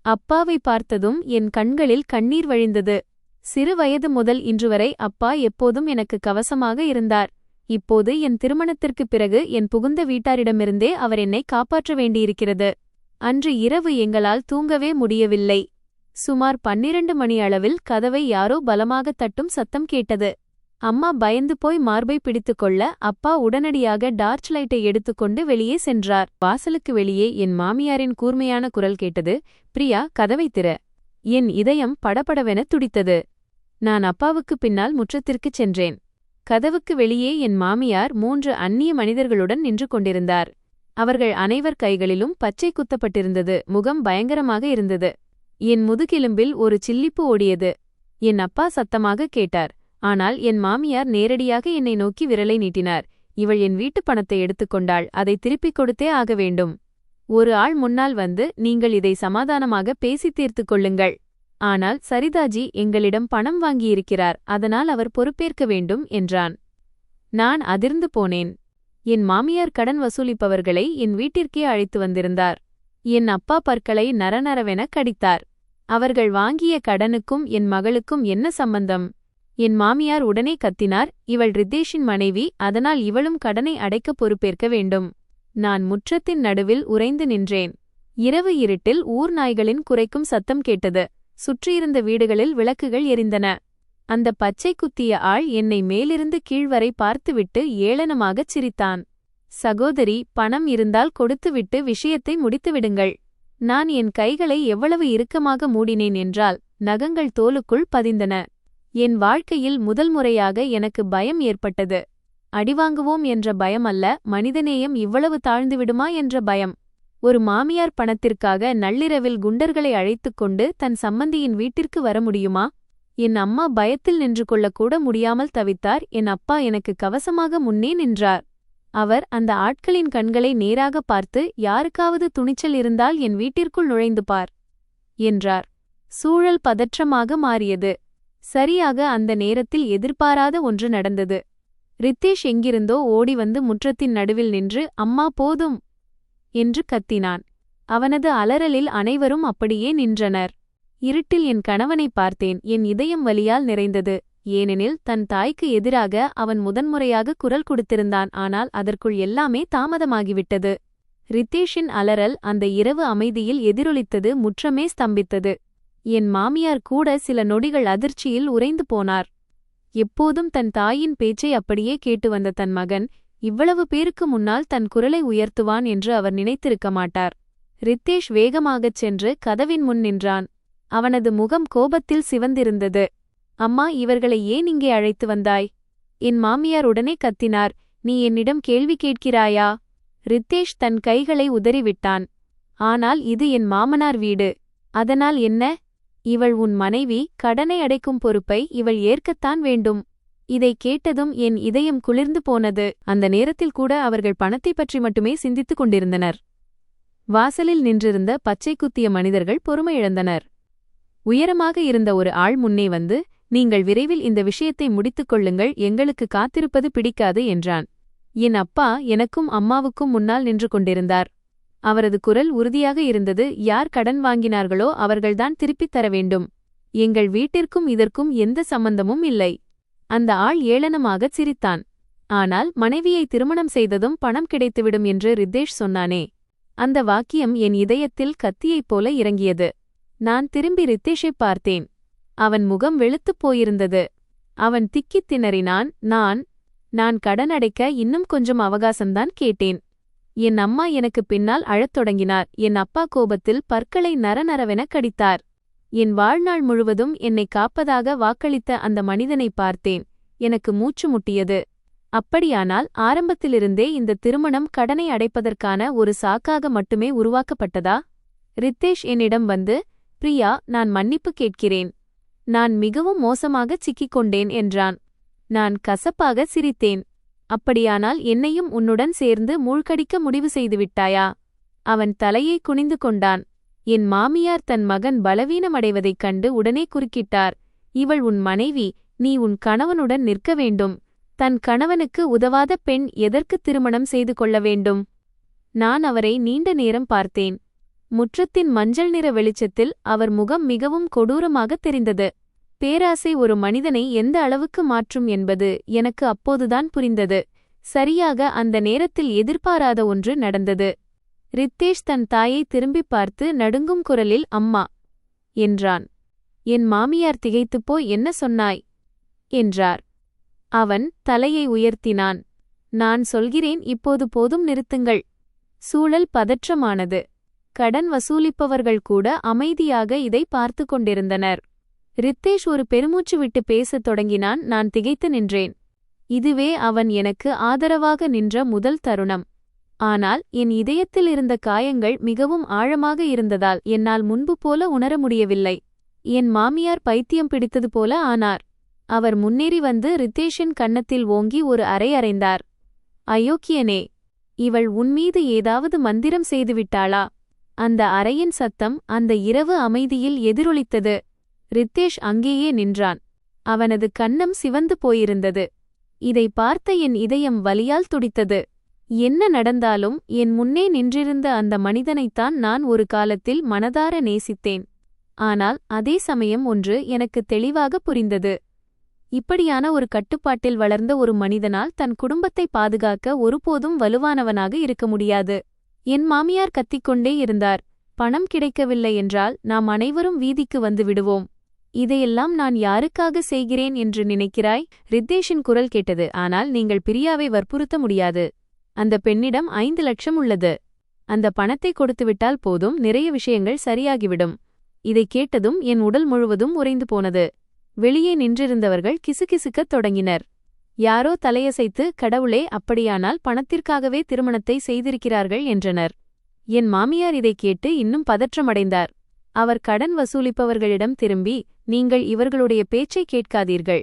அப்பாவை பார்த்ததும் என் கண்களில் கண்ணீர் வழிந்தது. சிறு வயது முதல் இன்றுவரை அப்பா எப்போதும் எனக்கு கவசமாக இருந்தார். இப்போது என் திருமணத்திற்குப் பிறகு என் புகுந்த வீட்டாரிடமிருந்தே அவர் என்னை காப்பாற்ற வேண்டியிருக்கிறது. அன்று இரவு எங்களால் தூங்கவே முடியவில்லை. சுமார் 12 மணி அளவில் கதவை யாரோ பலமாக தட்டும் சத்தம் கேட்டது. அம்மா பயந்து போய் மார்பை பிடித்துக்கொள்ள அப்பா உடனடியாக டார்ச் லைட்டை எடுத்துக்கொண்டு வெளியே சென்றார். வாசலுக்கு வெளியே என் மாமியாரின் கூர்மையான குரல் கேட்டது. பிரியா, கதவை திற. என் இதயம் படபடவென துடித்தது. நான் அப்பாவுக்கு பின்னால் முற்றத்திற்குச் சென்றேன். கதவுக்கு வெளியே என் மாமியார் 3 அந்நிய மனிதர்களுடன் நின்று கொண்டிருந்தார். அவர்கள் அனைவர் கைகளிலும் பச்சை குத்தப்பட்டிருந்தது. முகம் பயங்கரமாக இருந்தது. என் முதுகெலும்பில் ஒரு சில்லிப்பு ஓடியது. என் அப்பா சத்தமாக கேட்டார். ஆனால் என் மாமியார் நேரடியாக என்னை நோக்கி விரலை நீட்டினார். இவள் என் வீட்டுப் பணத்தை எடுத்துக்கொண்டாள், அதை திருப்பிக் கொடுத்தே ஆக வேண்டும். ஒரு ஆள் முன்னால் வந்து, நீங்கள் இதை சமாதானமாக பேசித் தீர்த்துக் கொள்ளுங்கள். ஆனால் சரிதாஜி எங்களிடம் பணம் வாங்கியிருக்கிறார், அதனால் அவர் பொறுப்பேற்க வேண்டும் என்றான். நான் அதிர்ந்து போனேன். என் மாமியார் கடன் வசூலிப்பவர்களை என் வீட்டிற்கே அழைத்து வந்திருந்தார். என் அப்பா பற்களை நரநரவென கடித்தார். அவர்கள் வாங்கிய கடனுக்கும் என் மகளுக்கும் என்ன சம்பந்தம்? என் மாமியார் உடனே கத்தினார். இவள் ரித்தேஷின் மனைவி, அதனால் இவளும் கடனை அடைக்க பொறுப்பேற்க வேண்டும். நான் முற்றத்தின் நடுவில் உறைந்து நின்றேன். இரவு இருட்டில் ஊர் நாய்களின் குரைக்கும் சத்தம் கேட்டது. சுற்றியிருந்த வீடுகளில் விளக்குகள் எரிந்தன. அந்த பச்சை குத்திய ஆள் என்னை மேலிருந்து கீழ்வரை பார்த்துவிட்டு ஏளனமாகச் சிரித்தான். சகோதரி, பணம் இருந்தால் கொடுத்துவிட்டு விஷயத்தை முடித்துவிடுங்கள். நான் என் கைகளை எவ்வளவு இறுக்கமாக மூடினேன் என்றால் நகங்கள் தோலுக்குள் பதிந்தன. என் வாழ்க்கையில் முதல் முறையாக எனக்கு பயம் ஏற்பட்டது. அடிவாங்குவோம் என்ற பயம் அல்ல, மனிதநேயம் இவ்வளவு தாழ்ந்துவிடுமா என்ற பயம். ஒரு மாமியார் பணத்திற்காக நள்ளிரவில் குண்டர்களை அழைத்துக்கொண்டு தன் சம்மந்தியின் வீட்டிற்கு வர முடியுமா? என் அம்மா பயத்தில் நின்று கொள்ளக்கூட முடியாமல் தவித்தார். என் அப்பா எனக்கு கவசமாக முன்னே நின்றார். அவர் அந்த ஆட்களின் கண்களை நேராக பார்த்து, யாருக்காவது துணிச்சல் இருந்தால் என் வீட்டிற்குள் நுழைந்து பார் என்றார். சூழல் பதற்றமாக மாறியது. சரியாக அந்த நேரத்தில் எதிர்பாராத ஒன்று நடந்தது. ரித்தேஷ் எங்கிருந்தோ ஓடி வந்து முற்றத்தின் நடுவில் நின்று, அம்மா போதும் என்று கத்தினான். அவனது அலறலில் அனைவரும் அப்படியே நின்றனர். இருட்டில் என் கணவனை பார்த்தேன். என் இதயம் வலியால் நிறைந்தது. ஏனெனில் தன் தாய்க்கு எதிராக அவன் முதன்முறையாக குரல் கொடுத்திருந்தான். ஆனால் அதற்குள் எல்லாமே தாமதமாகிவிட்டது. ரித்தேஷின் அலறல் அந்த இரவு அமைதியில் எதிரொலித்தது. முற்றமே ஸ்தம்பித்தது. என் மாமியார் கூட சில நொடிகள் அதிர்ச்சியில் உறைந்து போனார். எப்போதும் தன் தாயின் பேச்சை அப்படியே கேட்டு வந்த தன் மகன் இவ்வளவு பேருக்கு முன்னால் தன் குரலை உயர்த்துவான் என்று அவர் நினைத்திருக்க மாட்டார். ரித்தேஷ் வேகமாகச் சென்று கதவின் முன் நின்றான். அவனது முகம் கோபத்தில் சிவந்திருந்தது. அம்மா, இவர்களை ஏன் இங்கே அழைத்து வந்தாய்? என் மாமியார் உடனே கத்தினார். நீ என்னிடம் கேள்வி கேட்கிறாயா? ரித்தேஷ் தன் கைகளை உதறிவிட்டான். ஆனால் இது என் மாமனார் வீடு. அதனால் என்ன? இவள் உன் மனைவி. கடனை அடைக்கும் பொறுப்பை இவள் ஏற்கத்தான் வேண்டும். இதை கேட்டதும் என் இதயம் குளிர்ந்து போனது. அந்த நேரத்தில் கூட அவர்கள் பணத்தை பற்றி மட்டுமே சிந்தித்துக் கொண்டிருந்தனர். வாசலில் நின்றிருந்த பச்சை குத்திய மனிதர்கள் பொறுமை இழந்தனர். உயரமாக இருந்த ஒரு ஆள் முன்னே வந்து, நீங்கள் விரைவில் இந்த விஷயத்தை முடித்துக் கொள்ளுங்கள், எங்களுக்கு காத்திருப்பது பிடிக்காது என்றான். என் அப்பா எனக்கும் அம்மாவுக்கும் முன்னால் நின்று கொண்டிருந்தார். அவரது குரல் உறுதியாக இருந்தது. யார் கடன் வாங்கினார்களோ அவர்கள்தான் திருப்பித் தர வேண்டும். எங்கள் வீட்டிற்கும் இதற்கும் எந்த சம்பந்தமும் இல்லை. அந்த ஆள் ஏளனமாகச் சிரித்தான். ஆனால் மனைவியை திருமணம் செய்ததும் பணம் கிடைத்துவிடும் என்று ரித்தேஷ் சொன்னானே. அந்த வாக்கியம் என் இதயத்தில் கத்தியைப் போல இறங்கியது. நான் திரும்பி ரித்தேஷைப் பார்த்தேன். அவன் முகம் வெளுத்துப் போயிருந்தது. அவன் திக்கித் திணறினான். நான் கடன் அடைக்க இன்னும் கொஞ்சம் அவகாசம்தான் கேட்டேன். என் அம்மா எனக்கு பின்னால் அழத் தொடங்கினார். என் அப்பா கோபத்தில் பற்களை நரநரவென கடித்தார். என் வாழ்நாள் முழுவதும் என்னை காப்பதாக வாக்களித்த அந்த மனிதனை பார்த்தேன். எனக்கு மூச்சு முட்டியது. அப்படியானால் ஆரம்பத்திலிருந்தே இந்த திருமணம் கடனை அடைப்பதற்கான ஒரு சாக்காக மட்டுமே உருவாக்கப்பட்டதா? ரித்தேஷ் என்னிடம் வந்து, பிரியா, நான் மன்னிப்பு கேட்கிறேன். நான் மிகவும் மோசமாகச் சிக்கிக் கொண்டேன் என்றான். நான் கசப்பாக சிரித்தேன். அப்படியானால் என்னையும் உன்னுடன் சேர்ந்து மூழ்கடிக்க முடிவு செய்துவிட்டாயா? அவன் தலையை குனிந்து கொண்டான். என் மாமியார் தன் மகன் பலவீனமடைவதைக் கண்டு உடனே குறுக்கிட்டார். இவள் உன் மனைவி. நீ உன் கணவனுடன் நிற்க வேண்டும். தன் கணவனுக்கு உதவாத பெண் எதற்கு திருமணம் செய்து கொள்ள வேண்டும்? நான் அவரை நீண்ட நேரம் பார்த்தேன். முற்றத்தின் மஞ்சள் நிற வெளிச்சத்தில் அவர் முகம் மிகவும் கொடூரமாகத் தெரிந்தது. பேராசை ஒரு மனிதனை எந்த அளவுக்கு மாற்றும் என்பது எனக்கு அப்போதுதான் புரிந்தது. சரியாக அந்த நேரத்தில் எதிர்பாராத ஒன்று நடந்தது. ரித்தேஷ் தன் தாயை திரும்பிப் பார்த்து நடுங்கும் குரலில் அம்மா என்றான். என் மாமியார் திகைத்துப்போய் என்ன சொன்னாய் என்றார். அவன் தலையை உயர்த்தினான். நான் சொல்கிறேன், இப்போது போதும், நிறுத்துங்கள். சூழல் பதற்றமானது. கடன் வசூலிப்பவர்கள் கூட அமைதியாக இதை பார்த்து கொண்டிருந்தனர். ரித்தேஷ் ஒரு பெருமூச்சு விட்டு பேசத் தொடங்கினான். நான் திகைத்து நின்றேன். இதுவே அவன் எனக்கு ஆதரவாக நின்ற முதல் தருணம். ஆனால் என் இதயத்தில் இருந்த காயங்கள் மிகவும் ஆழமாக இருந்ததால் என்னால் முன்பு போல உணர முடியவில்லை. என் மாமியார் பைத்தியம் பிடித்தது போல ஆனார். அவர் முன்னேறி வந்து ரித்தேஷின் கன்னத்தில் ஓங்கி ஒரு அறை அறைந்தார். அயோக்கியனே, இவள் உன்மீது ஏதாவது மந்திரம் செய்துவிட்டாளா? அந்த அறையின் சத்தம் அந்த இரவு அமைதியில் எதிரொலித்தது. ரித்தேஷ் அங்கேயே நின்றான். அவனது கன்னம் சிவந்து போயிருந்தது. இதை பார்த்த என் இதயம் வலியால் துடித்தது. என்ன நடந்தாலும் என் முன்னே நின்றிருந்த அந்த மனிதனைத்தான் நான் ஒரு காலத்தில் மனதார நேசித்தேன். ஆனால் அதே சமயம் ஒன்று எனக்கு தெளிவாக புரிந்தது. இப்படியான ஒரு கட்டுப்பாட்டில் வளர்ந்த ஒரு மனிதனால் தன் குடும்பத்தை பாதுகாக்க ஒருபோதும் வலுவானவனாக இருக்க முடியாது. என் மாமியார் கத்திக்கொண்டே இருந்தார். பணம் கிடைக்கவில்லை என்றால் நாம் அனைவரும் வீதிக்கு வந்து விடுவோம். இதையெல்லாம் நான் யாருக்காக செய்கிறேன் என்று நினைக்கிறாய்? ரித்தேஷின் குரல் கேட்டது. ஆனால் நீங்கள் பிரியாவை வற்புறுத்த முடியாது. அந்த பெண்ணிடம் 5 லட்சம் உள்ளது. அந்த பணத்தை கொடுத்துவிட்டால் போதும், நிறைய விஷயங்கள் சரியாகிவிடும். இதைக் கேட்டதும் என் உடல் முழுவதும் உறைந்து போனது. வெளியே நின்றிருந்தவர்கள் கிசுகிசுக்கத் தொடங்கினர். யாரோ தலையசைத்து, கடவுளே, அப்படியானால் பணத்திற்காகவே திருமணத்தை செய்திருக்கிறார்கள் என்றனர். என் மாமியார் இதைக் கேட்டு இன்னும் பதற்றமடைந்தார். அவர் கடன் வசூலிப்பவர்களிடம் திரும்பி, நீங்கள் இவர்களுடைய பேச்சை கேட்காதீர்கள்,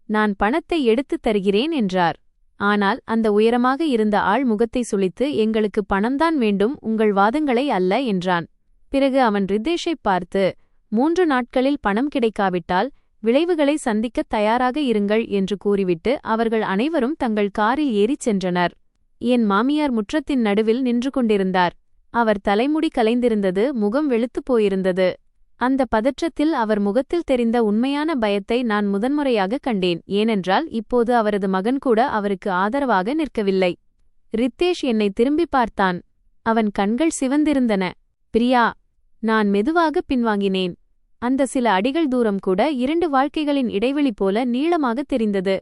நான் பணத்தை எடுத்துத் தருகிறேன் என்றார். ஆனால் அந்த உயரமாக இருந்த ஆள் முகத்தை சுளித்து, எங்களுக்கு பணம்தான் வேண்டும், உங்கள் வாதங்களை அல்ல என்றான். பிறகு அவன் ரித்தேஷைப் பார்த்து, 3 நாட்களில் பணம் கிடைக்காவிட்டால் விளைவுகளை சந்திக்கத் தயாராக இருங்கள் என்று கூறிவிட்டு அவர்கள் அனைவரும் தங்கள் காரில் ஏறிச் சென்றனர். என் மாமியார் முற்றத்தின் நடுவில் நின்று கொண்டிருந்தார். அவர் தலைமுடி கலைந்திருந்தது, முகம் வெளுத்துப் போயிருந்தது. அந்த பதற்றத்தில் அவர் முகத்தில் தெரிந்த உண்மையான பயத்தை நான் முதன்முறையாக கண்டேன். ஏனென்றால் இப்போது அவரது மகன் கூட அவருக்கு ஆதரவாக நிற்கவில்லை. ரித்தேஷ் என்னை திரும்பி பார்த்தான். அவன் கண்கள் சிவந்திருந்தன. பிரியா, நான் மெதுவாக பின்வாங்கினேன். அந்த சில அடிகள் தூரம் கூட 2 வாழ்க்கைகளின் இடைவெளி போல நீளமாகத் தெரிந்தது.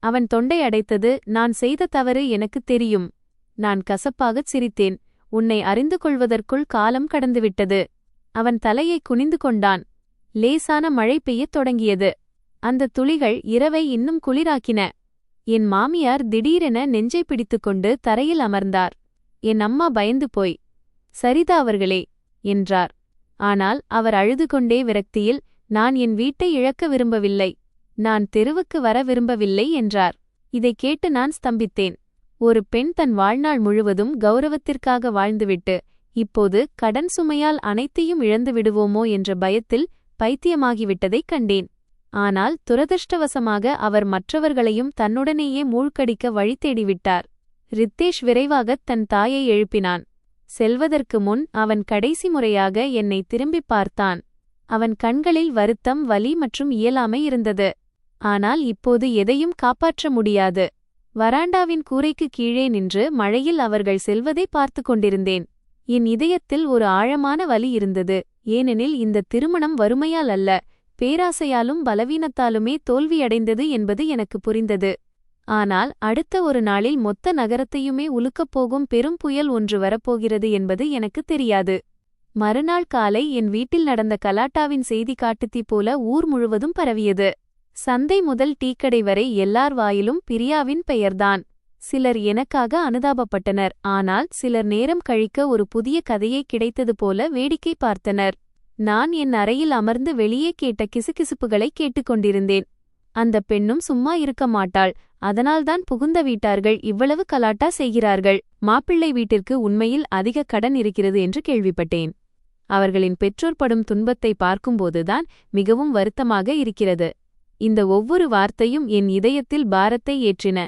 அவன் தொண்டை அடைத்தது. நான் செய்த தவறு எனக்குத் தெரியும். நான் கசப்பாகச் சிரித்தேன். உன்னை அறிந்து கொள்வதற்குள் காலம் கடந்துவிட்டது. அவன் தலையை குனிந்து கொண்டான். லேசான மழை பெய்யத் தொடங்கியது. அந்த துளிகள் இரவை இன்னும் குளிராக்கின. என் மாமியார் திடீரென நெஞ்சை பிடித்துக்கொண்டு தரையில் அமர்ந்தார். என் அம்மா பயந்து போய், சரிதா அவர்களே என்றார். ஆனால் அவர் அழுது கொண்டே விரக்தியில், நான் என் வீட்டை இழக்க விரும்பவில்லை, நான் தெருவுக்கு வர விரும்பவில்லை என்றார். இதைக் கேட்டு நான் ஸ்தம்பித்தேன். ஒரு பெண் தன் வாழ்நாள் முழுவதும் கௌரவத்திற்காக வாழ்ந்துவிட்டு இப்போது கடன் சுமையால் அனைத்தையும் இழந்து விடுவோமோ என்ற பயத்தில் பைத்தியமாகிவிட்டதைக் கண்டேன். ஆனால் துரதிர்ஷ்டவசமாக அவர் மற்றவர்களையும் தன்னுடனேயே மூழ்கடிக்க வழி தேடிவிட்டார். ரித்தேஷ் விரைவாகத் தன் தாயை எழுப்பினான். செல்வதற்கு முன் அவன் கடைசி முறையாக என்னை திரும்பிப் பார்த்தான். அவன் கண்களில் வருத்தம், வலி மற்றும் இயலாமை இருந்தது. ஆனால் இப்போது எதையும் காப்பாற்ற முடியாது. வராண்டாவின் கூரைக்கு கீழே நின்று மழையில் அவர்கள் செல்வதை பார்த்து கொண்டிருந்தேன். என் இதயத்தில் ஒரு ஆழமான வலி இருந்தது. ஏனெனில் இந்த திருமணம் வறுமையால் அல்ல, பேராசையாலும் பலவீனத்தாலுமே தோல்வியடைந்தது என்பது எனக்கு புரிந்தது. ஆனால் அடுத்த ஒரு நாளில் மொத்த நகரத்தையுமே உலுக்கப் போகும் பெரும் புயல் ஒன்று வரப்போகிறது என்பது எனக்குத் தெரியாது. மறுநாள் காலை என் வீட்டில் நடந்த கலாட்டாவின் செய்தி காட்டுத்தீ போல ஊர் முழுவதும் பரவியது. சந்தை முதல் டீக்கடை வரை எல்லார் வாயிலும் பிரியாவின் பெயர்தான். சிலர் எனக்காக அனுதாபப்பட்டனர். ஆனால் சிலர் நேரம் கழிக்க ஒரு புதிய கதையை கிடைத்தது போல வேடிக்கை பார்த்தனர். நான் என் அறையில் அமர்ந்து வெளியே கேட்ட கிசுகிசுப்புகளை கேட்டுக்கொண்டிருந்தேன். அந்த பெண்ணும் சும்மா இருக்க மாட்டாள், அதனால்தான் புகுந்த வீட்டார்கள் இவ்வளவு கலாட்டா செய்கிறார்கள். மாப்பிள்ளை வீட்டிற்கு உண்மையில் அதிக கடன் இருக்கிறது என்று கேள்விப்பட்டேன். அவர்களின் பெற்றோர் படும் துன்பத்தை பார்க்கும்போதுதான் மிகவும் வருத்தமாக இருக்கிறது. இந்த ஒவ்வொரு வார்த்தையும் என் இதயத்தில் பாரத்தை ஏற்றின.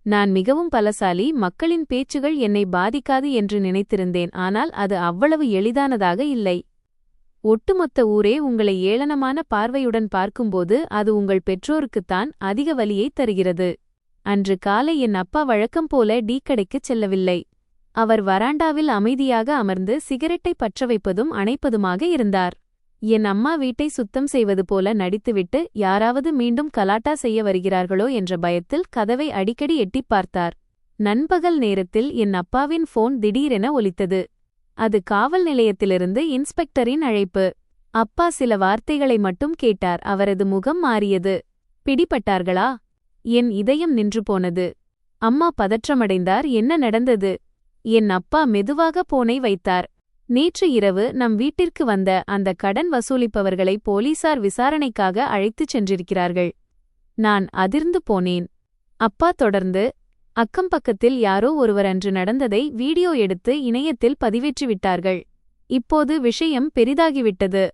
நான் மிகவும் பலசாலி, மக்களின் பேச்சுகள் என்னை பாதிக்காது என்று நினைத்திருந்தேன். ஆனால் அது அவ்வளவு எளிதானதாக இல்லை. ஒட்டுமொத்த ஊரே உங்களை ஏளனமான பார்வையுடன் பார்க்கும்போது அது உங்கள் பெற்றோருக்குத்தான் அதிக வலியை தருகிறது. அன்று காலை என் அப்பா வழக்கம் போல டீ கடைக்குச் செல்லவில்லை. அவர் வராண்டாவில் அமைதியாக அமர்ந்து சிகரெட்டை பற்ற வைப்பதும் அணைப்பதுமாக இருந்தார். என் அம்மா வீட்டை சுத்தம் செய்வது போல நடித்துவிட்டு யாராவது மீண்டும் கலாட்டா செய்ய வருகிறார்களோ என்ற பயத்தில் கதவை அடிக்கடி எட்டிப் பார்த்தார். நண்பகல் நேரத்தில் என் அப்பாவின் போன் திடீரென ஒலித்தது. அது காவல் நிலையத்திலிருந்து இன்ஸ்பெக்டரின் அழைப்பு. அப்பா சில வார்த்தைகளை மட்டும் கேட்டார். அவரது முகம் மாறியது. பிடிபட்டார்களா? என் இதயம் நின்று போனது. அம்மா பதற்றமடைந்தார். என்ன நடந்தது? என் அப்பா மெதுவாக போனை வைத்தார். நேற்று இரவு நம் வீட்டிற்கு வந்த அந்த கடன் வசூலிப்பவர்களை போலீசார் விசாரணைக்காக அழைத்துச் சென்றிருக்கிறார்கள். நான் அதிர்ந்து போனேன். அப்பா தொடர்ந்து, அக்கம் பக்கத்தில் யாரோ ஒருவர் அன்று நடந்ததை வீடியோ எடுத்து இணையத்தில் பதிவேற்றிவிட்டார்கள். இப்போது விஷயம் பெரிதாகிவிட்டது.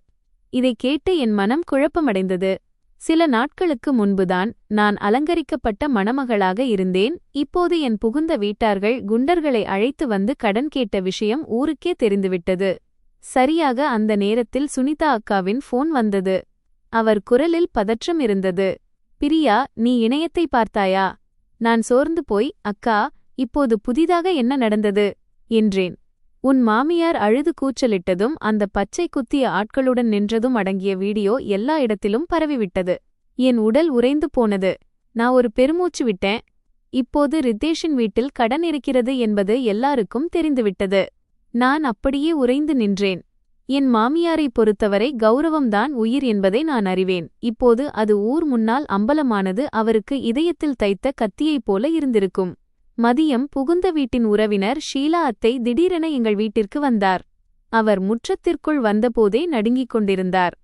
இதைக் கேட்டு என் மனம் குழப்பமடைந்தது. சில நாட்களுக்கு முன்புதான் நான் அலங்கரிக்கப்பட்ட மணமகளாக இருந்தேன். இப்போது என் புகுந்த வீட்டார்கள் குண்டர்களை அழைத்து வந்து கடன் கேட்ட விஷயம் ஊருக்கே தெரிந்துவிட்டது. சரியாக அந்த நேரத்தில் சுனிதா அக்காவின் போன் வந்தது. அவர் குரலில் பதற்றம் இருந்தது. பிரியா, நீ இணையத்தை பார்த்தாயா? நான் சோர்ந்து போய், அக்கா, இப்போது புதிதாக என்ன நடந்தது என்றேன். உன் மாமியார் அழுது கூச்சலிட்டதும் அந்த பச்சை குத்திய ஆட்களுடன் நின்றதும் அடங்கிய வீடியோ எல்லா இடத்திலும் பரவிவிட்டது. என் உடல் உறைந்து போனது. நான் ஒரு பெருமூச்சு விட்டேன். இப்போது ரித்தேஷின் வீட்டில் கடன் இருக்கிறது என்பது எல்லாருக்கும் தெரிந்துவிட்டது. நான் அப்படியே உறைந்து நின்றேன். என் மாமியாரை பொறுத்தவரை கௌரவம்தான் உயிர் என்பதை நான் அறிவேன். இப்போது அது ஊர் முன்னால் அம்பலமானது அவருக்கு இதயத்தில் தைத்த கத்தியைப் போல இருந்திருக்கும். மதியம் புகுந்த வீட்டின் உறவினர் ஷீலா அத்தை திடீரென எங்கள் வீட்டிற்கு வந்தார். அவர் முற்றத்திற்குள் வந்தபோதே நடுங்கிக் கொண்டிருந்தார்.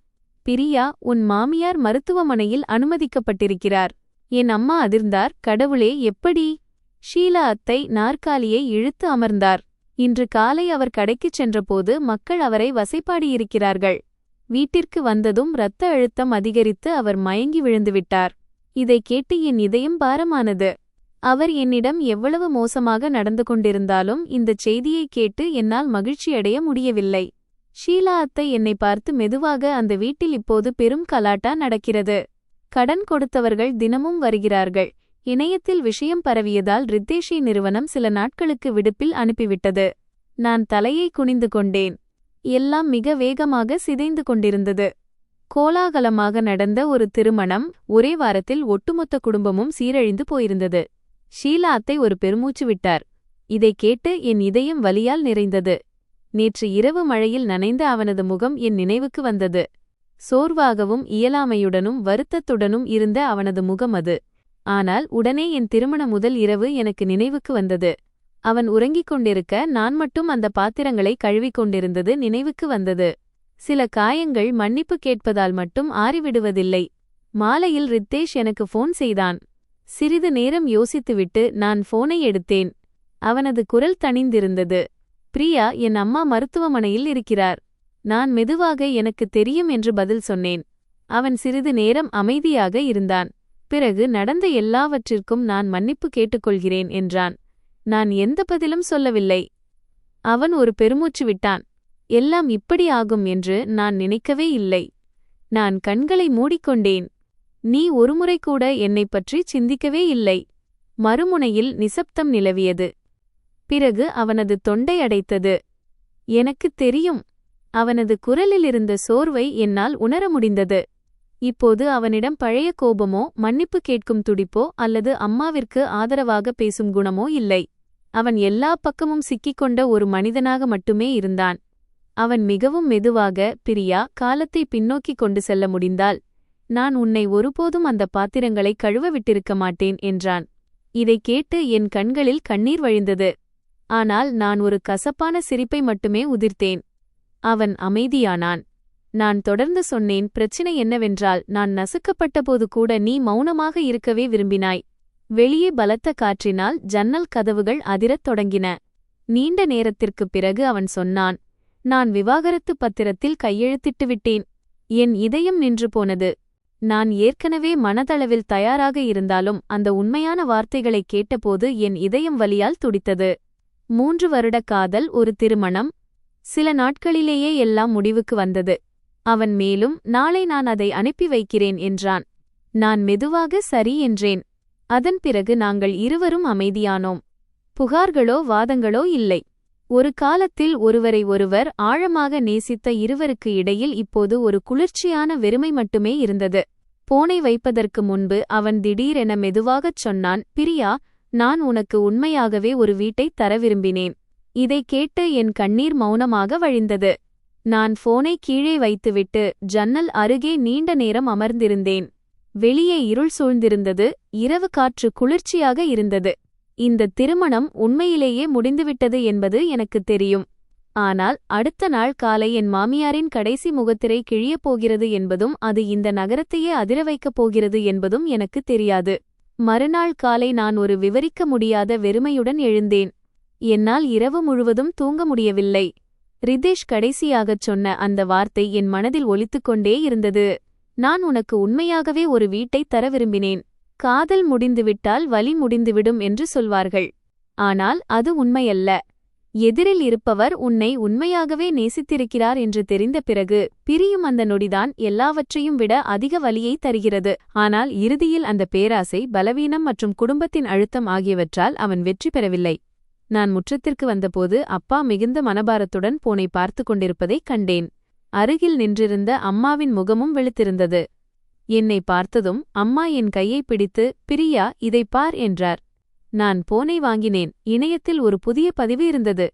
பிரியா, உன் மாமியார் மருத்துவமனையில் அனுமதிக்கப்பட்டிருக்கிறார். என் அம்மா அதிர்ந்தார். கடவுளே, எப்படி? ஷீலா அத்தை நாற்காலியை இழுத்து அமர்ந்தார். இன்று காலை அவர் கடைக்குச் சென்றபோது மக்கள் அவரை வசைபாடியிருக்கிறார்கள். வீட்டிற்கு வந்ததும் இரத்த அழுத்தம் அதிகரித்து அவர் மயங்கி விழுந்துவிட்டார். இதைக் கேட்டு என் இதயம் பாரமானது. அவர் என்னிடம் எவ்வளவு மோசமாக நடந்து கொண்டிருந்தாலும் இந்தச் செய்தியைக் கேட்டு என்னால் மகிழ்ச்சியடைய முடியவில்லை. ஷீலா அத்தை என்னை பார்த்து மெதுவாக, அந்த வீட்டில் இப்போது பெரும் கலாட்டா நடக்கிறது. கடன் கொடுத்தவர்கள் தினமும் வருகிறார்கள். இணையத்தில் விஷயம் பரவியதால் ரித்தேஷி நிறுவனம் சில நாட்களுக்கு விடுப்பில் அனுப்பிவிட்டது. நான் தலையை குனிந்து கொண்டேன். எல்லாம் மிக வேகமாக சிதைந்து கொண்டிருந்தது. கோலாகலமாக நடந்த ஒரு திருமணம். ஒரே வாரத்தில் ஒட்டுமொத்த குடும்பமும் சீரழிந்து போயிருந்தது. ஷீலா அத்தை ஒரு பெருமூச்சு விட்டார். இதைக் கேட்டு என் இதயம் வலியால் நிறைந்தது. நேற்று இரவு மழையில் நனைந்த அவனது முகம் என் நினைவுக்கு வந்தது. சோர்வாகவும் இயலாமையுடனும் வருத்தத்துடனும் இருந்த அவனது முகம் அது. ஆனால் உடனே என் திருமண முதல் இரவு எனக்கு நினைவுக்கு வந்தது. அவன் உறங்கிக் கொண்டிருக்க நான் மட்டும் அந்த பாத்திரங்களை கழுவிக் கொண்டிருந்தது நினைவுக்கு வந்தது. சில காயங்கள் மன்னிப்பு கேட்பதால் மட்டும் ஆறிவிடுவதில்லை. மாலையில் ரித்தேஷ் எனக்கு போன் செய்தான். சிறிது நேரம் யோசித்துவிட்டு நான் போனை எடுத்தேன். அவனது குரல் தணிந்திருந்தது. பிரியா, என் அம்மா மருத்துவமனையில் இருக்கிறார். நான் மெதுவாக எனக்கு தெரியும் என்று பதில் சொன்னேன். அவன் சிறிது நேரம் அமைதியாக இருந்தான். பிறகு நடந்த எல்லாவற்றிற்கும் நான் மன்னிப்பு கேட்டுக்கொள்கிறேன் என்றான். நான் எந்த பதிலும் சொல்லவில்லை. அவன் ஒரு பெருமூச்சு விட்டான். எல்லாம் இப்படி ஆகும் என்று நான் நினைக்கவே இல்லை. நான் கண்களை மூடிக்கொண்டேன். நீ ஒருமுறை கூட என்னைப் பற்றி சிந்திக்கவே இல்லை. மறுமுனையில் நிசப்தம் நிலவியது. பிறகு அவனது தொண்டை அடைத்தது. எனக்குத் தெரியும். அவனது குரலிலிருந்த சோர்வை என்னால் உணர முடிந்தது. இப்போது அவனிடம் பழைய கோபமோ மன்னிப்பு கேட்கும் துடிப்போ அல்லது அம்மாவிற்கு ஆதரவாக பேசும் குணமோ இல்லை. அவன் எல்லா பக்கமும் சிக்கிக்கொண்ட ஒரு மனிதனாக மட்டுமே இருந்தான். அவன் மிகவும் மெதுவாக, பிரியா, காலத்தை பின்னோக்கி கொண்டு செல்ல முடிந்தால் நான் உன்னை ஒருபோதும் அந்த பாத்திரங்களை கழுவ விட்டிருக்க மாட்டேன் என்றான். இதைக் கேட்டு என் கண்களில் கண்ணீர் வழிந்தது. ஆனால் நான் ஒரு கசப்பான சிரிப்பை மட்டுமே உதிர்த்தேன். அவன் அமைதியானான். நான் தொடர்ந்து சொன்னேன், பிரச்சினை என்னவென்றால், நான் நசுக்கப்பட்டபோது கூட நீ மௌனமாக இருக்கவே விரும்பினாய். வெளியே பலத்த காற்றினால் ஜன்னல் கதவுகள் அதிரத் தொடங்கின. நீண்ட நேரத்திற்குப் பிறகு அவன் சொன்னான், நான் விவாகரத்து பத்திரத்தில் கையெழுத்திட்டு விட்டேன். என் இதயம் நின்று போனது. நான் ஏற்கனவே மனதளவில் தயாராக இருந்தாலும் அந்த உண்மையான வார்த்தைகளைக் கேட்டபோது என் இதயம் வலியால் துடித்தது. 3 வருட காதல், ஒரு திருமணம். சில நாட்களிலேயே எல்லாம் முடிவுக்கு வந்தது. அவன் மேலும், நாளை நான் அதை அனுப்பி வைக்கிறேன் என்றான். நான் மெதுவாக சரி என்றேன். அதன் பிறகு நாங்கள் இருவரும் அமைதியானோம். புகார்களோ வாதங்களோ இல்லை. ஒரு காலத்தில் ஒருவரை ஒருவர் ஆழமாக நேசித்த இருவருக்கு இடையில் இப்போது ஒரு குளிர்ச்சியான வெறுமை மட்டுமே இருந்தது. போனை வைப்பதற்கு முன்பு அவன் திடீரென மெதுவாகச் சொன்னான், பிரியா, நான் உனக்கு உண்மையாகவே ஒரு வீட்டைத் தர விரும்பினேன். இதைக் கேட்டு என் கண்ணீர் மௌனமாக வழிந்தது. நான் போனை கீழே வைத்துவிட்டு ஜன்னல் அருகே நீண்ட நேரம் அமர்ந்திருந்தேன். வெளியே இருள் சூழ்ந்திருந்தது. இரவு காற்று குளிர்ச்சியாக இருந்தது. இந்த திருமணம் உண்மையிலேயே முடிந்துவிட்டது என்பது எனக்குத் தெரியும். ஆனால் அடுத்த நாள் காலை என் மாமியாரின் கடைசி முகத்திரை கிழியப் போகிறது என்பதும் அது இந்த நகரத்தையே அதிர வைக்கப் போகிறது என்பதும் எனக்குத் தெரியாது. மறுநாள் காலை நான் ஒரு விவரிக்க முடியாத வெறுமையுடன் எழுந்தேன். என்னால் இரவு முழுவதும் தூங்க முடியவில்லை. ரிதேஷ் கடைசியாகச் சொன்ன அந்த வார்த்தை என் மனதில் ஒலித்துக்கொண்டே இருந்தது. நான் உனக்கு உண்மையாகவே ஒரு வீட்டைத் தர விரும்பினேன். காதல் முடிந்துவிட்டால் வலி முடிந்துவிடும் என்று சொல்வார்கள். ஆனால் அது உண்மையல்ல. எதிரில் இருப்பவர் உன்னை உண்மையாகவே நேசித்திருக்கிறார் என்று தெரிந்த பிறகு பிரியும் அந்த நொடிதான் எல்லாவற்றையும் விட அதிக வலியை தருகிறது. ஆனால் இறுதியில் அந்த பேராசை, பலவீனம் மற்றும் குடும்பத்தின் அழுத்தம் ஆகியவற்றால் அவன் வெற்றி பெறவில்லை. நான் முற்றத்திற்கு வந்தபோது அப்பா மிகுந்த மனபாரத்துடன் போனை பார்த்து கொண்டிருப்பதைக் கண்டேன். அருகில் நின்றிருந்த அம்மாவின் முகமும் வெளுத்திருந்தது. என்னை பார்த்ததும் அம்மா என் கையை பிடித்து, பிரியா, இதைப் பார் என்றார். நான் போனை வாங்கினேன். இணையத்தில் ஒரு புதிய பதிவு இருந்தது.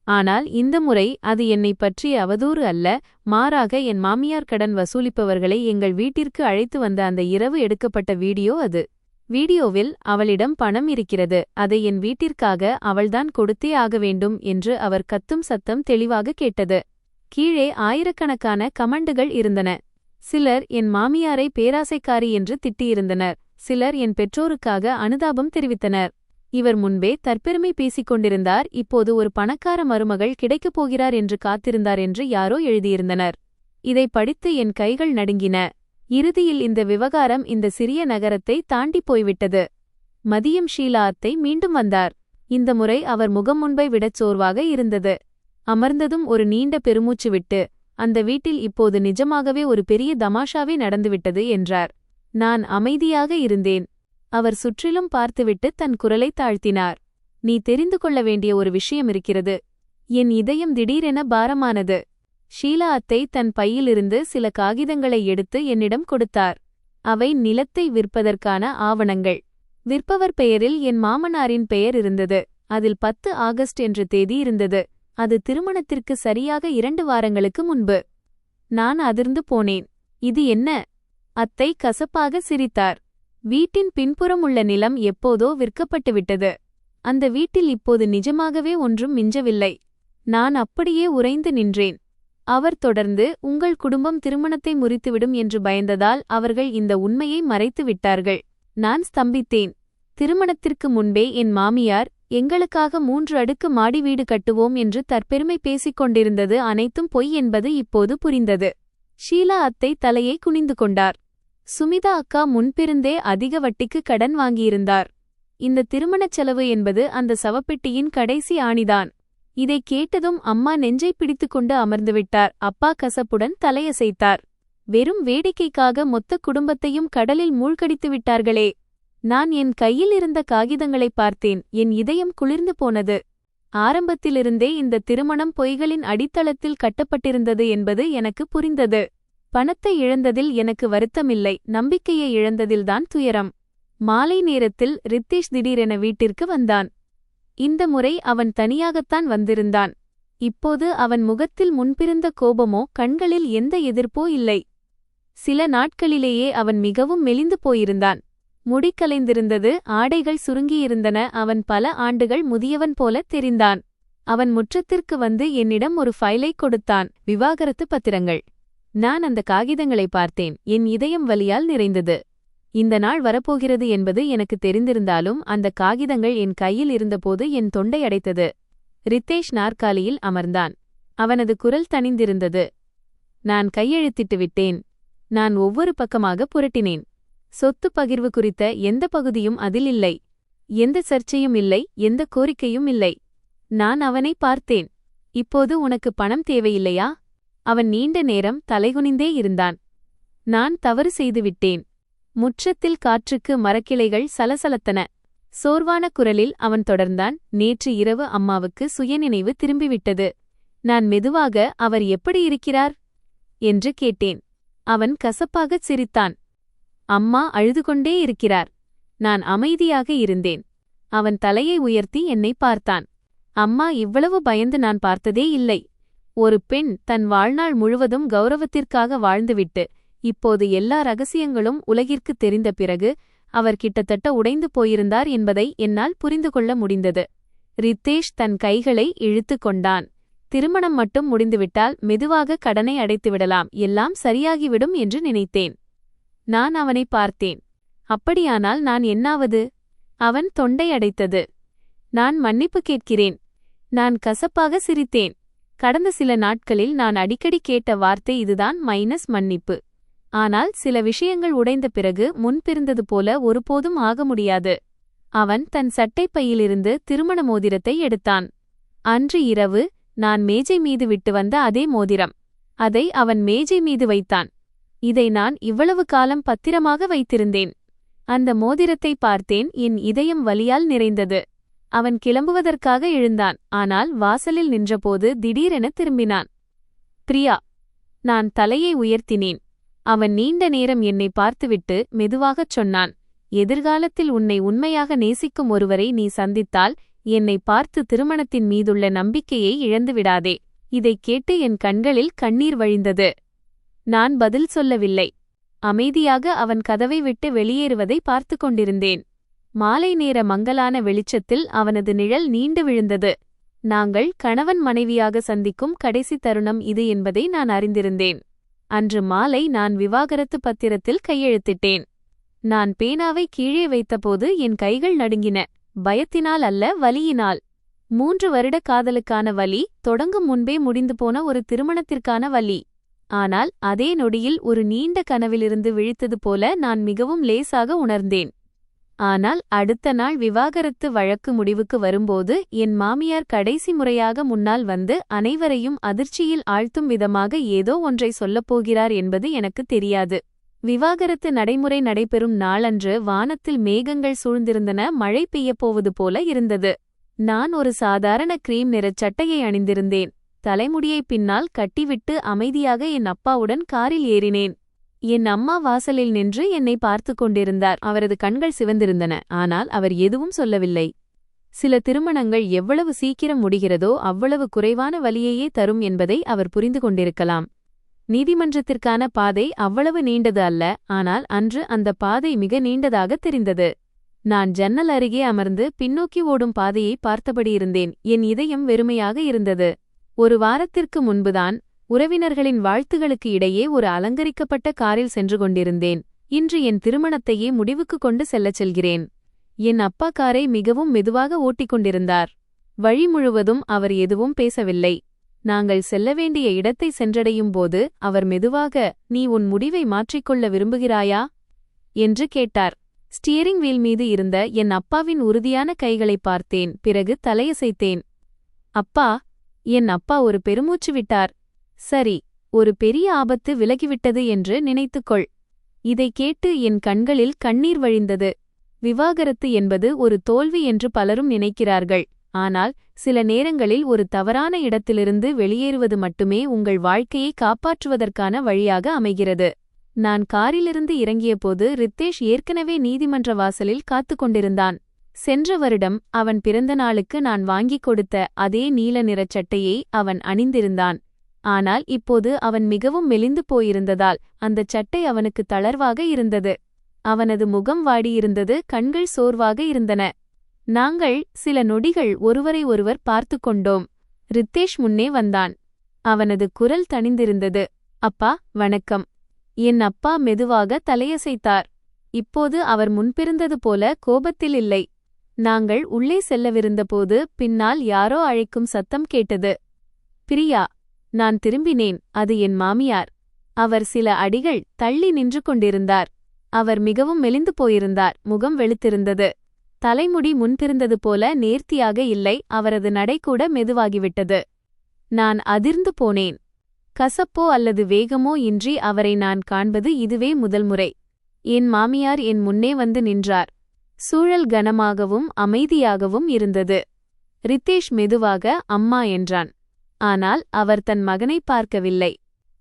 ஆனால் இந்த முறை அது என்னை பற்றிய அவதூறு அல்ல, மாறாக என் மாமியார் கடன் வசூலிப்பவர்களை எங்கள் வீட்டிற்கு அழைத்து வந்த அந்த இரவு எடுக்கப்பட்ட வீடியோ அது. வீடியோவில் அவளிடம் பணம் இருக்கிறது, அதை என் வீட்டிற்காக அவள்தான் கொடுத்தே ஆக வேண்டும் என்று அவர் கத்தும் சத்தம் தெளிவாக கேட்டது. கீழே ஆயிரக்கணக்கான கமெண்டுகள் இருந்தன. சிலர் என் மாமியாரை பேராசைக்காரி என்று திட்டியிருந்தனர். சிலர் என் பெற்றோருக்காக அனுதாபம் தெரிவித்தனர். இவர் முன்பே தற்பெருமை பேசிக் கொண்டிருந்தார், இப்போது ஒரு பணக்கார மருமகள் கிடைக்கப் போகிறார் என்று காத்திருந்தார் என்று யாரோ எழுதியிருந்தனர். இதை படித்து என் கைகள் நடுங்கின. இறுதியில் இந்த விவகாரம் இந்த சிறிய நகரத்தை தாண்டிப் போய்விட்டது. மதியம் ஷீலா அத்தை மீண்டும் வந்தார். இந்த முறை அவர் முகம் முன்பை விடச் சோர்வாக இருந்தது. அமர்ந்ததும் ஒரு நீண்ட பெருமூச்சு விட்டு, அந்த வீட்டில் இப்போது நிஜமாகவே ஒரு பெரிய தமாஷாவே நடந்துவிட்டது என்றார். நான் அமைதியாக இருந்தேன். அவர் சுற்றிலும் பார்த்துவிட்டு தன் குரலைத் தாழ்த்தினார். நீ தெரிந்து கொள்ள வேண்டிய ஒரு விஷயம் இருக்கிறது. என் இதயம் திடீரென பாரமானது. ஷீலா அத்தை தன் பையிலிருந்து சில காகிதங்களை எடுத்து என்னிடம் கொடுத்தார். அவை நிலத்தை விற்பதற்கான ஆவணங்கள். விற்பவர் பெயரில் என் மாமனாரின் பெயர் இருந்தது. அதில் 10 ஆகஸ்ட் என்ற தேதி இருந்தது. அது திருமணத்திற்கு சரியாக 2 வாரங்களுக்கு முன்பு. நான் அதிர்ந்து போனேன். இது என்ன? அத்தை கசப்பாக சிரித்தார். வீட்டின் பின்புறம் உள்ள நிலம் எப்போதோ விற்கப்பட்டுவிட்டது. அந்த வீட்டில் இப்போது நிஜமாகவே ஒன்றும் மிஞ்சவில்லை. நான் அப்படியே உறைந்து நின்றேன். அவர் தொடர்ந்து, உங்கள் குடும்பம் திருமணத்தை முறித்துவிடும் என்று பயந்ததால் அவர்கள் இந்த உண்மையை மறைத்து விட்டார்கள். நான் ஸ்தம்பித்தேன். திருமணத்திற்கு முன்பே என் மாமியார் எங்களுக்காக 3 அடுக்கு மாடி வீடு கட்டுவோம் என்று தற்பெருமை பேசிக் கொண்டிருந்தது அனைத்தும் பொய் என்பது இப்போது புரிந்தது. ஷீலா அத்தை தலையை குனிந்து கொண்டார். சுமிதா அக்கா முன்பிருந்தே அதிக வட்டிக்கு கடன் வாங்கியிருந்தார். இந்த திருமணச் செலவு என்பது அந்த சவப்பெட்டியின் கடைசி ஆணிதான். இதைக் கேட்டதும் அம்மா நெஞ்சை பிடித்துக்கொண்டு அமர்ந்துவிட்டார். அப்பா கசப்புடன் தலையசைத்தார். வெறும் வேடிக்கைக்காக மொத்த குடும்பத்தையும் கடலில் மூழ்கடித்து விட்டார்களே. நான் என் கையில் இருந்த காகிதங்களை பார்த்தேன். என் இதயம் குளிர்ந்து போனது. ஆரம்பத்திலிருந்தே இந்த திருமணம் பொய்களின் அடித்தளத்தில் கட்டப்பட்டிருந்தது என்பது எனக்கு புரிந்தது. பணத்தை இழந்ததில் எனக்கு வருத்தமில்லை, நம்பிக்கையை இழந்ததில்தான் துயரம். மாலை நேரத்தில் ரித்தேஷ் திடீரென வீட்டிற்கு வந்தான். இந்த முறை அவன் தனியாகத்தான் வந்திருந்தான். இப்போது அவன் முகத்தில் முன்பிருந்த கோபமோ கண்களில் எந்த எதிர்ப்போ இல்லை. சில நாட்களிலேயே அவன் மிகவும் மெலிந்து போயிருந்தான். முடி கலைந்திருந்தது, ஆடைகள் சுருங்கியிருந்தன. அவன் பல ஆண்டுகள் முதியவன் போல தெரிந்தான். அவன் முற்றத்திற்கு வந்து என்னிடம் ஒரு ஃபைலை கொடுத்தான். விவாகரத்து பத்திரங்கள். நான் அந்த காகிதங்களை பார்த்தேன். என் இதயம் வலியால் நிறைந்தது. இந்த நாள் வரப்போகிறது என்பது எனக்கு தெரிந்திருந்தாலும் அந்த காகிதங்கள் என் கையில் இருந்தபோது என் தொண்டை அடைத்தது. ரித்தேஷ் நாற்காலியில் அமர்ந்தான். அவனது குரல் தணிந்திருந்தது. நான் கையெழுத்திட்டு விட்டேன். நான் ஒவ்வொரு பக்கமாக புரட்டினேன். சொத்து பகிர்வு குறித்த எந்த பகுதியும் அதில் இல்லை. எந்த சர்ச்சையும் இல்லை, எந்த கோரிக்கையும் இல்லை. நான் அவனை பார்த்தேன். இப்போது உனக்கு பணம் தேவையில்லையா? அவன் நீண்ட நேரம் தலைகுனிந்தே இருந்தான். நான் தவறு செய்துவிட்டேன். முற்றத்தில் காற்றுக்கு மரக்கிளைகள் சலசலத்தன. சோர்வான குரலில் அவன் தொடர்ந்தான். நேற்று இரவு அம்மாவுக்கு சுயநினைவு திரும்பிவிட்டது. நான் மெதுவாக, அவர் எப்படி இருக்கிறார் என்று கேட்டேன். அவன் கசப்பாகச் சிரித்தான். அம்மா அழுதுகொண்டே இருக்கிறார். நான் அமைதியாக இருந்தேன். அவன் தலையை உயர்த்தி என்னை பார்த்தான். அம்மா இவ்வளவு பயந்து நான் பார்த்ததே இல்லை. ஒரு பெண் தன் வாழ்நாள் முழுவதும் கௌரவத்திற்காக வாழ்ந்துவிட்டு இப்போது எல்லா ரகசியங்களும் உலகிற்குத் தெரிந்த பிறகு அவர் கிட்டத்தட்ட உடைந்து போயிருந்தார் என்பதை என்னால் புரிந்து கொள்ள முடிந்தது. ரித்தேஷ் தன் கைகளை இழுத்து கொண்டான். திருமணம் மட்டும் முடிந்துவிட்டால் மெதுவாக கடனை அடைத்துவிடலாம், எல்லாம் சரியாகிவிடும் என்று நினைத்தேன். நான் அவனை பார்த்தேன். அப்படியானால் நான் என்னாவது? அவன் தொண்டை அடைத்தது. நான் மன்னிப்பு கேட்கிறேன். நான் கசப்பாக சிரித்தேன். கடந்த சில நாட்களில் நான் அடிக்கடி கேட்ட வார்த்தை இதுதான், மன்னிப்பு. ஆனால் சில விஷயங்கள் உடைந்த பிறகு முன்பிருந்தது போல ஒருபோதும் ஆக முடியாது. அவன் தன் சட்டைப்பையிலிருந்து திருமண மோதிரத்தை எடுத்தான். அன்று இரவு நான் மேஜை மீது விட்டு வந்த அதே மோதிரம். அதை அவன் மேஜை மீது வைத்தான். இதை நான் இவ்வளவு காலம் பத்திரமாக வைத்திருந்தேன். அந்த மோதிரத்தை பார்த்தேன். என் இதயம் வலியால் நிறைந்தது. அவன் கிளம்புவதற்காக எழுந்தான். ஆனால் வாசலில் நின்றபோது திடீரென திரும்பினான். பிரியா. நான் தலையை உயர்த்தினேன். அவன் நீண்ட நேரம் என்னை பார்த்துவிட்டு மெதுவாகச் சொன்னான், எதிர்காலத்தில் உன்னை உண்மையாக நேசிக்கும் ஒருவரை நீ சந்தித்தால் என்னை பார்த்து திருமணத்தின் மீதுள்ள நம்பிக்கையை இழந்துவிடாதே. இதைக் கேட்டு என் கண்களில் கண்ணீர் வழிந்தது. நான் பதில் சொல்லவில்லை. அமைதியாக அவன் கதவை விட்டு வெளியேறுவதை பார்த்து கொண்டிருந்தேன். மாலை நேர மங்கலான வெளிச்சத்தில் அவனது நிழல் நீண்டு விழுந்தது. நாங்கள் கணவன் மனைவியாக சந்திக்கும் கடைசி தருணம் இது என்பதை நான் அறிந்திருந்தேன். அன்று மாலை நான் விவாகரத்து பத்திரத்தில் கையெழுத்திட்டேன். நான் பேனாவை கீழே வைத்தபோது என் கைகள் நடுங்கின. பயத்தினால் அல்ல, வலியினால். 3 வருட காதலுக்கான வலி, தொடங்கும் முன்பே முடிந்து போன ஒரு திருமணத்திற்கான வலி. ஆனால் அதே நொடியில் ஒரு நீண்ட கனவிலிருந்து விழித்தது போல நான் மிகவும் லேசாக உணர்ந்தேன். ஆனால் அடுத்த நாள் விவாகரத்து வழக்கு முடிவுக்கு வரும்போது என் மாமியார் கடைசி முறையாக முன்னால் வந்து அனைவரையும் அதிர்ச்சியில் ஆழ்த்தும் விதமாக ஏதோ ஒன்றை சொல்லப்போகிறார் என்பது எனக்கு தெரியாது. விவாகரத்து நடைமுறை நடைபெறும் நாளன்று வானத்தில் மேகங்கள் சூழ்ந்திருந்தன. மழை பெய்யப்போவது போல இருந்தது. நான் ஒரு சாதாரண கிரீம் நிறச் சட்டையை அணிந்திருந்தேன். தலைமுடியை பின்னால் கட்டிவிட்டு அமைதியாக என் அப்பாவுடன் காரில் ஏறினேன். என் அம்மா வாசலில் நின்று என்னை பார்த்து கொண்டிருந்தார். அவரது கண்கள் சிவந்திருந்தன. ஆனால் அவர் எதுவும் சொல்லவில்லை. சில திருமணங்கள் எவ்வளவு சீக்கிரம் முடிகிறதோ அவ்வளவு குறைவான வலியையே தரும் என்பதை அவர் புரிந்து கொண்டிருக்கலாம். நீதிமன்றத்திற்கான பாதை அவ்வளவு நீண்டது அல்ல. ஆனால் அன்று அந்த பாதை மிக நீண்டதாக தெரிந்தது. நான் ஜன்னல் அருகே அமர்ந்து பின்னோக்கி ஓடும் பாதையை பார்த்தபடி இருந்தேன். என் இதயம் வெறுமையாக இருந்தது. ஒரு வாரத்திற்கு முன்புதான் உறவினர்களின் வாழ்த்துகளுக்கு இடையே ஒரு அலங்கரிக்கப்பட்ட காரில் சென்று கொண்டிருந்தேன். இன்று என் திருமணத்தையே முடிவுக்கு கொண்டு செல்லச் செல்கிறேன். என் அப்பா காரை மிகவும் மெதுவாக ஓட்டிக் கொண்டிருந்தார். வழி முழுவதும் அவர் எதுவும் பேசவில்லை. நாங்கள் செல்ல வேண்டிய இடத்தை சென்றடையும் போது அவர் மெதுவாக, நீ உன் முடிவை மாற்றிக்கொள்ள விரும்புகிறாயா என்று கேட்டார். ஸ்டியரிங் வீல் மீது இருந்த என் அப்பாவின் உறுதியான கைகளை பார்த்தேன். பிறகு தலையசைத்தேன். அப்பா. என் அப்பா ஒரு பெருமூச்சு விட்டார். சரி, ஒரு பெரிய ஆபத்து விலகிவிட்டது என்று நினைத்துக்கொள். இதைக் கேட்டு என் கண்களில் கண்ணீர் வழிந்தது. விவாகரத்து என்பது ஒரு தோல்வி என்று பலரும் நினைக்கிறார்கள். ஆனால் சில நேரங்களில் ஒரு தவறான இடத்திலிருந்து வெளியேறுவது மட்டுமே உங்கள் வாழ்க்கையை காப்பாற்றுவதற்கான வழியாக அமைகிறது. நான் காரிலிருந்து இறங்கியபோது ரித்தேஷ் ஏற்கனவே நீதிமன்ற வாசலில் காத்துக் கொண்டிருந்தான். சென்ற வருடம் அவன் பிறந்த நாளுக்கு நான் வாங்கிக் கொடுத்த அதே நீல நிறச் சட்டையை அவன் அணிந்திருந்தான். ஆனால் இப்போது அவன் மிகவும் மெலிந்து போயிருந்ததால் அந்தச் சட்டை அவனுக்கு தளர்வாக இருந்தது. அவனது முகம் வாடியிருந்தது. கண்கள் சோர்வாக இருந்தன. நாங்கள் சில நொடிகள் ஒருவரை ஒருவர் பார்த்து கொண்டோம். ரித்தேஷ் முன்னே வந்தான். அவனது குரல் தணிந்திருந்தது. அப்பா, வணக்கம். என் அப்பா மெதுவாக தலையசைத்தார். இப்போது அவர் முன்பிருந்தது போல கோபத்தில் இல்லை. நாங்கள் உள்ளே செல்லவிருந்தபோது பின்னால் யாரோ அழைக்கும் சத்தம் கேட்டது. பிரியா. நான் திரும்பினேன். அது என் மாமியார். அவர் சில அடிகள் தள்ளி நின்று கொண்டிருந்தார். அவர் மிகவும் மெலிந்து போயிருந்தார். முகம் வெளுத்திருந்தது. தலைமுடி முன்பிருந்தது போல நேர்த்தியாக இல்லை. அவரது நடைகூட மெதுவாகிவிட்டது. நான் அதிர்ந்து போனேன். கசப்போ அல்லது வேகமோ இன்றி அவரை நான் காண்பது இதுவே முதல் முறை. என் மாமியார் என் முன்னே வந்து நின்றார். சூழல் கனமாகவும் அமைதியாகவும் இருந்தது. ரித்தேஷ் மெதுவாக அம்மா என்றான். ஆனால் அவர் தன் மகனை பார்க்கவில்லை.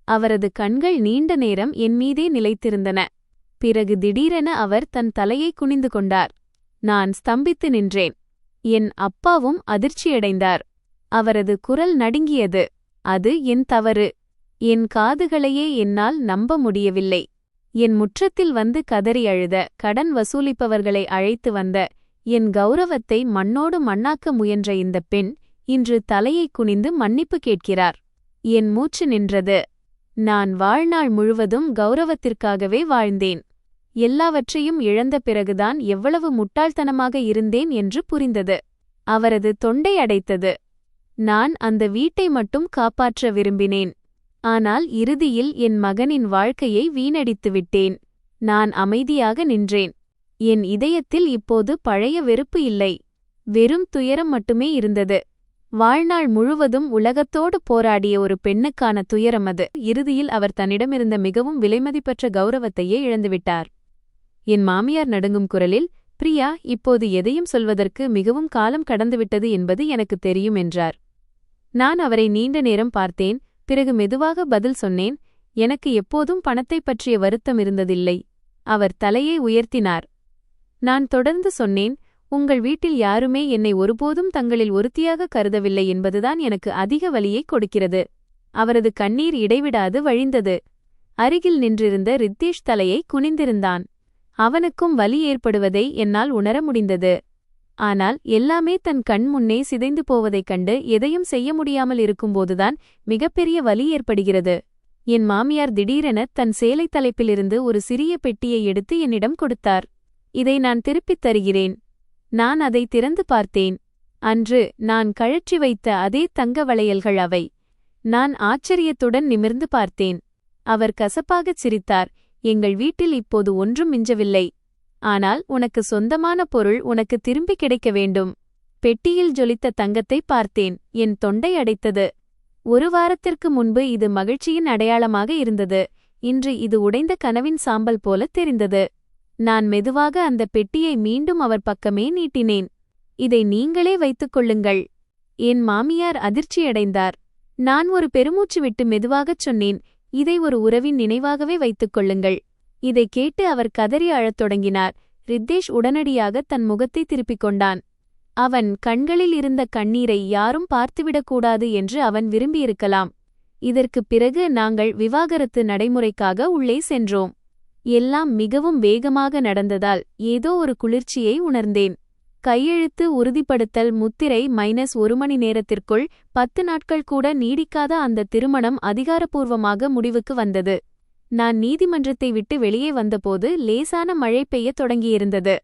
அவரது கண்கள் நீண்ட நேரம் என் மீதே நிலைத்திருந்தன. பிறகு திடீரென அவர் தன் தலையை குனிந்து கொண்டார். நான் ஸ்தம்பித்து நின்றேன். என் அப்பாவும் அதிர்ச்சியடைந்தார். அவரது குரல் நடுங்கியது. அது என் தவறு. என் காதுகளையே என்னால் நம்ப முடியவில்லை. என் முற்றத்தில் வந்து கதறி அழுத, கடன் வசூலிப்பவர்களை அழைத்து வந்த, என் கௌரவத்தை மண்ணோடு மண்ணாக்க முயன்ற இந்த பெண் இன்று தலையை குனிந்து மன்னிப்பு கேட்கிறார். என் மூச்சு நின்றது. நான் வாழ்நாள் முழுவதும் கௌரவத்திற்காகவே வாழ்ந்தேன். எல்லாவற்றையும் இழந்த பிறகுதான் எவ்வளவு முட்டாள்தனமாக இருந்தேன் என்று புரிந்தது. அவரது தொண்டை அடைத்தது. நான் அந்த வீட்டை மட்டும் காப்பாற்ற விரும்பினேன். ஆனால் இறுதியில் என் மகனின் வாழ்க்கையை வீணடித்துவிட்டேன். நான் அமைதியாக நின்றேன். என் இதயத்தில் இப்போது பழைய வெறுப்பு இல்லை. வெறும் துயரம் மட்டுமே இருந்தது. வாழ்நாள் முழுவதும் உலகத்தோடு போராடிய ஒரு பெண்ணுக்கான துயரம் அது. இறுதியில் அவர் தன்னிடமிருந்த மிகவும் விலைமதிப்பற்ற கௌரவத்தையே இழந்துவிட்டார். என் மாமியார் நடுங்கும் குரலில், பிரியா, இப்போது எதையும் சொல்வதற்கு மிகவும் காலம் கடந்துவிட்டது என்பது எனக்கு தெரியும் என்றார். நான் அவரை நீண்ட நேரம் பார்த்தேன். பிறகு மெதுவாக பதில் சொன்னேன். எனக்கு எப்போதும் பணத்தைப் பற்றிய வருத்தம் இருந்ததில்லை. அவர் தலையை உயர்த்தினார். நான் தொடர்ந்து சொன்னேன், உங்கள் வீட்டில் யாருமே என்னை ஒருபோதும் தங்களில் ஒருத்தியாக கருதவில்லை என்பதுதான் எனக்கு அதிக வலியை கொடுக்கிறது. அவரது கண்ணீர் இடைவிடாது வழிந்தது. அருகில் நின்றிருந்த ரித்தேஷ் தலையை குனிந்திருந்தான். அவனுக்கும் வலி ஏற்படுவதை என்னால் உணர முடிந்தது. ஆனால் எல்லாமே தன் கண் முன்னே சிதைந்து போவதைக் கண்டு எதையும் செய்ய முடியாமல் இருக்கும்போதுதான் மிகப்பெரிய வலி ஏற்படுகிறது. என் மாமியார் திடீரென தன் சேலை தலைப்பிலிருந்து ஒரு சிறிய பெட்டியை எடுத்து என்னிடம் கொடுத்தார். இதை நான் திருப்பித் தருகிறேன். நான் அதை திறந்து பார்த்தேன். அன்று நான் கழற்றி வைத்த அதே தங்க வளையல்கள் அவை. நான் ஆச்சரியத்துடன் நிமிர்ந்து பார்த்தேன். அவர் கசப்பாகச் சிரித்தார். எங்கள் வீட்டில் இப்போது ஒன்றும் மிஞ்சவில்லை. ஆனால் உனக்கு சொந்தமான பொருள் உனக்கு திரும்பி கிடைக்க வேண்டும். பெட்டியில் ஜொலித்த தங்கத்தை பார்த்தேன். என் தொண்டை அடைத்தது. ஒரு வாரத்திற்கு முன்பு இது மகிழ்ச்சியின் அடையாளமாக இருந்தது. இன்று இது உடைந்த கனவின் சாம்பல் போல தெரிந்தது. நான் மெதுவாக அந்த பெட்டியை மீண்டும் அவர் பக்கமே நீட்டினேன். இதை நீங்களே வைத்துக் கொள்ளுங்கள். என் மாமியார் அதிர்ச்சியடைந்தார். நான் ஒரு பெருமூச்சு விட்டு மெதுவாகச் சொன்னேன், இதை ஒரு உறவின் நினைவாகவே வைத்துக் கொள்ளுங்கள். இதைக் கேட்டு அவர் கதறி அழத் தொடங்கினார். ரித்தேஷ் உடனடியாக தன் முகத்தை திருப்பிக் கொண்டான். அவன் கண்களில் இருந்த கண்ணீரை யாரும் பார்த்துவிடக்கூடாது என்று அவன் விரும்பியிருக்கலாம். இதற்குப் பிறகு நாங்கள் விவாகரத்து நடைமுறைக்காக உள்ளே சென்றோம். எல்லாம் மிகவும் வேகமாக நடந்ததால் ஏதோ ஒரு குளிர்ச்சியை உணர்ந்தேன். கையெழுத்து, உறுதிப்படுத்தல், முத்திரை -1 மணி நேரத்திற்குள் 10 நாட்கள் கூட நீடிக்காத அந்த திருமணம் அதிகாரப்பூர்வமாக முடிவுக்கு வந்தது. நான் நீதிமன்றத்தை விட்டு வெளியே வந்தபோது லேசான மழை பெய்யத் தொடங்கியிருந்தது.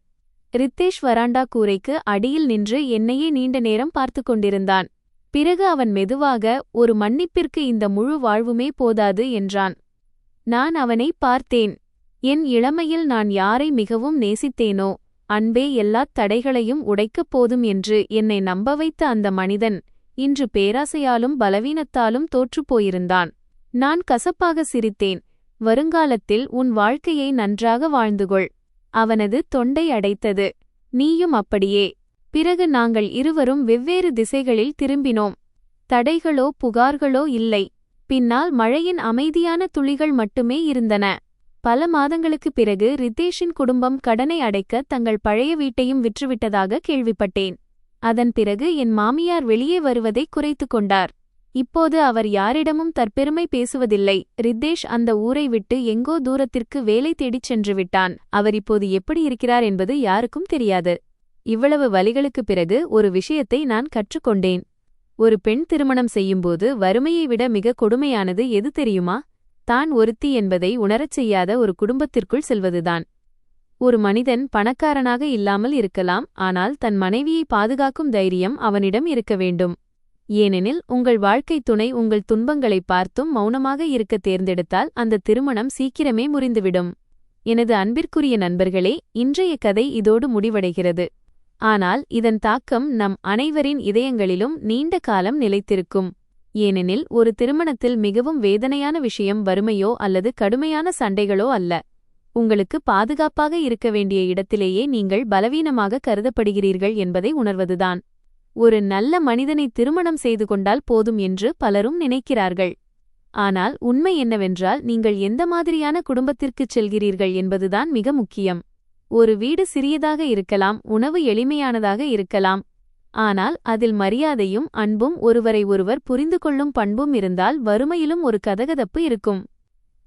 ரித்தேஷ் வராண்டா கூரைக்கு அடியில் நின்று என்னையே நீண்ட நேரம் பார்த்து கொண்டிருந்தான். பிறகு அவன் மெதுவாக, ஒரு மன்னிப்பிற்கு இந்த முழு வாழ்வுமே போதாது என்றான். நான் அவனை பார்த்தேன். என் இளமையில் நான் யாரை மிகவும் நேசித்தேனோ, அன்பே எல்லாத் தடைகளையும் உடைக்கப் போதும் என்று என்னை நம்ப வைத்த அந்த மனிதன் இன்று பேராசையாலும் பலவீனத்தாலும் தோற்றுப்போயிருந்தான். நான் கசப்பாக சிரித்தேன். வருங்காலத்தில் உன் வாழ்க்கையை நன்றாக வாழ்ந்துகொள். அவனது தொண்டை அடைத்தது. நீயும் அப்படியே. பிறகு நாங்கள் இருவரும் வெவ்வேறு திசைகளில் திரும்பினோம். தடைகளோ புகார்களோ இல்லை. பின்னால் மழையின் அமைதியான துளிகள் மட்டுமே இருந்தன. பல மாதங்களுக்குப் பிறகு ரித்தேஷின் குடும்பம் கடனை அடைக்க தங்கள் பழைய வீட்டையும் விற்றுவிட்டதாக கேள்விப்பட்டேன். அதன் பிறகு என் மாமியார் வெளியே வருவதை குறைத்துக் கொண்டார். இப்போது அவர் யாரிடமும் தற்பெருமை பேசுவதில்லை. ரித்தேஷ் அந்த ஊரை விட்டு எங்கோ தூரத்திற்கு வேலை தேடிச் சென்று விட்டான். அவர் இப்போது எப்படி இருக்கிறார் என்பது யாருக்கும் தெரியாது. இவ்வளவு வலிகளுக்குப் பிறகு ஒரு விஷயத்தை நான் கற்றுக்கொண்டேன். ஒரு பெண் திருமணம் செய்யும்போது வறுமையை விட மிக கொடுமையானது எது தெரியுமா? தான் ஒருத்தி என்பதை உணரச் செய்யாத ஒரு குடும்பத்திற்குள் செல்வதுதான். ஒரு மனிதன் பணக்காரனாக இல்லாமல் இருக்கலாம், ஆனால் தன் மனைவியை பாதுகாக்கும் தைரியம் அவனிடம் இருக்க வேண்டும். ஏனெனில் உங்கள் வாழ்க்கைத் துணை உங்கள் துன்பங்களைப் பார்த்தும் மௌனமாக இருக்க தேர்ந்தெடுத்தால் அந்த திருமணம் சீக்கிரமே முறிந்துவிடும். எனது அன்பிற்குரிய நண்பர்களே, இன்றைய கதை இதோடு முடிவடைகிறது. ஆனால் இதன் தாக்கம் நம் அனைவரின் இதயங்களிலும் நீண்ட காலம் நிலைத்திருக்கும். ஏனெனில் ஒரு திருமணத்தில் மிகவும் வேதனையான விஷயம் வறுமையோ அல்லது கடுமையான சண்டைகளோ அல்ல. உங்களுக்கு பாதுகாப்பாக இருக்க வேண்டிய இடத்திலேயே நீங்கள் பலவீனமாக கருதப்படுகிறீர்கள் என்பதை உணர்வதுதான். ஒரு நல்ல மனிதனை திருமணம் செய்து கொண்டால் போதும் என்று பலரும் நினைக்கிறார்கள். ஆனால் உண்மை என்னவென்றால் நீங்கள் எந்த மாதிரியான குடும்பத்திற்குச் செல்கிறீர்கள் என்பதுதான் மிக முக்கியம். ஒரு வீடு சிறியதாக இருக்கலாம், உணவு எளிமையானதாக இருக்கலாம். ஆனால் அதில் மரியாதையும் அன்பும் ஒருவரை ஒருவர் புரிந்து கொள்ளும் பண்பும் இருந்தால் வறுமையிலும் ஒரு கதகதப்பு இருக்கும்.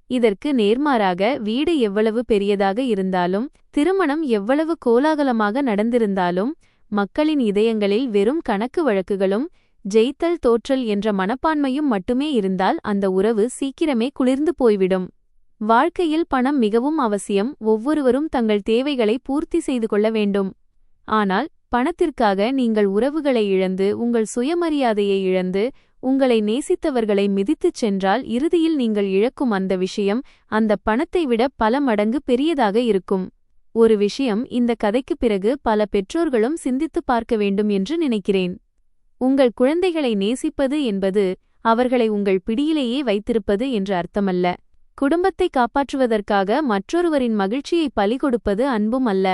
இதற்கு நேர்மாறாக வீடு எவ்வளவு பெரியதாக இருந்தாலும், திருமணம் எவ்வளவு கோலாகலமாக நடந்திருந்தாலும், மக்களின் இதயங்களில் வெறும் கணக்கு வழக்குகளும் ஜெயித்தல் தோற்றல் என்ற மனப்பான்மையும் மட்டுமே இருந்தால் அந்த உறவு சீக்கிரமே குளிர்ந்து போய்விடும். வாழ்க்கையில் பணம் மிகவும் அவசியம், ஒவ்வொருவரும் தங்கள் தேவைகளை பூர்த்தி செய்து கொள்ள வேண்டும். ஆனால் பணத்திற்காக நீங்கள் உறவுகளை இழந்து, உங்கள் சுயமரியாதையை இழந்து, உங்களை நேசித்தவர்களை மிதித்துச் சென்றால் இறுதியில் நீங்கள் இழக்கும் அந்த விஷயம் அந்த பணத்தை விட பல மடங்கு பெரியதாக இருக்கும். ஒரு விஷயம் இந்த கதைக்குப் பிறகு பல பெற்றோர்களும் சிந்தித்துப் பார்க்க வேண்டும் என்று நினைக்கிறேன். உங்கள் குழந்தைகளை நேசிப்பது என்பது அவர்களை உங்கள் பிடியிலேயே வைத்திருப்பது என்று அர்த்தமல்ல. குடும்பத்தை காப்பாற்றுவதற்காக மற்றொருவரின் மகிழ்ச்சியை பலிகொடுப்பது அன்பும் அல்ல.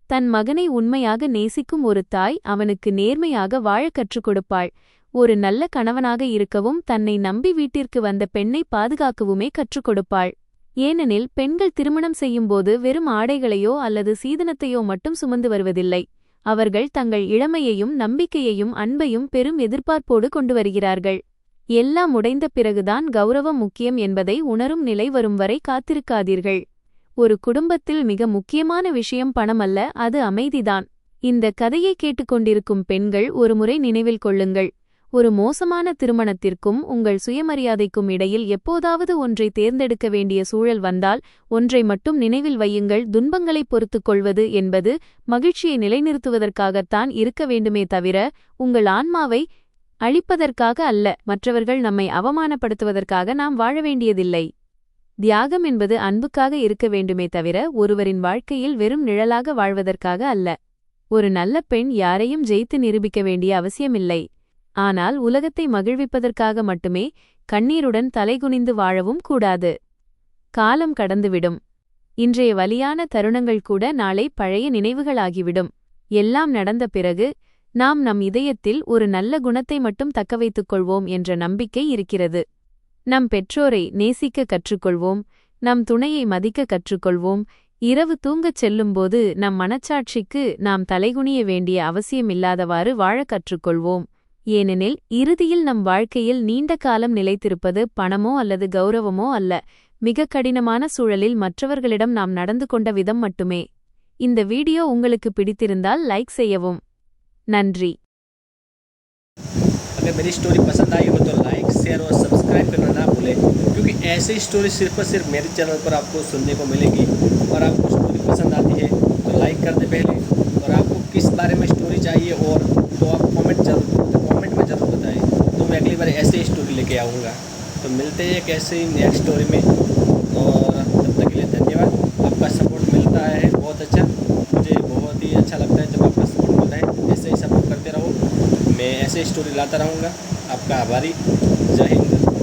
தன் மகனை உண்மையாக நேசிக்கும் ஒரு தாய் அவனுக்கு நேர்மையாக வாழக் கற்றுக் கொடுப்பாள். ஒரு நல்ல கணவனாக இருக்கவும் தன்னை நம்பி வீட்டிற்கு வந்த பெண்ணை பாதுகாக்கவுமே கற்றுக் கொடுப்பாள். ஏனெனில் பெண்கள் திருமணம் செய்யும்போது வெறும் ஆடைகளையோ அல்லது சீதனத்தையோ மட்டும் சுமந்து வருவதில்லை. அவர்கள் தங்கள் இளமையையும் நம்பிக்கையையும் அன்பையும் பெரும் எதிர்பார்ப்போடு கொண்டு வருகிறார்கள். எல்லாம் உடைந்த பிறகுதான் கௌரவம் முக்கியம் என்பதை உணரும் நிலை வரும் வரை காத்திருக்காதீர்கள். ஒரு குடும்பத்தில் மிக முக்கியமான விஷயம் பணமல்ல, அது அமைதிதான். இந்த கதையை கேட்டுக்கொண்டிருக்கும் பெண்கள் ஒருமுறை நினைவில் கொள்ளுங்கள். ஒரு மோசமான திருமணத்திற்கும் உங்கள் சுயமரியாதைக்கும் இடையில் எப்போதாவது ஒன்றை தேர்ந்தெடுக்க வேண்டிய சூழல் வந்தால் ஒன்றை மட்டும் நினைவில் வையுங்கள். துன்பங்களை பொறுத்துக் கொள்வது என்பது மகிழ்ச்சியை நிலைநிறுத்துவதற்காகத்தான் இருக்க வேண்டுமே தவிர உங்கள் ஆன்மாவை அழிப்பதற்காக அல்ல. மற்றவர்கள் நம்மை அவமானப்படுத்துவதற்காக நாம் வாழ வேண்டியதில்லை. தியாகம் என்பது அன்புக்காக இருக்க வேண்டுமே தவிர ஒருவரின் வாழ்க்கையில் வெறும் நிழலாக வாழ்வதற்காக அல்ல. ஒரு நல்ல பெண் யாரையும் ஜெயித்து நிரூபிக்க வேண்டிய அவசியமில்லை. ஆனால் உலகத்தை மகிழ்விப்பதற்காக மட்டுமே கண்ணீருடன் தலைகுனிந்து வாழவும் கூடாது. காலம் கடந்துவிடும். இன்றைய வலியான தருணங்கள் கூட நாளை பழைய நினைவுகளாகிவிடும். எல்லாம் நடந்த பிறகு நாம் நம் இதயத்தில் ஒரு நல்ல குணத்தை மட்டும் தக்கவைத்துக் கொள்வோம் என்ற நம்பிக்கை இருக்கிறது. நம் பெற்றோரை நேசிக்க கற்றுக்கொள்வோம், நம் துணையை மதிக்க கற்றுக்கொள்வோம். இரவு தூங்கச் செல்லும்போது நம் மனச்சாட்சிக்கு நாம் தலைகுனிய வேண்டிய அவசியமில்லாதவாறு வாழக் கற்றுக்கொள்வோம். ஏனெனில் இறுதியில் நம் வாழ்க்கையில் நீண்ட காலம் நிலைத்திருப்பது பணமோ அல்லது கௌரவமோ அல்ல, மிக கடினமான சூழலில் மற்றவர்களிடம் நாம் நடந்து கொண்ட விதம் மட்டுமே. இந்த வீடியோ உங்களுக்கு பிடித்திருந்தால் லைக் செய்யவும். நன்றி. अगर मेरी स्टोरी पसंद आई हो तो लाइक, शेयर और सब्सक्राइब करना ना भूलें, क्योंकि ऐसी स्टोरी सिर्फ और सिर्फ मेरे चैनल पर आपको सुनने को मिलेगी। और आपको स्टोरी पसंद आती है तो लाइक कर दे पहले, और आपको किस बारे में स्टोरी चाहिए और तो आप कमेंट में ज़रूर बताएं, तो मैं अगली बार ऐसे ही स्टोरी लेके आऊँगा। तो मिलते हैं एक ऐसे ही नेक्स्ट स्टोरी में, और तब तक के लिए धन्यवाद। आपका सपोर्ट मिलता है बहुत अच्छा, मुझे बहुत ही अच्छा लगता है जब आपका सपोर्ट मिलता है। ऐसे ही सपोर्ट करते रहो, मैं ऐसे ही स्टोरी लाता रहूँगा। आपका आभारी। जय हिंद।